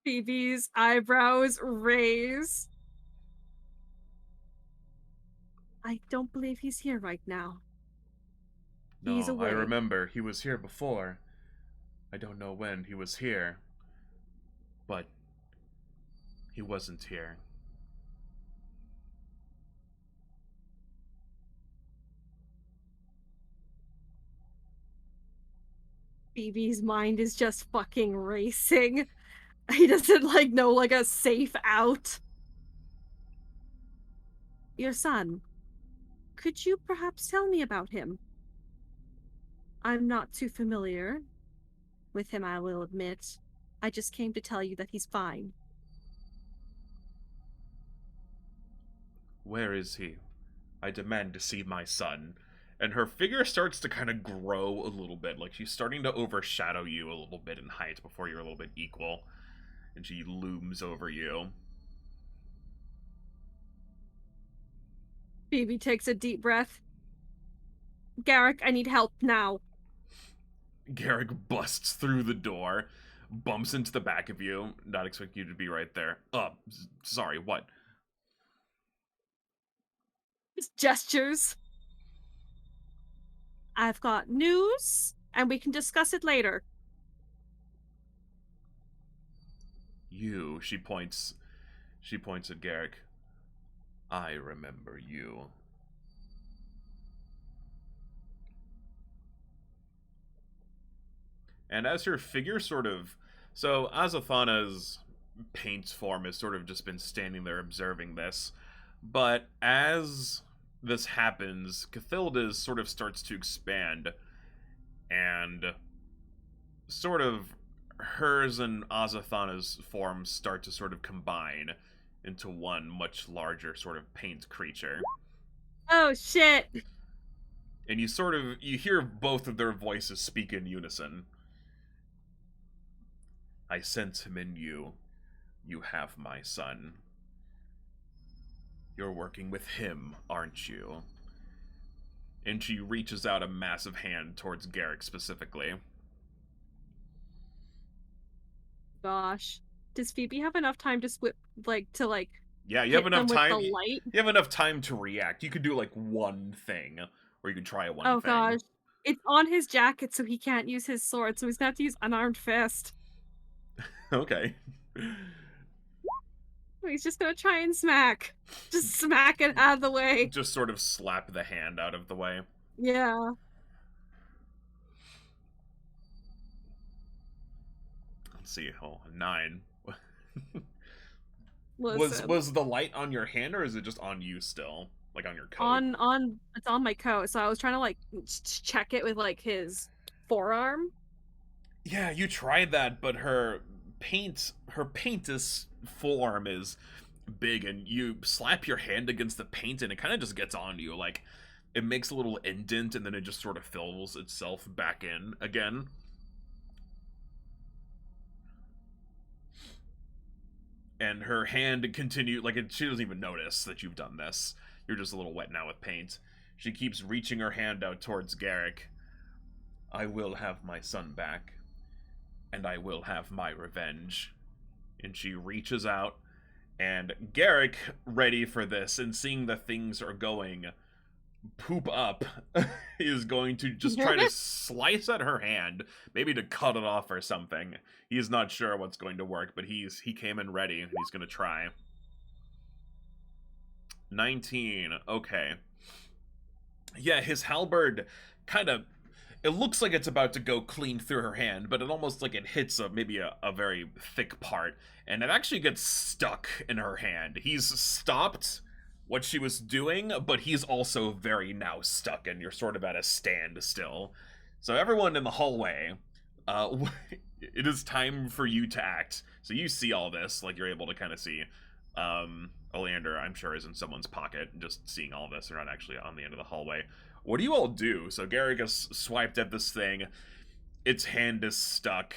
Phoebe's eyebrows raise. I don't believe he's here right now. He's No, away. I remember. He was here before. I don't know when he was here. But he wasn't here. Phoebe's mind is just fucking racing. He doesn't know a safe out. Your son. Could you perhaps tell me about him? I'm not too familiar with him, I will admit. I just came to tell you that he's fine. Where is he? I demand to see my son. And her figure starts to kind of grow a little bit. Like she's starting to overshadow you a little bit in height before you're a little bit equal. And she looms over you. Phoebe takes a deep breath. Garrick, I need help now. Garrick busts through the door, bumps into the back of you. Not expecting you to be right there. Sorry, what? Just gestures. I've got news, and we can discuss it later. You, she points at Garrick. I remember you. And as her figure so Azathana's paint form has sort of just been standing there observing this, but as this happens, Cathilda's sort of starts to expand, and sort of hers and Azathana's forms start to sort of combine into one much larger sort of paint creature. Oh shit! And you hear both of their voices speak in unison. I sense him in you. You have my son. You're working with him, aren't you? And she reaches out a massive hand towards Garrick specifically. Gosh. Does Phoebe have enough time to Yeah, you hit have enough them time. with the light? You have enough time to react. You could do one thing, or you could try one thing. Oh gosh. It's on his jacket, so he can't use his sword, so he's gonna have to use unarmed fist. Okay. He's just gonna try and smack. Just smack it out of the way. Just sort of slap the hand out of the way. Yeah. Let's see. Oh, 9. Listen. Was the light on your hand, or is it just on you still? Like on your coat? It's on my coat, so I was trying to check it with his forearm. Yeah, you tried that, but her paint's forearm is big, and you slap your hand against the paint and it kind of just gets on you. It makes a little indent and then it just sort of fills itself back in again. And her hand continues, she doesn't even notice that you've done this. You're just a little wet now with paint. She keeps reaching her hand out towards Garrick. I will have my son back, and I will have my revenge. And she reaches out, and Garrick, ready for this, and seeing that things are going poop up, is going to just try to slice at her hand, maybe to cut it off or something. He's not sure what's going to work, but he came in ready, and he's going to try. 19, okay. Yeah, his halberd it looks like it's about to go clean through her hand, but it almost like it hits maybe a very thick part, and it actually gets stuck in her hand. He's stopped what she was doing, but he's also very now stuck, and you're sort of at a standstill. So everyone in the hallway, it is time for you to act. So you see all this, like you're able to kind of see. Oleander, I'm sure, is in someone's pocket, just seeing all this. They're not actually on the end of the hallway. What do you all do? So Garrick has swiped at this thing. Its hand is stuck.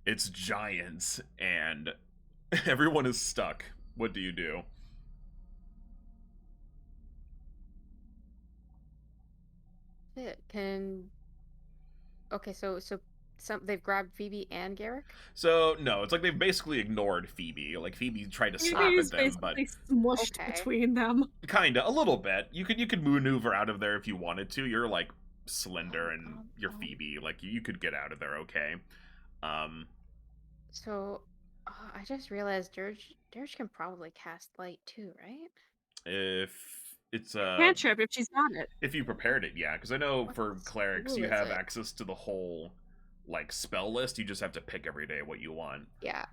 It's giant, and everyone is stuck. What do you do? Okay, so they've grabbed Phoebe and Garrick? So, no, it's like they've basically ignored Phoebe. Like, Phoebe tried to slap Phoebe's at them, but... basically smushed Okay. between them. Kinda, a little bit. You could maneuver out of there if you wanted to. You're, like, slender and you're Phoebe. Like, you could get out of there okay. So, I just realized Dirge can probably cast light too, right? If it's Cantrip, if she's got it. if you prepared it, yeah. Because I know What for clerics, school you is have it? access to the whole, like, spell list. You just have to pick every day what you want. Yeah.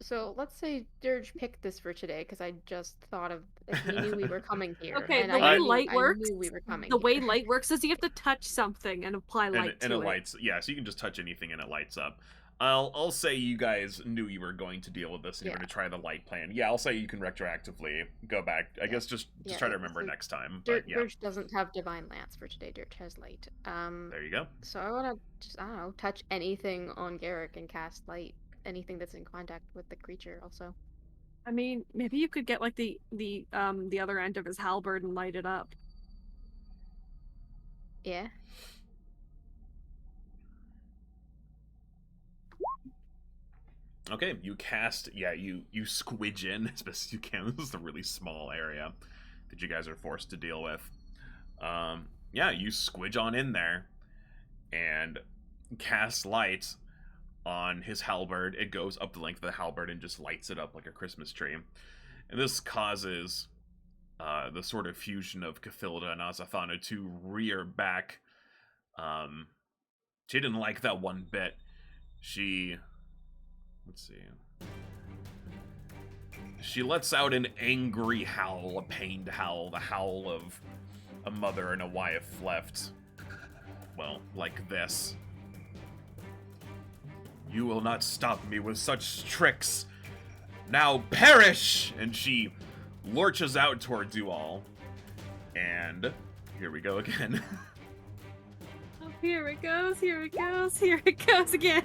So let's say Dirge picked this for today because I just thought of he knew we were coming here. Okay, and the I way knew- light I works, knew we were coming the way here. light works is you have to touch something and apply light and to it it. lights. Yeah, so you can just touch anything and it lights up. I'll say you guys knew you were going to deal with this and you were Yeah. going to try the light plan. Yeah, I'll say you can retroactively go back. I guess just Yeah, try to it- remember so next time. But yeah, Dirge doesn't have Divine Lance for today. Dirge has light. there you go. So I want to just, I don't know, touch anything on Garrick and cast light. Anything that's in contact with the creature also. I mean, maybe you could get like the other end of his halberd and light it up. Yeah. Okay, you cast. Yeah, you squidge in as best as you can. This is a really small area that you guys are forced to deal with. Yeah, you squidge on in there and cast light on his halberd. It goes up the length of the halberd and just lights it up like a Christmas tree. And this causes the sort of fusion of Cathilda and Azathana to rear back. She didn't like that one bit. Let's see. She lets out an angry howl, a pained howl, the howl of a mother and a wife left, well, like this. You will not stop me with such tricks. Now perish! And she lurches out towards you all. And here we go again. Oh, here it goes, here it goes, here it goes again.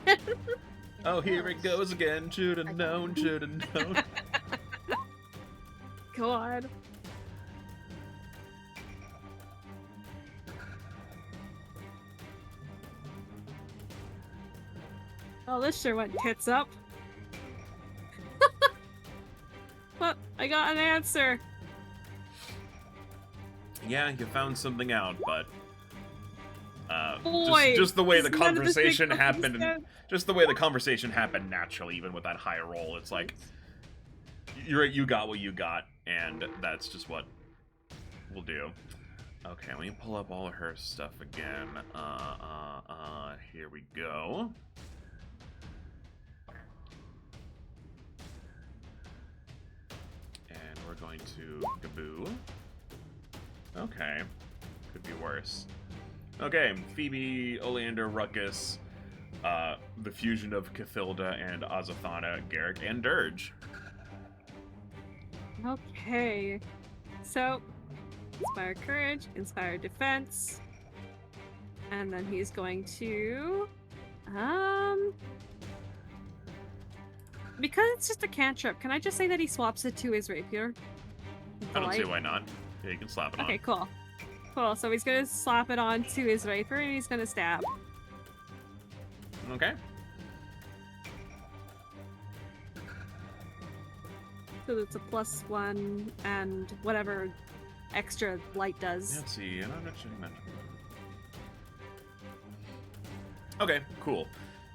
Oh, here it goes again. Should've known, should've known. God. Oh, this sure went tits up. But I got an answer. Yeah, you found something out, but Boy, just the way the none of this makes conversation fucking happened, sense. just the way the conversation happened naturally, even with that high roll. It's like you got what you got, and that's just what we'll do. Okay, let me pull up all of her stuff again. Here we go. And we're going to Gaboo. Okay. Could be worse. Okay, Phoebe, Oleander, Ruckus, the fusion of Cathilda and Azathana, Garrick, and Dirge. Okay. So, inspire courage, inspire defense. And then he's going to because it's just a cantrip, can I just say that he swaps it to his rapier? I don't see Light? why not. Yeah, you can slap it on. Okay, cool. Cool, so he's gonna slap it on to his rapier and he's gonna stab. Okay. So it's a +1 and whatever extra light does. Let's see. I'm not sure. Okay, cool.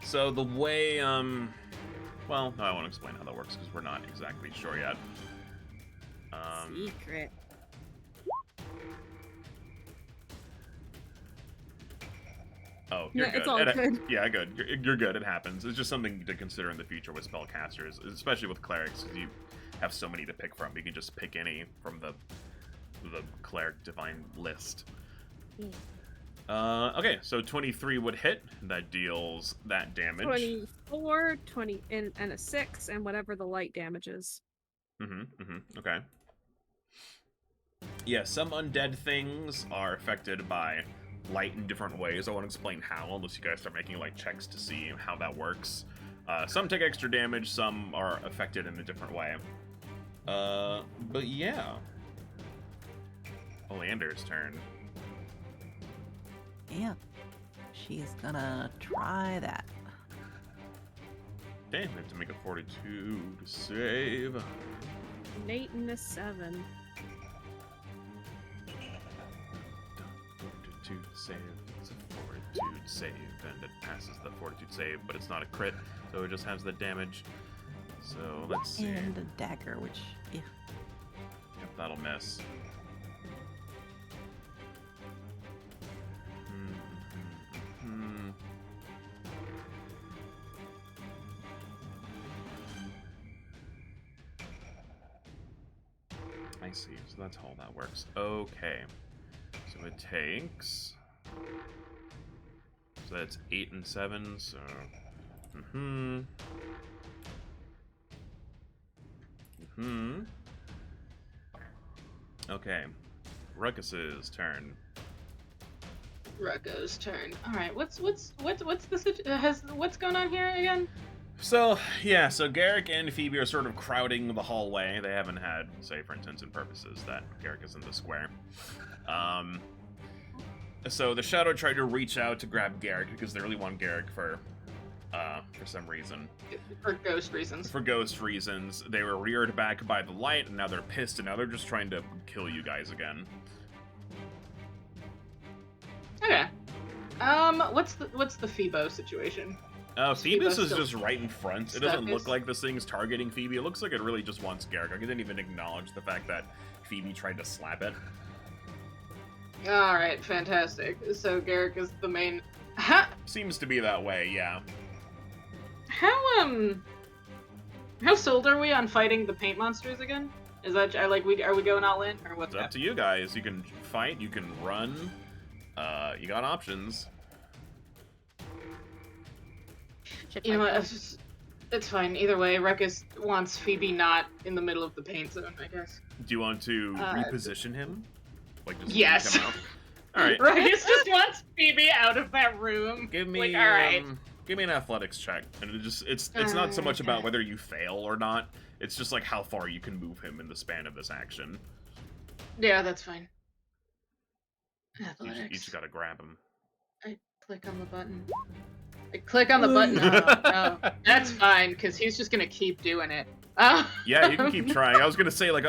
So the way, well, no, I won't explain how that works because we're not exactly sure yet. Secret. Oh, you're Yeah, good. it's all good. Yeah, good. You're good. It happens. It's just something to consider in the future with spellcasters, especially with clerics, because you have so many to pick from. You can just pick any from the cleric divine list. Okay, so 23 would hit. That deals that damage. 24, 20, and a 6, and whatever the light damage is. Okay. Yeah, some undead things are affected by light in different ways. I won't explain how unless you guys start making like checks to see how that works. Some take extra damage, some are affected in a different way. But yeah. Oleander's turn. Yeah. She's gonna try that. Okay, we have to make a 42 to save. An 8 and a 7. 42 to save. It's a fortitude save, and it passes the fortitude save, but it's not a crit, so it just has the damage. So let's see. And a dagger, which, yeah. Yep, that'll miss. I see, so that's how that works. Okay. So it takes... So that's 8 and 7, so... Okay. Ruckus's turn. Ruckus' turn. All right, what's going on here again? So, yeah, so Garrick and Phoebe are sort of crowding the hallway. They haven't had, say, for intents and purposes, that Garrick is in the square. So the Shadow tried to reach out to grab Garrick because they really want Garrick for some reason. For ghost reasons. For ghost reasons. They were reared back by the light, and now they're pissed, and now they're just trying to kill you guys again. Okay. What's the Phoebus situation? Phoebus is still just right in front. It stuck doesn't look is- like this thing's targeting Phoebe. It looks like it really just wants Garrick. I didn't even acknowledge the fact that Phoebe tried to slap it. All right, fantastic. So Garrick is the main. Seems to be that way, yeah. How sold are we on fighting the paint monsters again? Is that are we going all in or what's It's up to you guys. You can fight, you can run. You got options. You know what? It's fine. Either way, Ruckus wants Phoebe not in the middle of the paint zone, I guess. Do you want to reposition him? Like just Yes. Come out? All right. Ruckus just wants Phoebe out of that room. Give me like, all right. Give me an athletics check, and it's not so much about whether you fail or not. It's just like how far you can move him in the span of this action. Yeah, that's fine. You Athletics. just gotta grab him. I click on the button. Oh, no, that's fine, because he's just gonna keep doing it. Yeah, you can keep trying. I was gonna say, like,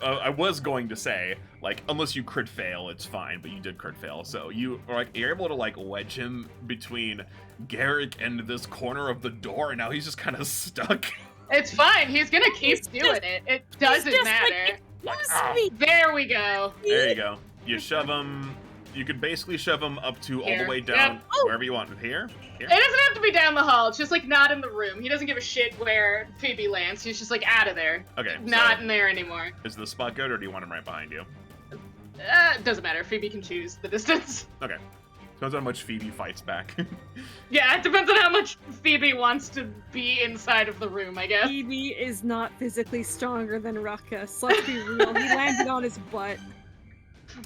I was going to say, like, unless you crit fail, it's fine, but you did crit fail, so you're able to, like, wedge him between Garrick and this corner of the door, and now he's just kind of stuck. It's fine. He's gonna keep doing it. It doesn't matter. There we go. There you go. You shove him. You could basically shove him up to all Here. the way down, Yep. wherever you want. Here? It doesn't have to be down the hall. It's just like not in the room. He doesn't give a shit where Phoebe lands. He's just like out of there. Okay. Not so, in there anymore. is the spot good, or do you want him right behind you? It doesn't matter. Phoebe can choose the distance. Okay. Depends on how much Phoebe fights back. Yeah, it depends on how much Phoebe wants to be inside of the room, I guess. Phoebe is not physically stronger than Ruckus. Let's be real. He landed on his butt.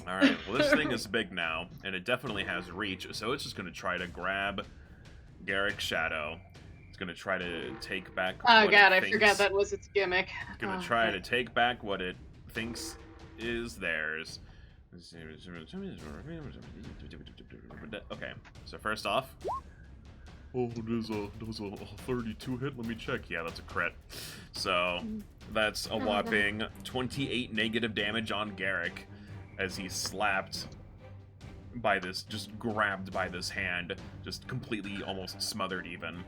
Alright, well this thing is big now, and it definitely has reach, so it's just going to try to grab Garrick's shadow. It's going to try to take back Oh what god, it I thinks. forgot that was its gimmick. It's going Oh, to try okay. to take back what it thinks is theirs. Okay, so first off... Oh, there's a 32 hit, let me check. Yeah, that's a crit. So, that's a whopping 28 negative damage on Garrick as he's slapped by this, just grabbed by this hand, just completely almost smothered even.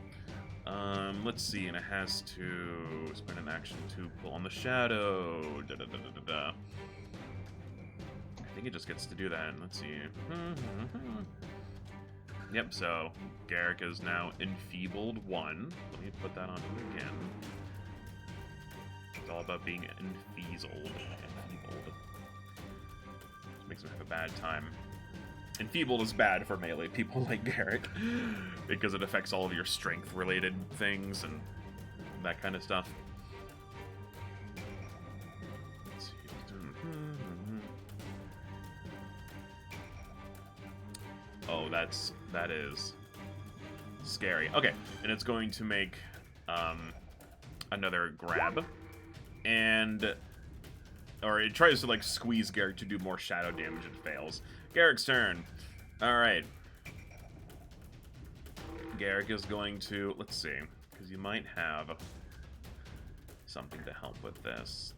Let's see, and it has to spend an action to pull on the shadow. I think it just gets to do that. Let's see. Yep, so Garrick is now enfeebled 1. Let me put that on him again. It's all about being enfeebled. Just makes him have a bad time. Enfeebled is bad for melee people like Garrick, because it affects all of your strength-related things and that kind of stuff. Let's see. Oh, that is scary. Okay, and it's going to make another grab, or it tries to like squeeze Garrick to do more shadow damage and fails. Garrick's turn. All right. Garrick is going to, let's see, because you might have something to help with this.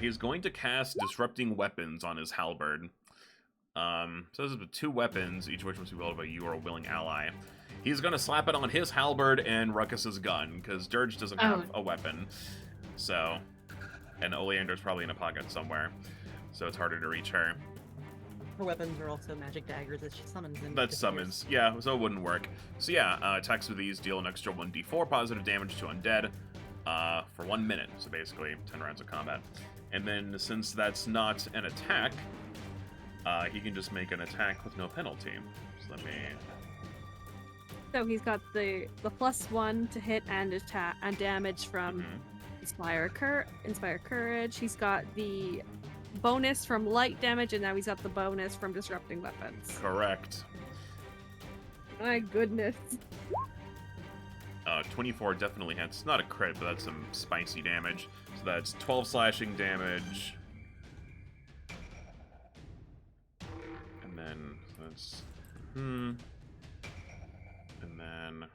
He's going to cast Disrupting Weapons on his halberd. So this is with 2 weapons, each of which must be wielded by you or a willing ally. He's going to slap it on his halberd and Ruckus's gun, because Dirge doesn't have a weapon. So, and Oleander's probably in a pocket somewhere, so it's harder to reach her. Her weapons are also magic daggers that she summons in. That summons, yeah, so it wouldn't work. So yeah, attacks with these deal an extra 1d4 positive damage to undead for 1 minute, so basically 10 rounds of combat. And then, since that's not an attack, he can just make an attack with no penalty. So let me... So he's got the +1 to hit and attack and damage from Inspire Courage. He's got the bonus from light damage, and now he's got the bonus from Disrupting Weapons. Correct. My goodness. 24 definitely hits. Not a crit, but that's some spicy damage. So that's 12 slashing damage. And then that's... And then...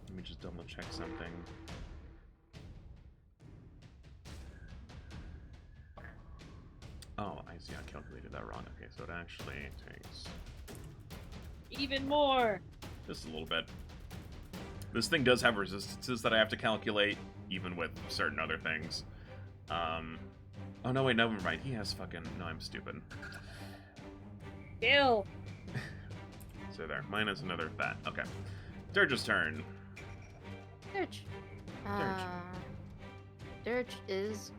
Let me just double check something. Oh, I see. I calculated that wrong. Okay, so it actually takes... Even more! Just a little bit. This thing does have resistances that I have to calculate, even with certain other things. Oh, no, wait, never mind. He has fucking... No, I'm stupid. Ew! So there, minus another fat. Okay. Dirge's turn. Dirge. Dirge is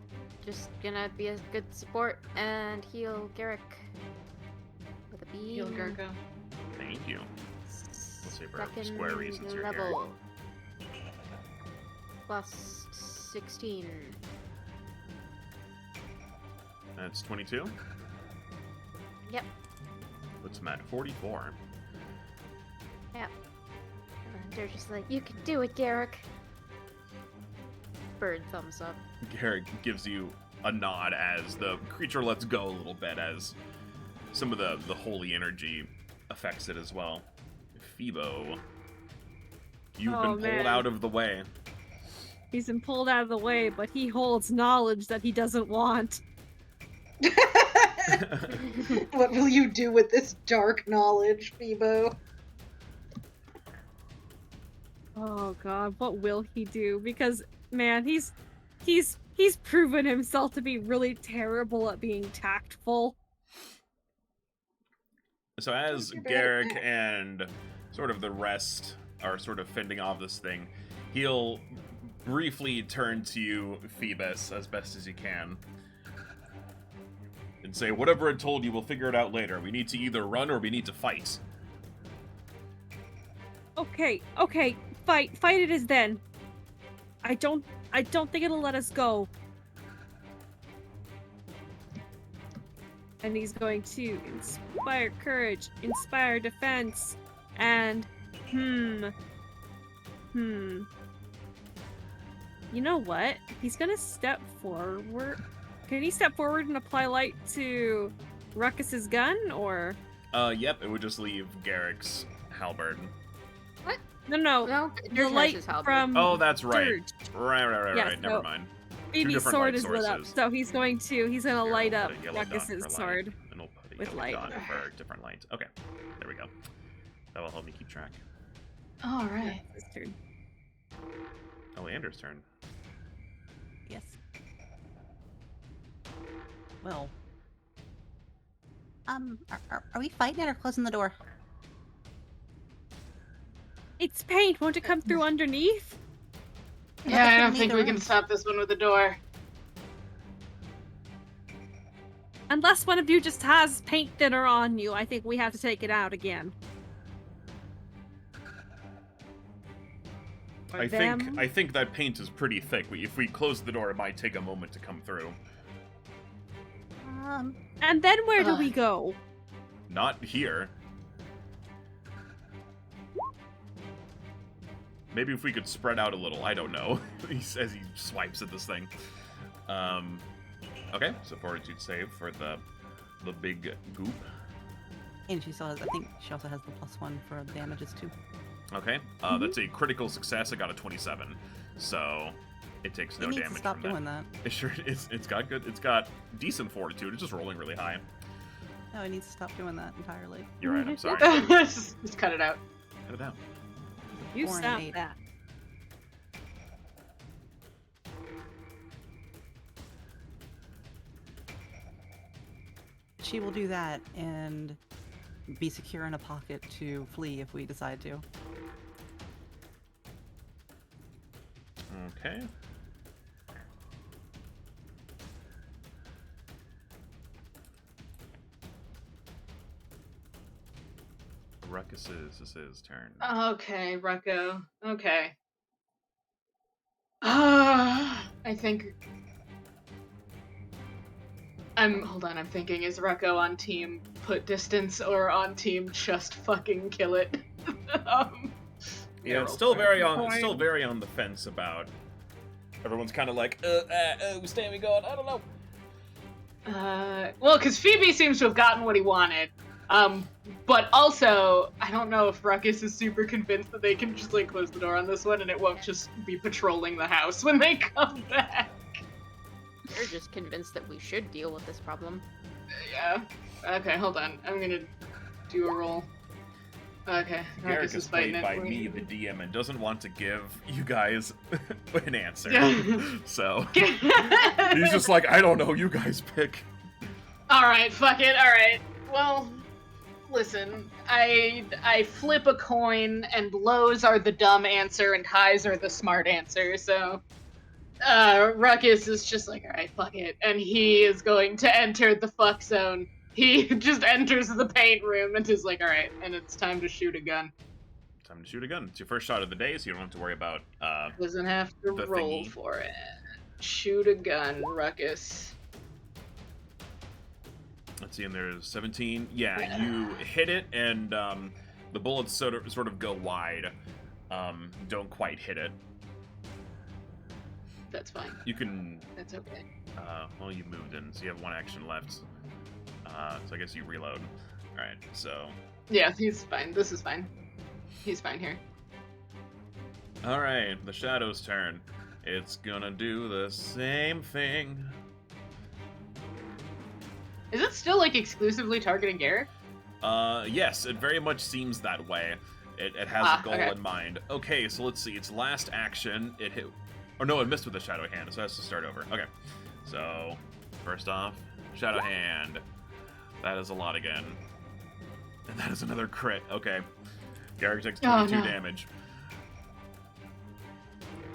just gonna be a good support and heal Garrick with a beam. Heal Gurko. Thank you. We'll say for Second square reasons you're here. level. Plus 16. That's 22. Yep. What's Matt? 44. Yep. And they're just like, you can do it, Garrick. Bird thumbs up. Garrick gives you a nod as the creature lets go a little bit, as some of the holy energy affects it as well. Phoebo, you've been pulled out of the way. He's been pulled out of the way, but he holds knowledge that he doesn't want. What will you do with this dark knowledge, Phoebo? Oh god, what will he do? Because man, he's proven himself to be really terrible at being tactful. So as Garrick and sort of the rest are sort of fending off this thing, he'll briefly turn to you, Phoebus, as best as he can, and say, whatever it told you, we'll figure it out later. We need to either run or we need to fight. Okay, fight it is then. I don't think it'll let us go. And he's going to inspire courage, inspire defense, and You know what? He's gonna step forward. Can he step forward and apply light to Ruckus's gun, or? Yep, it would just leave Garrick's halberd. What? No, No, the Dirge has light his halberd. from Oh, that's right. Dirge. Right. Yeah, Never so- mind. Phoebe's different sword light is lit up, sources. so he's gonna Here, light we'll up put a yellow dot Ruckus's for sword. light, and we'll put a with yellow light. dot for different light. Okay, there we go. That will help me keep track. All right. His turn. Oleander's turn. Yes. Well. Are we fighting it or closing the door? It's paint. Won't it come through underneath? Yeah, I don't Need think the we can rooms. stop this one with a door. Unless one of you just has paint thinner on you, I think we have to take it out again. Or I them. think that paint is pretty thick. If we close the door, it might take a moment to come through. And then where do Ugh. we go? Not here. Maybe if we could spread out a little. I don't know. He says he swipes at this thing. Okay, so fortitude save for the big goop. And she still has, I think she also has the +1 for the damages too. Okay, that's a critical success. I got a 27, so it takes no It needs damage to stop from doing that. It sure is. It's got good. It's got decent fortitude. It's just rolling really high. No, it needs to stop doing that entirely. You're right. I'm sorry. Just cut it out. Cut it out. You 4 and stop 8. that. She will do that and be secure in a pocket to flee if we decide to. Okay. Ruckus is his turn. Okay, Rucko. Okay. I think. Hold on, I'm thinking, is Rucko on team put distance or on team just fucking kill it? Yeah, it's still very on the fence about. Everyone's kind of like, who's we going? I don't know. Well, because Phoebe seems to have gotten what he wanted. But also, I don't know if Ruckus is super convinced that they can just, like, close the door on this one and it won't just be patrolling the house when they come back. They're just convinced that we should deal with this problem. Yeah. Okay, hold on. I'm gonna do a roll. Okay, Garrick Ruckus is is fighting played it. by me, the DM, and doesn't want to give you guys an answer. So he's just like, I don't know, you guys pick. Alright, fuck it, alright. Well, listen, I flip a coin, and lows are the dumb answer, and highs are the smart answer, so... Ruckus is just like, alright, fuck it, and he is going to enter the fuck zone. He just enters the paint room and is like, alright, and it's time to shoot a gun. Time to shoot a gun. It's your first shot of the day, so you don't have to worry about, Doesn't have to the roll thingy. for it. Shoot a gun, Ruckus. let's see, and there's 17. Yeah, you hit it, and, the bullets sort of go wide. Don't quite hit it. That's fine. You can, That's okay. well, you moved in, so you have one action left. So I guess you reload. Alright, so... Yeah, he's fine. This is fine. He's fine here. Alright, the Shadow's turn. It's gonna do the same thing. Is it still, like, exclusively targeting Garrick? Yes, it very much seems that way. It has a goal in mind. Okay, so let's see. Its last action, it hit... Or no, it missed with the Shadow Hand, so it has to start over. Okay, so first off, Shadow Hand. That is a lot again. And that is another crit. Okay. Garrick takes 22 damage.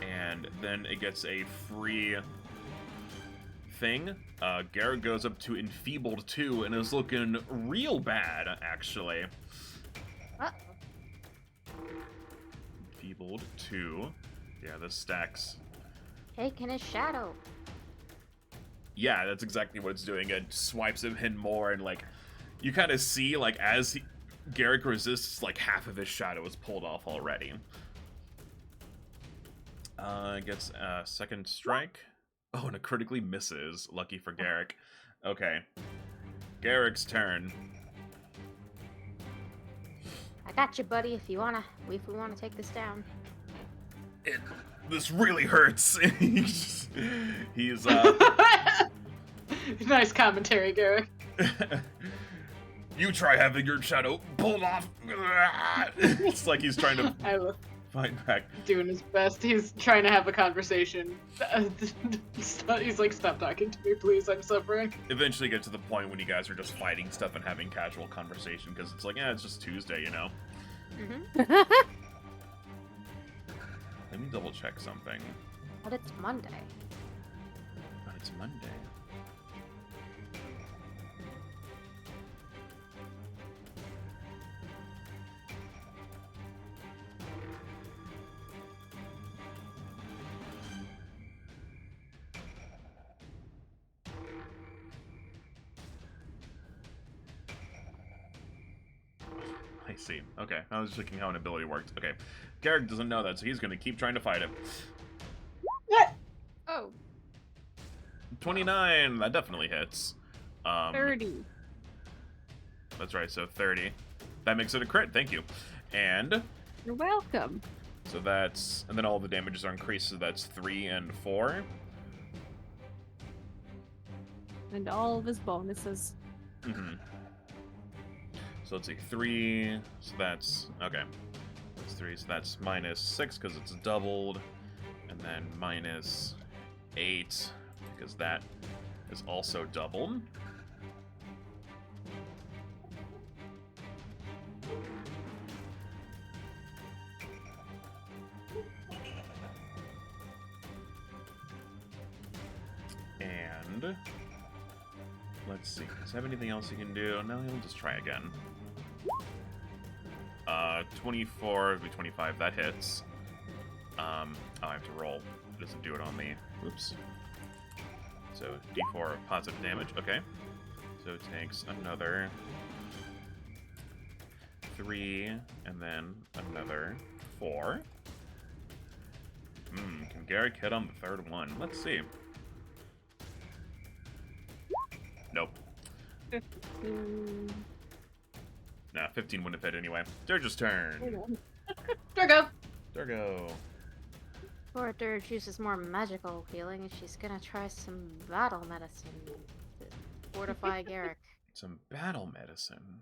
And then it gets a free thing. Garrick goes up to Enfeebled 2 and is looking real bad, actually. Enfeebled 2. Yeah, this stacks. Taking his shadow. Yeah, that's exactly what it's doing. It swipes him in more, and, like, you kind of see, like, as Garrick resists, like, half of his shadow is pulled off already. Gets a second strike. Oh, and it critically misses. Lucky for Garrick. Okay. Garrick's turn. I got you, buddy. If we wanna take this down. This really hurts. he's Nice commentary, Garrick. You try having your shadow pulled off. It's like he's trying to fight back. Doing his best. He's trying to have a conversation. He's like, stop talking to me, please. I'm suffering. Eventually get to the point when you guys are just fighting stuff and having casual conversation, because it's like, yeah, it's just Tuesday, you know? Mm-hmm. Let me double check something. But it's Monday. But it's Monday. I see. Okay, I was checking how an ability worked. Okay, Garrick doesn't know that, so he's going to keep trying to fight it. Oh. 29, that definitely hits. 30. That's right, so 30. That makes it a crit, thank you. And You're welcome. so that's, and then all the damages are increased, so that's 3 and 4. And all of his bonuses. Mm-hmm. So let's see, 3, so that's, okay. That's 3, so that's minus 6 because it's doubled. And then minus 8 because that is also doubled. And let's see, does he have anything else he can do? No, he'll just try again. 24 would be 25, that hits. Oh, I have to roll. It doesn't do it on me. Oops. So, d4 of positive damage. Okay. So it takes another 3, and then another 4. Can Garrick hit on the third one? Let's see. Nope. 15. Nah, 15 wouldn't have hit anyway. Dirge's turn. Durgo. Durgo. Before Dirge uses more magical healing, she's gonna try some battle medicine to fortify Garrick. Some battle medicine.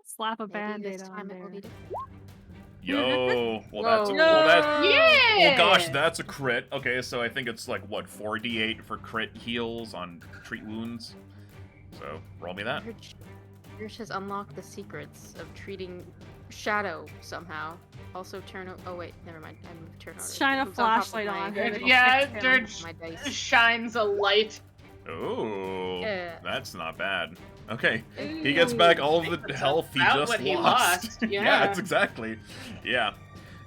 Slap a Maybe band-aid this on time it will there. be different. Yo, well that's Whoa. well, that's Yeah. well gosh, that's a crit. Okay, so I think it's like what 4d8 for crit heals on treat wounds. So roll me that. Dirge has unlocked the secrets of treating shadow somehow. Also turn. Oh wait, never mind. I moved turn order. Shine a Moves on top of flashlight my- on her. It'll Yeah, fix him. Dirge My dice. shines a light. Oh, Yeah. that's not bad. Okay, he Ooh. gets back all of the That's health he about just what he lost. lost, Yeah, yeah. that's exactly. Yeah.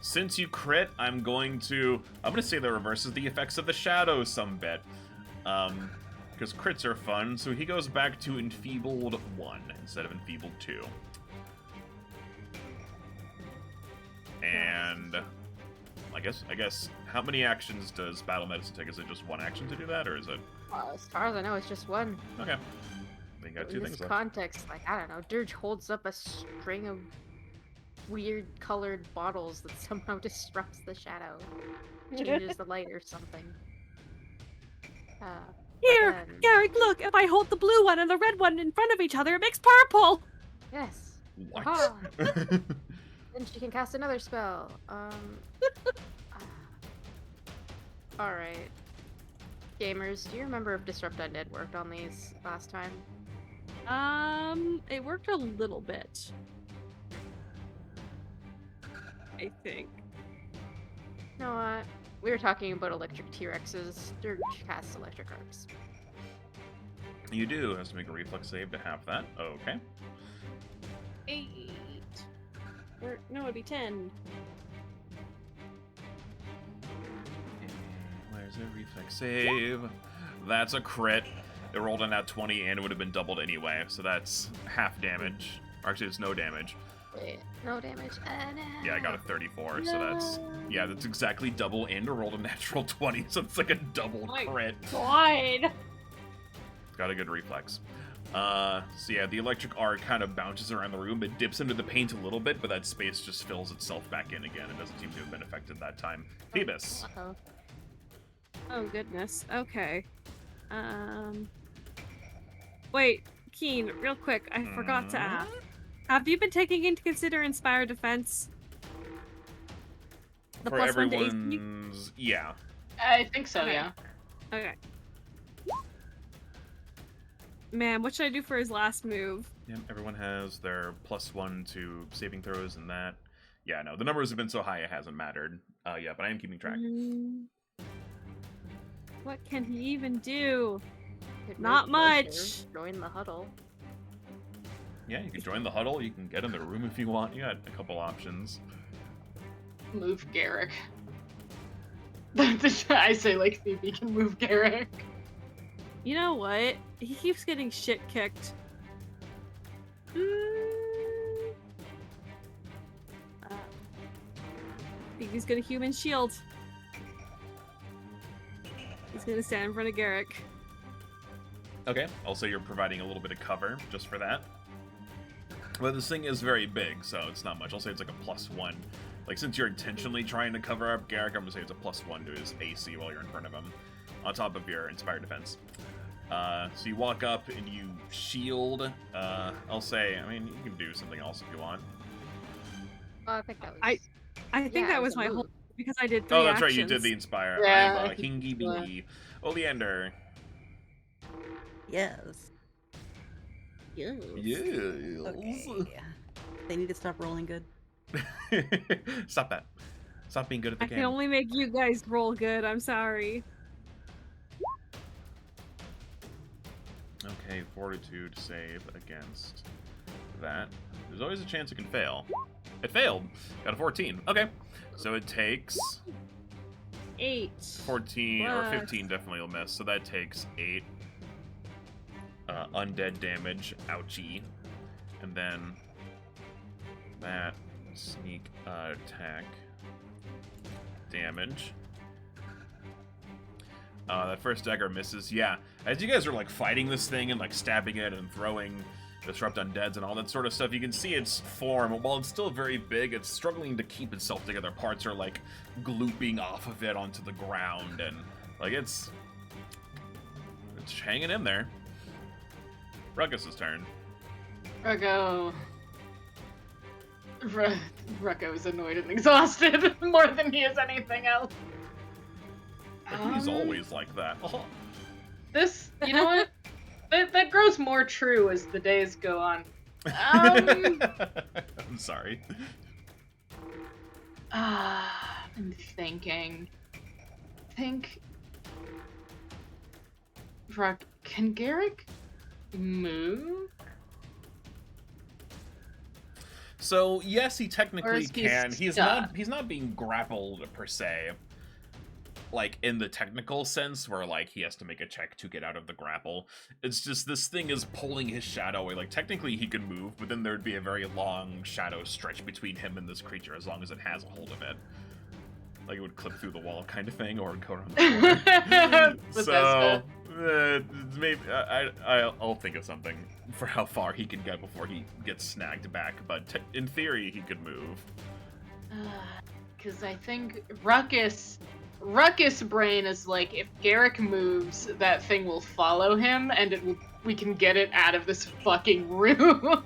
Since you crit, I'm gonna say that reverses the effects of the shadow some bit. Because crits are fun, so he goes back to enfeebled 1 instead of enfeebled 2. And I guess how many actions does battle medicine take? Is it just one action to do that, or is it As far as I know, it's just one. okay? They got 2 In things this left. context, like I don't know, Dirge holds up a string of weird colored bottles that somehow disrupts the shadow, changes the light or something. Here, then- Garrick, look! If I hold the blue one and the red one in front of each other, it makes purple! Yes. What? Aha. Then she can cast another spell. Alright. Gamers, do you remember if Disrupt Undead worked on these last time? It worked a little bit. I think. You know what? We were talking about electric T-Rexes. Dirge casts electric arcs. You do. Has to make a reflex save to have that. Okay. 8. Or, no, it'd be 10. Where's the reflex save? That's a crit. It rolled on that 20 and it would have been doubled anyway, so that's half damage. Or actually, it's no damage. Wait, no damage. No. Yeah, I got a 34, so that's... Yeah, that's exactly double and it rolled a natural 20, so it's like a double My crit. God! Got a good reflex. So yeah, the electric arc kind of bounces around the room. It dips into the paint a little bit, but that space just fills itself back in again. It doesn't seem to have been affected that time. Phoebus. Uh-oh. Oh, goodness. Okay. Wait, Keen, real quick, I forgot to ask. Have you been taking into consider Inspire Defense? The For plus 1 to AC? everyone's... Yeah. I think so, Okay. yeah. Okay. Man, what should I do for his last move? Yeah, everyone has their +1 to saving throws and that. Yeah, no, the numbers have been so high it hasn't mattered. Yeah, but I am keeping track. What can he even do? Could Not move closer, much. Join the huddle. Yeah, you can join the huddle, you can get in the room if you want. You got a couple options. Move Garrick. I say like Phoebe can move Garrick. You know what? He keeps getting shit kicked. Phoebe's gonna human shield. He's gonna stand in front of Garrick. Okay, also you're providing a little bit of cover just for that. But this thing is very big, so it's not much. I'll say it's like a +1. Like, since you're intentionally trying to cover up Garrick, I'm gonna say it's a +1 to his AC while you're in front of him, on top of your Inspired Defense. So you walk up and you shield. I'll say, I mean, you can do something else if you want. Oh, I think that was. I think Yeah, that it was was a my move. whole because I did 3 Oh, that's right, you actions. did the Inspire. Yeah, I'm I think Hingy so. Bingy. Oleander. Yes. Yes. Yes. Okay. They need to stop rolling good. Stop that. Stop being good at the I game. can only make you guys roll good. I'm sorry. Okay, Fortitude save against that. There's always a chance it can fail. It failed. Got a 14. Okay. So it takes 8. 14 or Plus. 15 definitely will miss. So that takes 8 undead damage. Ouchie. And then that sneak attack damage. That first dagger misses. Yeah, as you guys are like fighting this thing and like stabbing it and throwing disrupt undeads and all that sort of stuff, you can see its form. While it's still very big, it's struggling to keep itself together. Parts are like glooping off of it onto the ground, and like it's hanging in there. Ruckus' turn. Rucko. Rucko is annoyed and exhausted more than he is anything else. But he's always like that. This, you know what? That grows more true as the days go on. I'm sorry. I'm thinking. Can Garrick move? So yes, he Or technically is he can. He's stuck? not being grappled per se. Like in the technical sense, where like he has to make a check to get out of the grapple. It's just this thing is pulling his shadow away. Like technically he could move, but then there'd be a very long shadow stretch between him and this creature as long as it has a hold of it. Like it would clip through the wall kind of thing, or go around the corner. So maybe I'll think of something for how far he can get before he gets snagged back. But in theory, he could move. Because I think Ruckus brain is like, if Garrick moves, that thing will follow him, and we can get it out of this fucking room.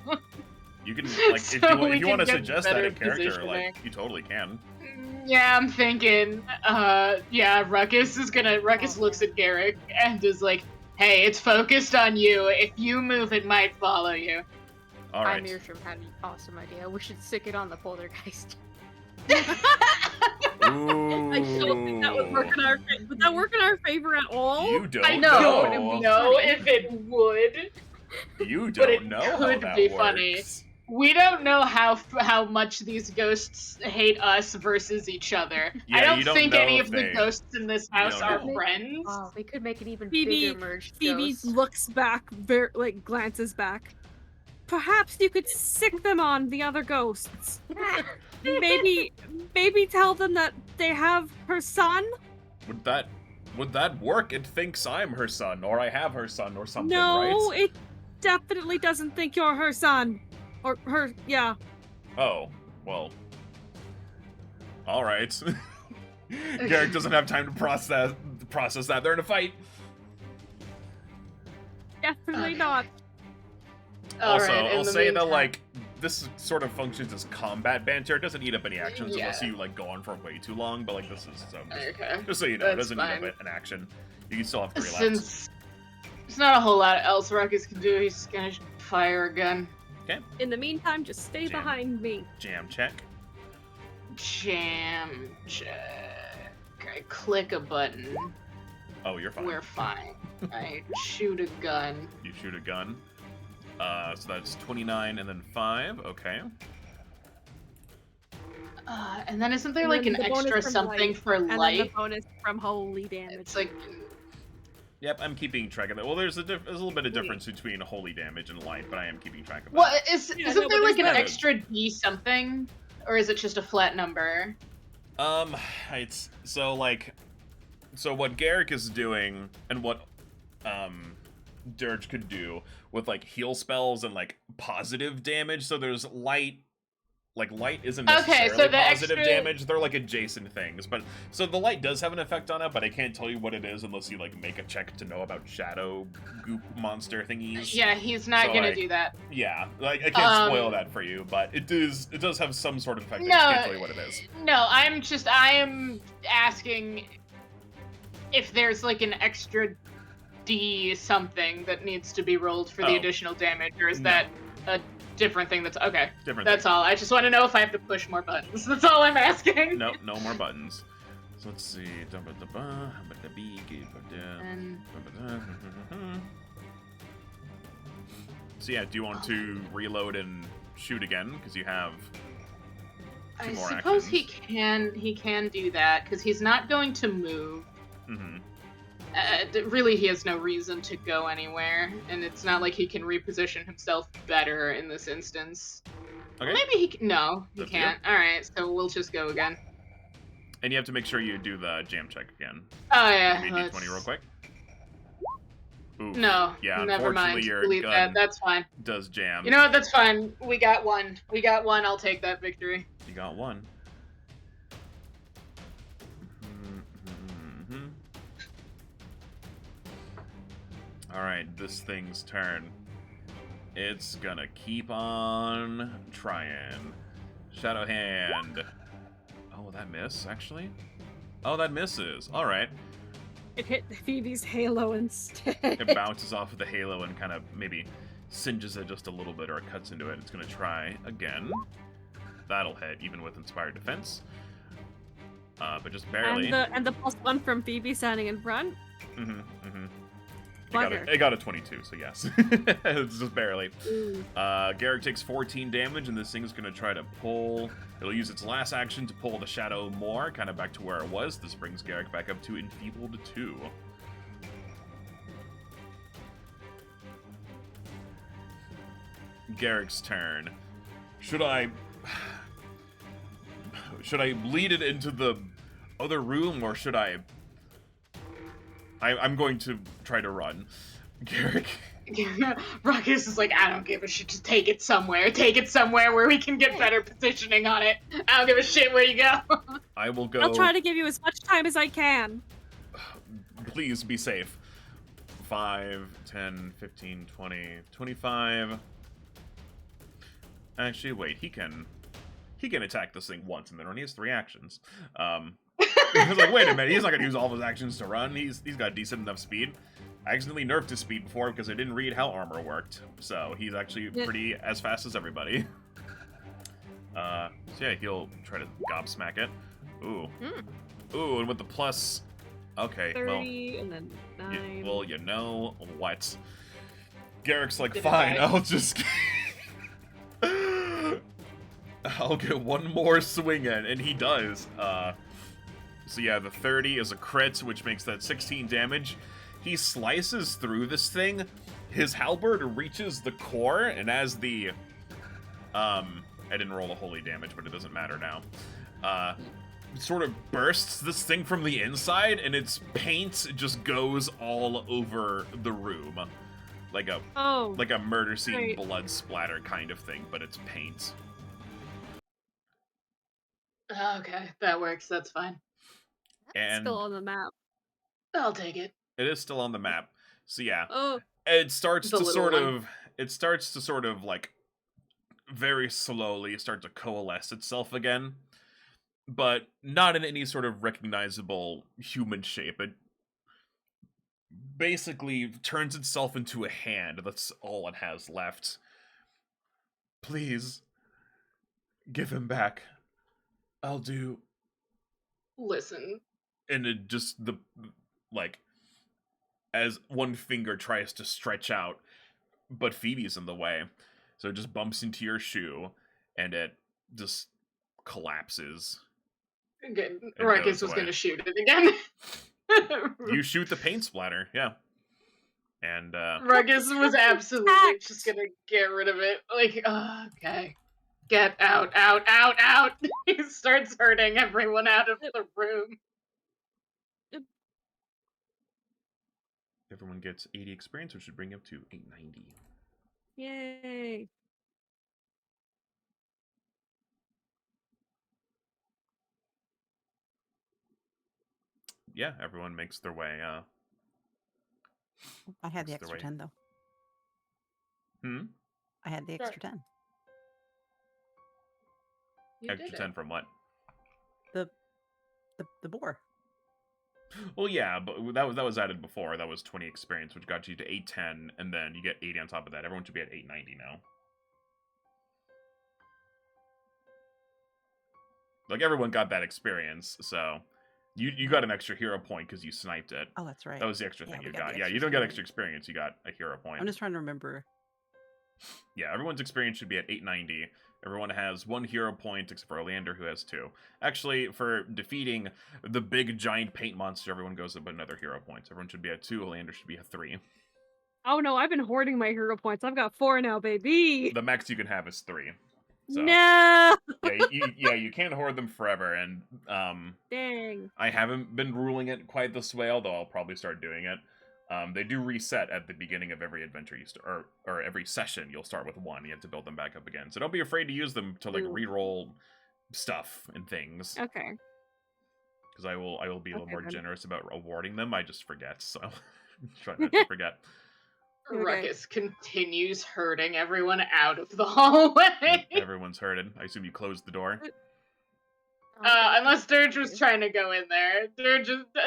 You can like So if you want to get suggest that better in character, positioning. like you totally can. Yeah, I'm thinking. Ruckus looks at Garrick and is like, "Hey, it's focused on you. If you move, it might follow you." All right. Miirshroom had an awesome idea. We should stick it on the poltergeist. Ooh. I don't think that would work in our would that work in our favor at all? You don't I know. know. No, if it would. You But it don't know how could that be works. funny. We don't know how much these ghosts hate us versus each other. Yeah, I don't you don't think know any if of the they- ghosts in this house don't are know. friends. Oh, we could make an even Phoebe- bigger merged Phoebe ghost. looks back, glances back. Perhaps you could sick them on the other ghosts. Maybe tell them that they have her son. Would that work? It thinks I'm her son, or I have her son, or something, No, right? it definitely doesn't think you're her son. Or her, yeah. Oh, well. Alright. Garrick doesn't have time to process that. They're in a fight. Definitely Okay. not. All Also, right, in I'll the say that, meantime- like, this sort of functions as combat banter. It doesn't eat up any actions unless Yeah. you like go on for way too long. But like this is Okay. just so you know, it That's doesn't fine. eat up an action. You can still have 3 left. Since there's not a whole lot else Ruckus can do, he's just gonna fire a gun. In the meantime, just stay Jam. behind me. Jam check. Jam check. I click a button. Oh, you're fine. We're fine. I shoot a gun. You shoot a gun. So that's 29 and then 5. Okay. And then isn't there And like then an the bonus extra from something light. for And then the light? bonus from holy damage. It's like Yep, I'm keeping track of that. Well, there's a little bit of difference between holy damage and light, but I am keeping track of that. what is? Yeah, Isn't no, there but like an there's extra D something, or is it just a flat number? It's so like, so what Garrick is doing and what Dirge could do with like heal spells and like positive damage. So there's light. Like, light isn't necessarily so the positive extra- damage. They're, like, adjacent things. But so the light does have an effect on it, but I can't tell you what it is unless you, like, make a check to know about shadow goop monster thingies. Yeah, he's not So, gonna like, do that. Yeah, like, I can't spoil that for you, but it does have some sort of effect. I No, just can't tell you what it is. No, I am asking if there's like an extra D something that needs to be rolled for the Oh. additional damage, or is No. that a different thing that's okay? Different That's thing. all. I just want to know if I have to push more buttons. That's all I'm asking. No, no more buttons. So let's see. And So yeah, do you want to reload and shoot again? Because you have I more suppose actions. he can do that because he's not going to move. Mm-hmm. Really, he has no reason to go anywhere, and it's not like he can reposition himself better in this instance. Okay. Maybe he can. No, he Up to you. can't. All right, so we'll just go again. And you have to make sure you do the jam check again. Oh yeah. Give me a d20 real quick. Ooh. No. Yeah, Never mind. unfortunately, your Delete gun that. That's fine. does jam. You know what? That's fine. We got one. We got one. I'll take that victory. You got one. Alright, this thing's turn. It's gonna keep on trying. Shadow Hand. Oh, that miss, actually? Oh, that misses. Alright. It hit Phoebe's halo instead. It bounces off of the halo and kind of maybe singes it just a little bit or it cuts into it. It's gonna try again. That'll hit, even with Inspired Defense. But just barely. And the +1 from Phoebe standing in front. It got a 22, so yes. It's just barely. Ooh. Garrick takes 14 damage, and this thing is going to try to pull. It'll use its last action to pull the shadow more, kind of back to where it was. This brings Garrick back up to enfeebled 2. Garrick's turn. Should I lead it into the other room, or should I'm going to try to run. Garrick. Ruckus is like, I don't give a shit. Just take it somewhere. Take it somewhere where we can get better positioning on it. I don't give a shit where you go. I will go. I'll try to give you as much time as I can. Please be safe. 5, 10, 15, 20, 25. Actually, wait. He can attack this thing once and then run. He has 3 actions. I was like, wait a minute, he's not gonna use all of his actions to run. He's got decent enough speed. I accidentally nerfed his speed before because I didn't read how armor worked. So he's actually pretty as fast as everybody. So yeah, he'll try to gobsmack it. Ooh. Ooh, and with the plus... Okay, 30 and then 9. well, you know what? Garrick's like, Did it fine, die? I'll just... I'll get one more swing in, and he does. So yeah, the 30 is a crit, which makes that 16 damage. He slices through this thing. His halberd reaches the core, and as the... I didn't roll the holy damage, but it doesn't matter now. Sort of bursts this thing from the inside, and its paint just goes all over the room. Like a murder scene Right. blood splatter kind of thing, but it's paint. Okay, that works. That's fine. And Still on the map. I'll take it. it is still on the map. So yeah, Oh, it starts The to little sort one. of like very slowly start to coalesce itself again, but not in any sort of recognizable human shape. It basically turns itself into a hand. That's all it has left. Please, give him back. I'll do. Listen, And it just, like, as one finger tries to stretch out, but Phoebe's in the way. So it just bumps into your shoe, and it just collapses. again, It Ruckus goes was away. going to shoot it again. You shoot the paint splatter, yeah. And, Ruckus was absolutely attacked. just going to get rid of it. Like, okay. Get out, out, out, out. He starts hurting everyone out of the room. everyone gets 80 experience, which should bring up to 890. Yay. Yeah, everyone makes their way, I had the That's the extra way. 10 though. Hmm? I had the extra 10. You Extra did 10 it. from what? The boar. Well, yeah, but that was added before. That was 20 experience, which got you to 810, and then you get 80 on top of that. Everyone should be at 890 now. Like, everyone got that experience, so you got an extra hero point because you sniped it. Oh, that's right. That was the extra Yeah, thing we you got got. the Yeah, extra you don't get experience. extra experience. You got a hero point. I'm just trying to remember. Yeah, everyone's experience should be at 890. Everyone has 1 hero point, except for Oleander, who has 2. Actually, for defeating the big giant paint monster, everyone goes up another hero point. Everyone should be at 2. Oleander should be at 3. Oh no, I've been hoarding my hero points. I've got 4 now, baby. The max you can have is 3. So No. yeah, you can't hoard them forever. And Dang. I haven't been ruling it quite this way, although I'll probably start doing it. They do reset at the beginning of every adventure you start, or every session. You'll start with 1. You have to build them back up again. So don't be afraid to use them to like Ooh. reroll stuff and things. Okay. Because I will be a little Okay, more then. generous about awarding them. I just forget, so try not to forget. Okay. Ruckus continues hurting everyone out of the hallway. Everyone's hurted. I assume you closed the door. Unless Dirge was trying to go in there.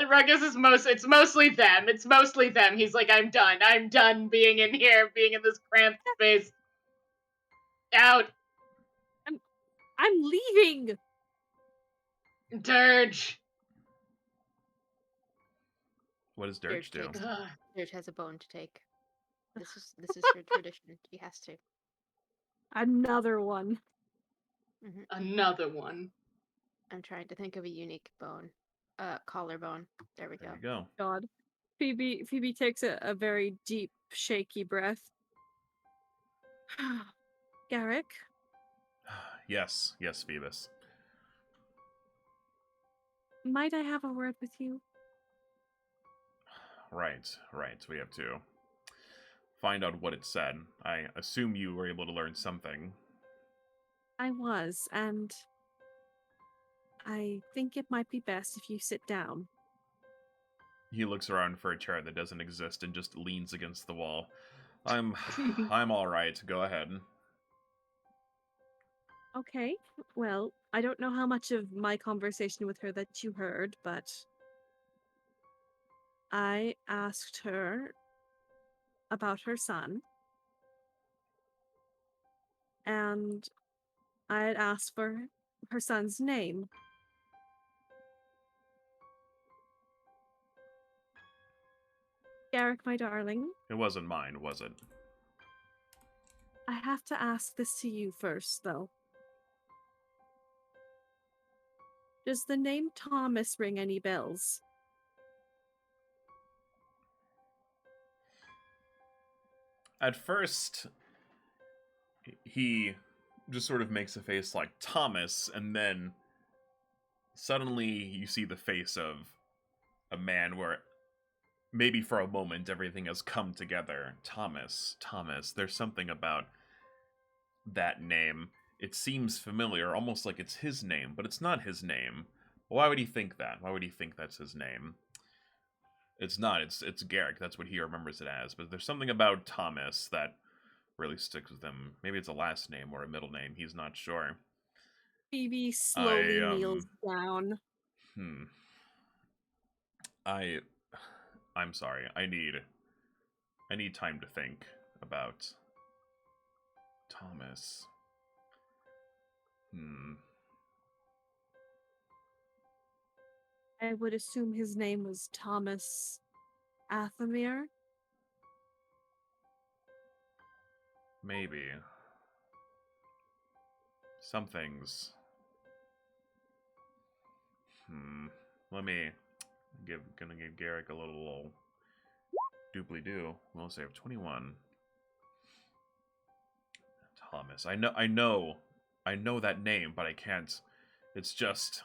Ruckus is it's mostly them. It's mostly them. He's like, I'm done. I'm done being in here, being in this cramped space. Out. I'm leaving. Dirge. What does Dirge do? takes- Ugh. Dirge has a bone to take. This is her tradition. He has to. Another one. Another one. I'm trying to think of a unique bone. Collarbone. There we There go. you go. God. Phoebe takes a very deep, shaky breath. Garrick, Yes, Phoebus. might I have a word with you? Right. We have to find out what it said. I assume you were able to learn something. I was, and I think it might be best if you sit down. He looks around for a chair that doesn't exist and just leans against the wall. I'm all right. Go ahead. Okay, well, I don't know how much of my conversation with her that you heard, but I asked her about her son, and I had asked for her son's name. Garrick, my darling, It wasn't mine, was it? I have to ask this to you first, though. Does the name Thomas ring any bells? At first, he just sort of makes a face like Thomas, and then suddenly you see the face of a man where maybe for a moment everything has come together. Thomas, there's something about that name. It seems familiar, almost like it's his name, but it's not his name. Why would he think that? Why would he think that's his name? It's not. It's Garrick. That's what he remembers it as. But there's something about Thomas that really sticks with him. Maybe it's a last name or a middle name. He's not sure. Phoebe slowly I, kneels down. Hmm. I'm sorry. I need time to think about Thomas. I would assume his name was Thomas Athamir. Maybe. Something's... Let me gonna give Garrick a little doobly-doo. We'll say 21. Thomas. I know that name, but I can't. It's just...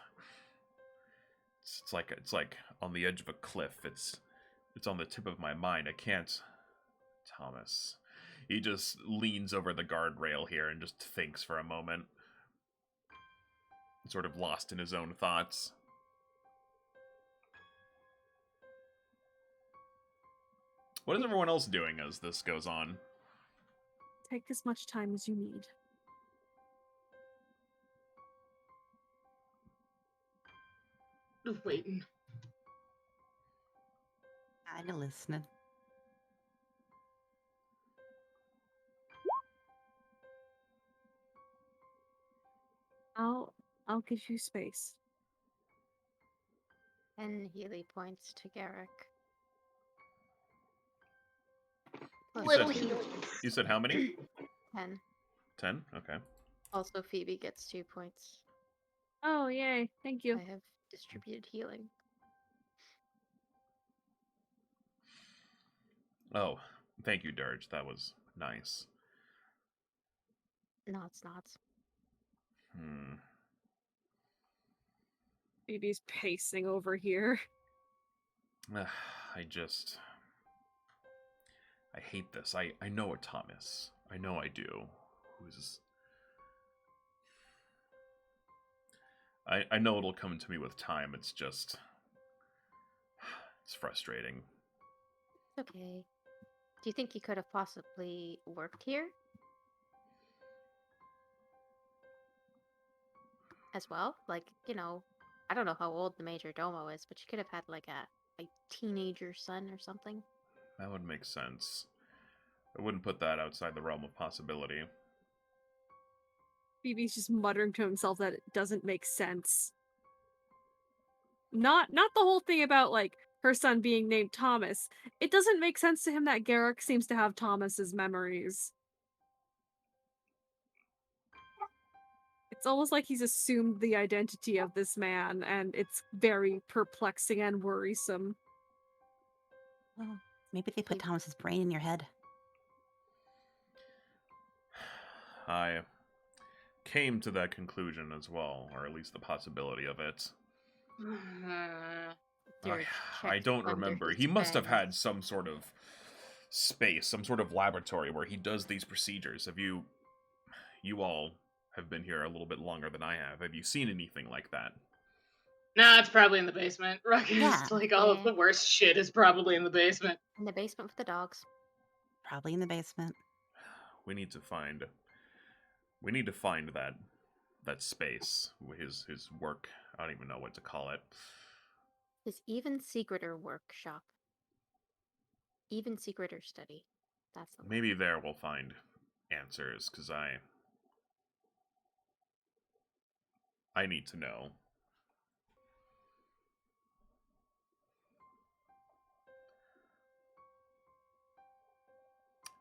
It's like on the edge of a cliff. It's on the tip of my mind. I can't... Thomas. He just leans over the guardrail here and just thinks for a moment. Sort of lost in his own thoughts. What is everyone else doing as this goes on? Take as much time as you need. Just waiting. Kinda listening. I'll give you space. And Healy points to Garrick. Plus Little said- Healy. You said how many? 10. 10? Okay. Also, Phoebe gets 2 points. Oh, yay. Thank you. I have distributed healing. Oh, thank you, Dirge. That was nice. Nods. Phoebe's pacing over here. I hate this. I know a Thomas. I know I do. Who's... I know it'll come to me with time. It's just... It's frustrating. Okay. Do you think he could have possibly worked here? As well? Like, I don't know how old the Major Domo is, but she could have had like a teenager son or something. That would make sense. I wouldn't put that outside the realm of possibility. Phoebe's just muttering to himself that it doesn't make sense. Not the whole thing about, like, her son being named Thomas. It doesn't make sense to him that Garrick seems to have Thomas's memories. It's almost like he's assumed the identity of this man, and it's very perplexing and worrisome. Well, maybe they put Thomas's brain in your head. I came to that conclusion as well, or at least the possibility of it. Dirge I checks don't under remember. his He must have bed. had some sort of space, some sort of laboratory where he does these procedures. Have you all have been here a little bit longer than I have. Have you seen anything like that? Nah, it's probably in the basement. Ruckus, Yeah. like all of the worst shit is probably in the basement. In the basement with the dogs. Probably in the basement. We need to find that space. His work. I don't even know what to call it. His even secreter workshop. Even secreter study. That's the one. Maybe there we'll find answers, because I need to know.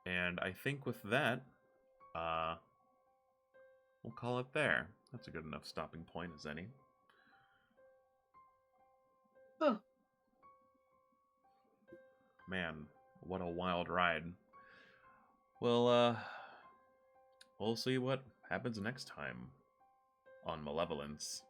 And I think with that, we'll call it there. That's a good enough stopping point as any. Oh. Man, what a wild ride. Well, we'll see what happens next time on Malevolence.